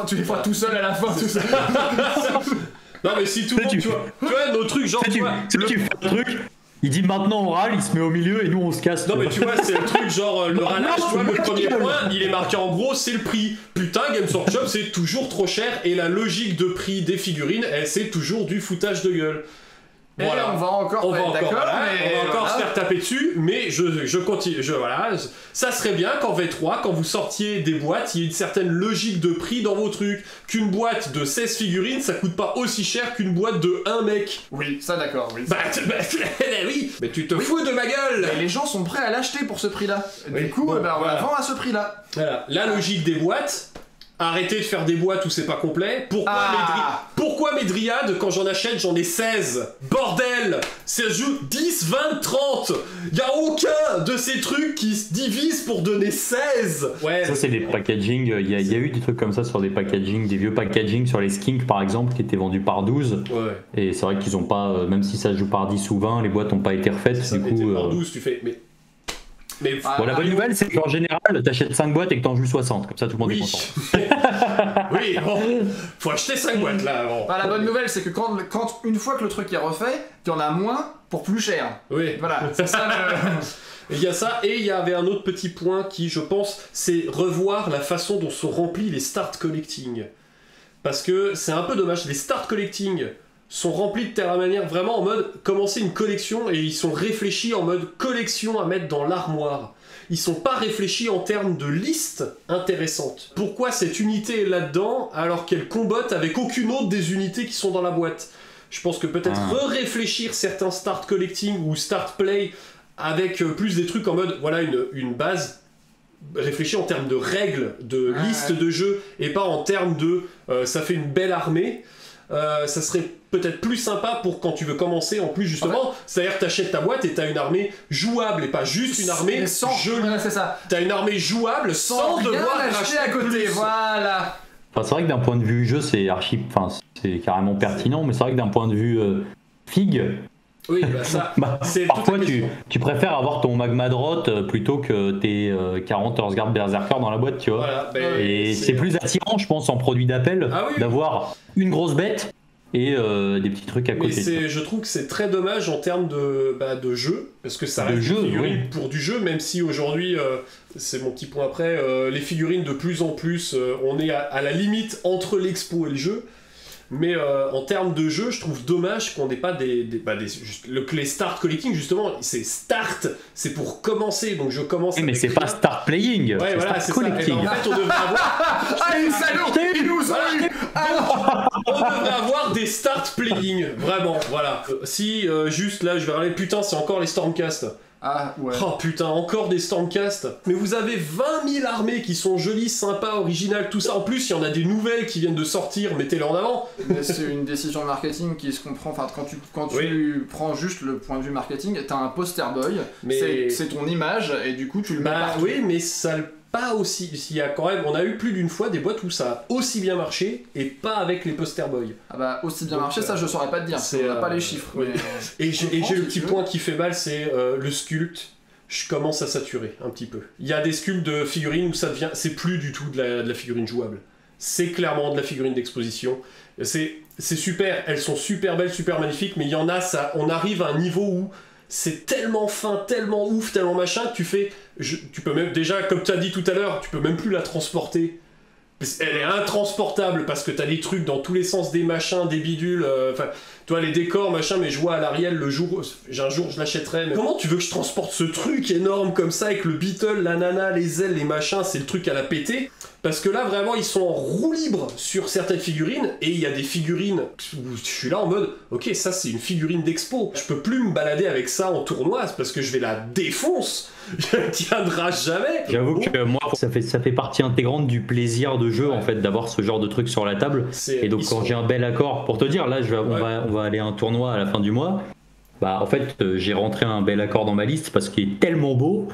Tu les feras tout seul à la fin, tout ça. Non, mais si tout le monde. Tu vois, nos trucs, genre. Tu fais un truc. Il dit maintenant on râle, il se met au milieu et nous on se casse. Non mais tu vois, c'est le truc genre le râlage, tu vois, le premier point, il est marqué en gros, c'est le prix. Putain, Games Workshop c'est toujours trop cher et la logique de prix des figurines, c'est toujours du foutage de gueule. Voilà, on va encore se faire taper dessus, mais je continue, ça serait bien qu'en V3, quand vous sortiez des boîtes, il y ait une certaine logique de prix dans vos trucs, qu'une boîte de 16 figurines, ça coûte pas aussi cher qu'une boîte de 1 mec. Oui, ça d'accord, oui. Oui, mais tu te fous de ma gueule. Mais les gens sont prêts à l'acheter pour ce prix-là. Du coup, on la vend à ce prix-là. Voilà, la logique des boîtes. Arrêtez de faire des boîtes où c'est pas complet. Pourquoi mes dryades, quand j'en achète, j'en ai 16? Bordel! Ça joue 10, 20, 30! Y'a aucun de ces trucs qui se divisent pour donner 16! Ouais. Ça, c'est des packaging. Il y a eu des trucs comme ça sur des packaging, des vieux packaging sur les skinks par exemple, qui étaient vendus par 12. Ouais. Et c'est vrai qu'ils ont pas, même si ça se joue par 10 ou 20, les boîtes ont pas été refaites. Ça du coup, par 12, tu fais. Mais la bonne nouvelle, c'est qu'en général, t'achètes 5 boîtes et que t'en joues 60, comme ça tout le monde est content. Oui, bon, faut acheter 5 boîtes là avant. La bonne nouvelle, c'est que quand une fois que le truc est refait, il y en a moins pour plus cher. Oui. Voilà, c'est ça Il y a ça, et il y avait un autre petit point qui, je pense, c'est revoir la façon dont sont remplis les start collecting. Parce que c'est un peu dommage, les start collecting sont remplis de telle manière, vraiment en mode commencer une collection, et ils sont réfléchis en mode collection à mettre dans l'armoire. Ils sont pas réfléchis en termes de liste intéressante. Pourquoi cette unité est là-dedans alors qu'elle combotte avec aucune autre des unités qui sont dans la boîte? Je pense que peut-être réfléchir certains start collecting ou start play avec plus des trucs en mode voilà une base réfléchie en termes de règles, de liste de jeu, et pas en termes de ça fait une belle armée. Ça serait peut-être plus sympa pour quand tu veux commencer en plus justement, c'est-à-dire que t'achètes ta boîte et t'as une armée jouable et pas juste une armée jolie. C'est ça. T'as une armée jouable sans devoir l'acheter à côté, voilà. Enfin, c'est vrai que d'un point de vue jeu, c'est c'est carrément pertinent, mais c'est vrai que d'un point de vue figue. Oui, bah ça, c'est parfois tu préfères avoir ton Magmadrot plutôt que tes 40 Earthguard Berserker dans la boîte, tu vois. Voilà, et c'est plus attirant, je pense, en produit d'appel, d'avoir une grosse bête et des petits trucs à côté. Mais je trouve que c'est très dommage en termes de jeu, parce que ça reste des figurines pour du jeu, même si aujourd'hui, c'est mon petit point après, les figurines de plus en plus, on est à la limite entre l'expo et le jeu. Mais en termes de jeu, je trouve dommage qu'on n'ait pas les start collecting, justement, c'est start, c'est pour commencer, donc je commence. Mais c'est pas start playing, ouais, voilà, start collecting. Ben, en fait, on devrait avoir. Ah, les salauds, ils nous ont eu. On devrait avoir des start playing, vraiment, voilà. Si, juste là, je vais regarder, putain, c'est encore les Stormcast. Ah ouais. Oh putain, encore des Stormcast. Mais vous avez 20 000 armées qui sont jolies, sympas, originales, tout ça. En plus, il y en a des nouvelles qui viennent de sortir, mettez-les en avant. Mais c'est une décision marketing qui se comprend. Enfin, quand tu prends juste le point de vue marketing, t'as un poster boy, c'est ton image, et du coup tu le mets partout. Oui, mais ça pas aussi. Il y a quand même, on a eu plus d'une fois des boîtes où ça a aussi bien marché et pas avec les poster boys. Ah bah aussi bien marché, ça je saurais pas te dire. On n'a pas les chiffres. Oui. Mais... Et j'ai le petit point qui fait mal, c'est le sculpt. Je commence à saturer un petit peu. Il y a des sculpts de figurines où ça devient, c'est plus du tout de la figurine jouable. C'est clairement de la figurine d'exposition. C'est super. Elles sont super belles, super magnifiques, mais il y en a, on arrive à un niveau où c'est tellement fin, tellement ouf, tellement machin que tu peux même, déjà, comme tu as dit tout à l'heure, tu peux même plus la transporter. Elle est intransportable parce que t'as des trucs dans tous les sens, des machins, des bidules, toi les décors, machin, mais je vois à l'Ariel un jour je l'achèterai. Mais comment tu veux que je transporte ce truc énorme comme ça avec le beetle, la nana, les ailes, les machins, c'est le truc à la péter. Parce que là vraiment ils sont en roue libre sur certaines figurines et il y a des figurines où je suis là en mode ok, ça c'est une figurine d'expo. Je peux plus me balader avec ça en tournoi parce que je vais la défonce. Elle tiendra jamais. J'avoue que moi ça fait partie intégrante du plaisir de jeu en fait d'avoir ce genre de truc sur la table. Et donc quand j'ai un bel accord, pour te dire là on va aller à un tournoi à la fin du mois. Bah en fait j'ai rentré un bel accord dans ma liste parce qu'il est tellement beau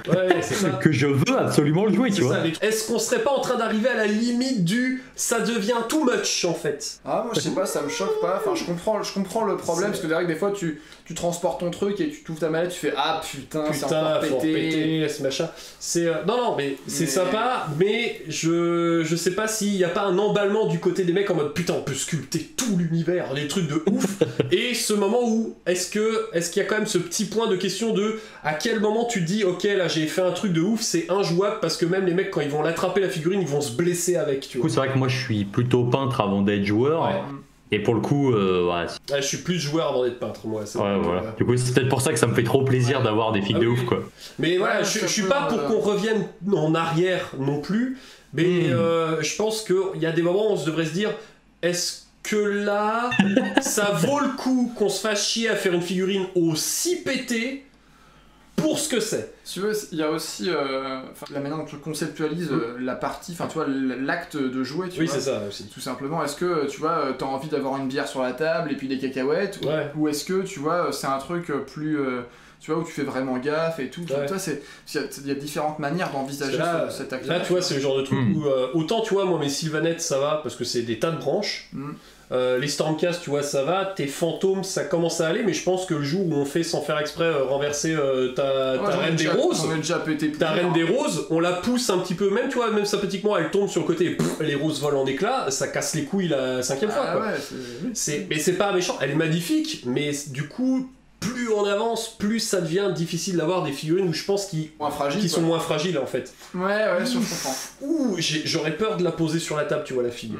que je veux absolument le jouer, tu vois. Est-ce qu'on serait pas en train d'arriver à la limite du ça devient too much en fait? Ah moi je sais pas, ça me choque pas, enfin je comprends le problème parce que derrière des fois tu transportes ton truc et tu t'ouvres ta manette, tu fais ah putain c'est encore pété, ce machin. C'est non mais c'est sympa, mais je sais pas s'il y a pas un emballement du côté des mecs en mode putain on peut sculpter tout l'univers, des trucs de ouf. Et ce moment où est-ce qu'il y a quand même ce petit point de question de à quel moment tu te dis ok là j'ai fait un truc de ouf, c'est injouable parce que même les mecs quand ils vont l'attraper la figurine ils vont se blesser avec, tu vois. Du coup c'est vrai que moi je suis plutôt peintre avant d'être joueur. Ouais. Et pour le coup, je suis plus joueur avant d'être peintre, moi. Voilà. Du coup, c'est peut-être pour ça que ça me fait trop plaisir d'avoir des figues de ouf, quoi. Mais voilà, je suis pas pour qu'on revienne en arrière non plus, mais je pense qu'il y a des moments où on se devrait se dire, est-ce que là, ça vaut le coup qu'on se fasse chier à faire une figurine aussi pétée pour ce que c'est. Si tu veux, il y a aussi la manière dont tu conceptualises la partie, enfin tu vois, l'acte de jouer, tu vois. Oui, c'est ça aussi. Tout simplement, est-ce que tu vois, t'as envie d'avoir une bière sur la table et puis des cacahuètes, ou est-ce que tu vois, c'est un truc plus. Tu vois, où tu fais vraiment gaffe et tout. Ouais. Toi, il y a différentes manières d'envisager cet acte. Là, tu vois, c'est le genre de truc où, autant, tu vois, moi, mes Sylvanettes, ça va, parce que c'est des tas de branches. Les Stormcast, tu vois, ça va. Tes fantômes, ça commence à aller, mais je pense que le jour où on fait, sans faire exprès, renverser ta Reine des Roses, ta Reine des Roses, on la pousse un petit peu, même, tu vois, même sympathiquement, elle tombe sur le côté, les roses volent en éclats, ça casse les couilles la 5e fois, quoi. Ouais, mais c'est pas méchant, elle est magnifique, mais du coup... Plus on avance, plus ça devient difficile d'avoir des figurines où je pense qui sont moins fragiles en fait. Ouais, je comprends. J'aurais peur de la poser sur la table, tu vois, la figue.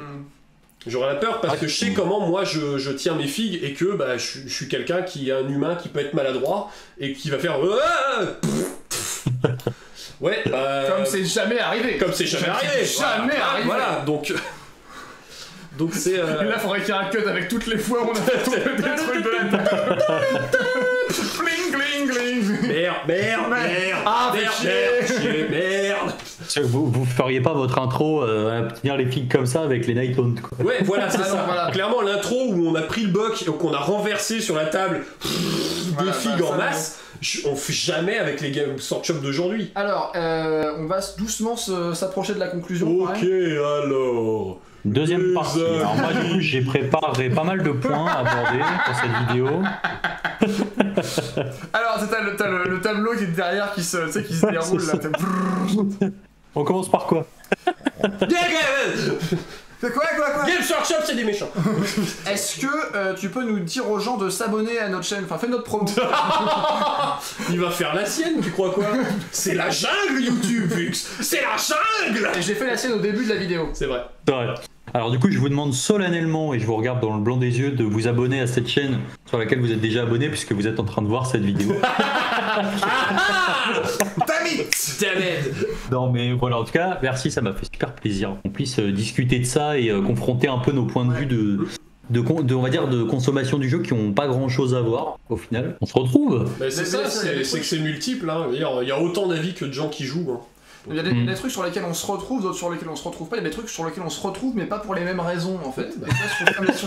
J'aurais peur parce que je sais comment moi je tiens mes figues et que bah, je suis quelqu'un qui est un humain qui peut être maladroit et qui va faire. Ouais, comme c'est jamais arrivé. Comme c'est jamais arrivé. Jamais arrivé. Voilà, donc c'est. Là, faudrait qu'il y ait un cut avec toutes les fois où on a fait tomber des trucs de la table. Bling, bling, bling. Merde. Vous feriez pas votre intro à tenir les figues comme ça avec les Night Haunt, quoi. Ouais, voilà, c'est ça. Voilà. Clairement, l'intro où on a pris le boc et qu'on a renversé sur la table des figues en masse. On fait jamais avec les Game Workshop d'aujourd'hui. Alors, on va doucement s'approcher de la conclusion. Ok, alors. Deuxième partie. Alors moi du coup j'ai préparé pas mal de points à aborder pour cette vidéo. Alors t'as le tableau qui est derrière qui se déroule là. On commence par quoi? Quoi Games Workshop, c'est des méchants. Est-ce que tu peux nous dire aux gens de s'abonner à notre chaîne? Enfin, fais notre promo. Il va faire la sienne, tu crois quoi? C'est la jungle YouTube, Vux. C'est la jungle. Et j'ai fait la sienne au début de la vidéo. C'est vrai. C'est vrai. Alors du coup je vous demande solennellement, et je vous regarde dans le blanc des yeux, de vous abonner à cette chaîne sur laquelle vous êtes déjà abonné puisque vous êtes en train de voir cette vidéo. Damn it. Non mais voilà, en tout cas merci, ça m'a fait super plaisir qu'on puisse discuter de ça et confronter un peu nos points de vue de on va dire de consommation du jeu qui ont pas grand chose à voir au final. On se retrouve. Bah, c'est ça, c'est que c'est multiple, hein. Il y a autant d'avis que de gens qui jouent, hein. Il y a des trucs sur lesquels on se retrouve, d'autres sur lesquels on se retrouve pas. Il y a des trucs sur lesquels on se retrouve, mais pas pour les mêmes raisons en fait. Et ça,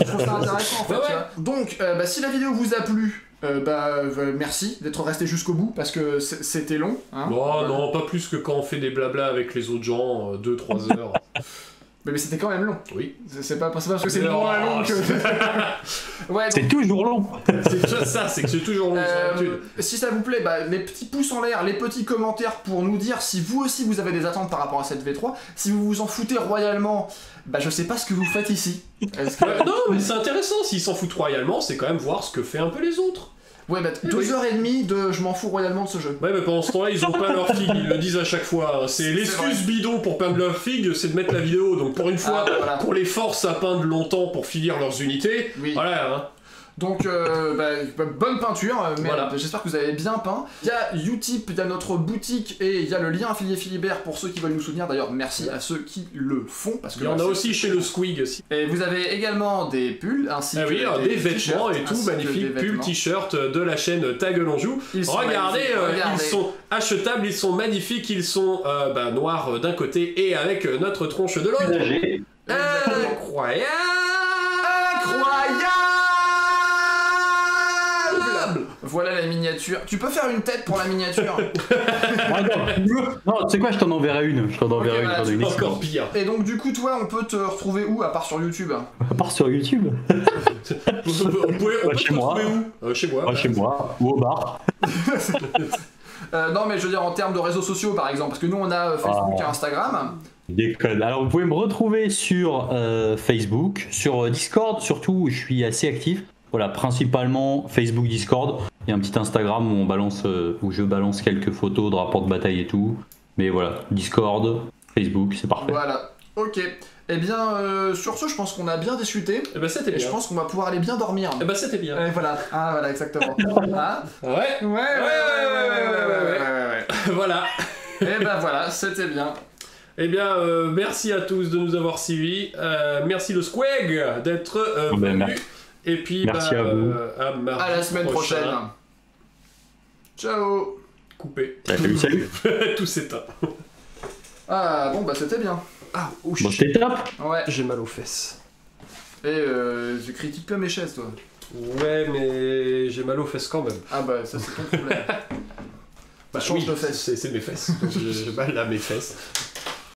je trouve ça intéressant en fait. Tu vois. Donc, si la vidéo vous a plu, merci d'être resté jusqu'au bout parce que c'était long. Hein. Non, pas plus que quand on fait des blablas avec les autres gens, 2-3 heures. Mais c'était quand même long. Oui. C'est pas parce que c'est moins long que. Ouais, c'est toujours long. C'est déjà ça, c'est que c'est toujours long. Si ça vous plaît, les petits pouces en l'air, les petits commentaires pour nous dire si vous aussi vous avez des attentes par rapport à cette V3. Si vous vous en foutez royalement, je sais pas ce que vous faites ici. Non, mais c'est intéressant. S'ils s'en foutent royalement, c'est quand même voir ce que fait un peu les autres. Ouais, 2h30 de je m'en fous royalement de ce jeu. Ouais, mais pendant ce temps-là, ils ont pas leur figue, ils le disent à chaque fois. C'est l'excuse bidon pour peindre leur figue, c'est de mettre la vidéo. Donc pour une fois, qu'on les force à peindre longtemps pour finir leurs unités, voilà. Hein. Donc, bonne peinture, j'espère que vous avez bien peint. Il y a Utip, il y a notre boutique et il y a le lien affilié Philibert pour ceux qui veulent nous soutenir. D'ailleurs, merci à ceux qui le font. Parce que il y en a aussi chez le Squig aussi. Et vous avez également des pulls ainsi que des vêtements et tout, magnifiques pulls, t-shirts de la chaîne Ta Gueule en Joue. Regardez, ils sont achetables, ils sont magnifiques, ils sont noirs d'un côté et avec notre tronche de l'autre. Incroyable. Voilà la miniature. Tu peux faire une tête pour la miniature. Non, tu sais quoi, je t'en enverrai une. Une encore pire. Et donc du coup, toi, on peut te retrouver où à part sur YouTube? À part sur YouTube. Chez moi. Chez moi. Chez moi. Ou au bar. Non, mais je veux dire en termes de réseaux sociaux, par exemple, parce que nous, on a Facebook et Instagram. Déconne. Alors, vous pouvez me retrouver sur Facebook, sur Discord, surtout, où je suis assez actif. Voilà, principalement Facebook, Discord. Il y a un petit Instagram où je balance quelques photos de rapports de bataille et tout. Mais voilà, Discord, Facebook, c'est parfait. Voilà, ok. Eh bien, sur ce, je pense qu'on a bien discuté. C'était bien. Et je pense qu'on va pouvoir aller bien dormir. C'était bien. Et voilà, voilà, exactement. Ouais. Voilà. Et voilà, c'était bien. Eh bien, merci à tous de nous avoir suivis. Merci le Squig d'être venu. Et puis, merci à vous. À la semaine prochaine. Ciao. Coupé. Salut. Tout s'éteint. Ah bon, c'était bien. Ah, bon, c'était top. Ouais. J'ai mal aux fesses. Et je critique pas mes chaises, toi. Ouais, mais j'ai mal aux fesses quand même. Ah ça c'est ton problème. Change de fesses. C'est mes fesses. J'ai mal à mes fesses.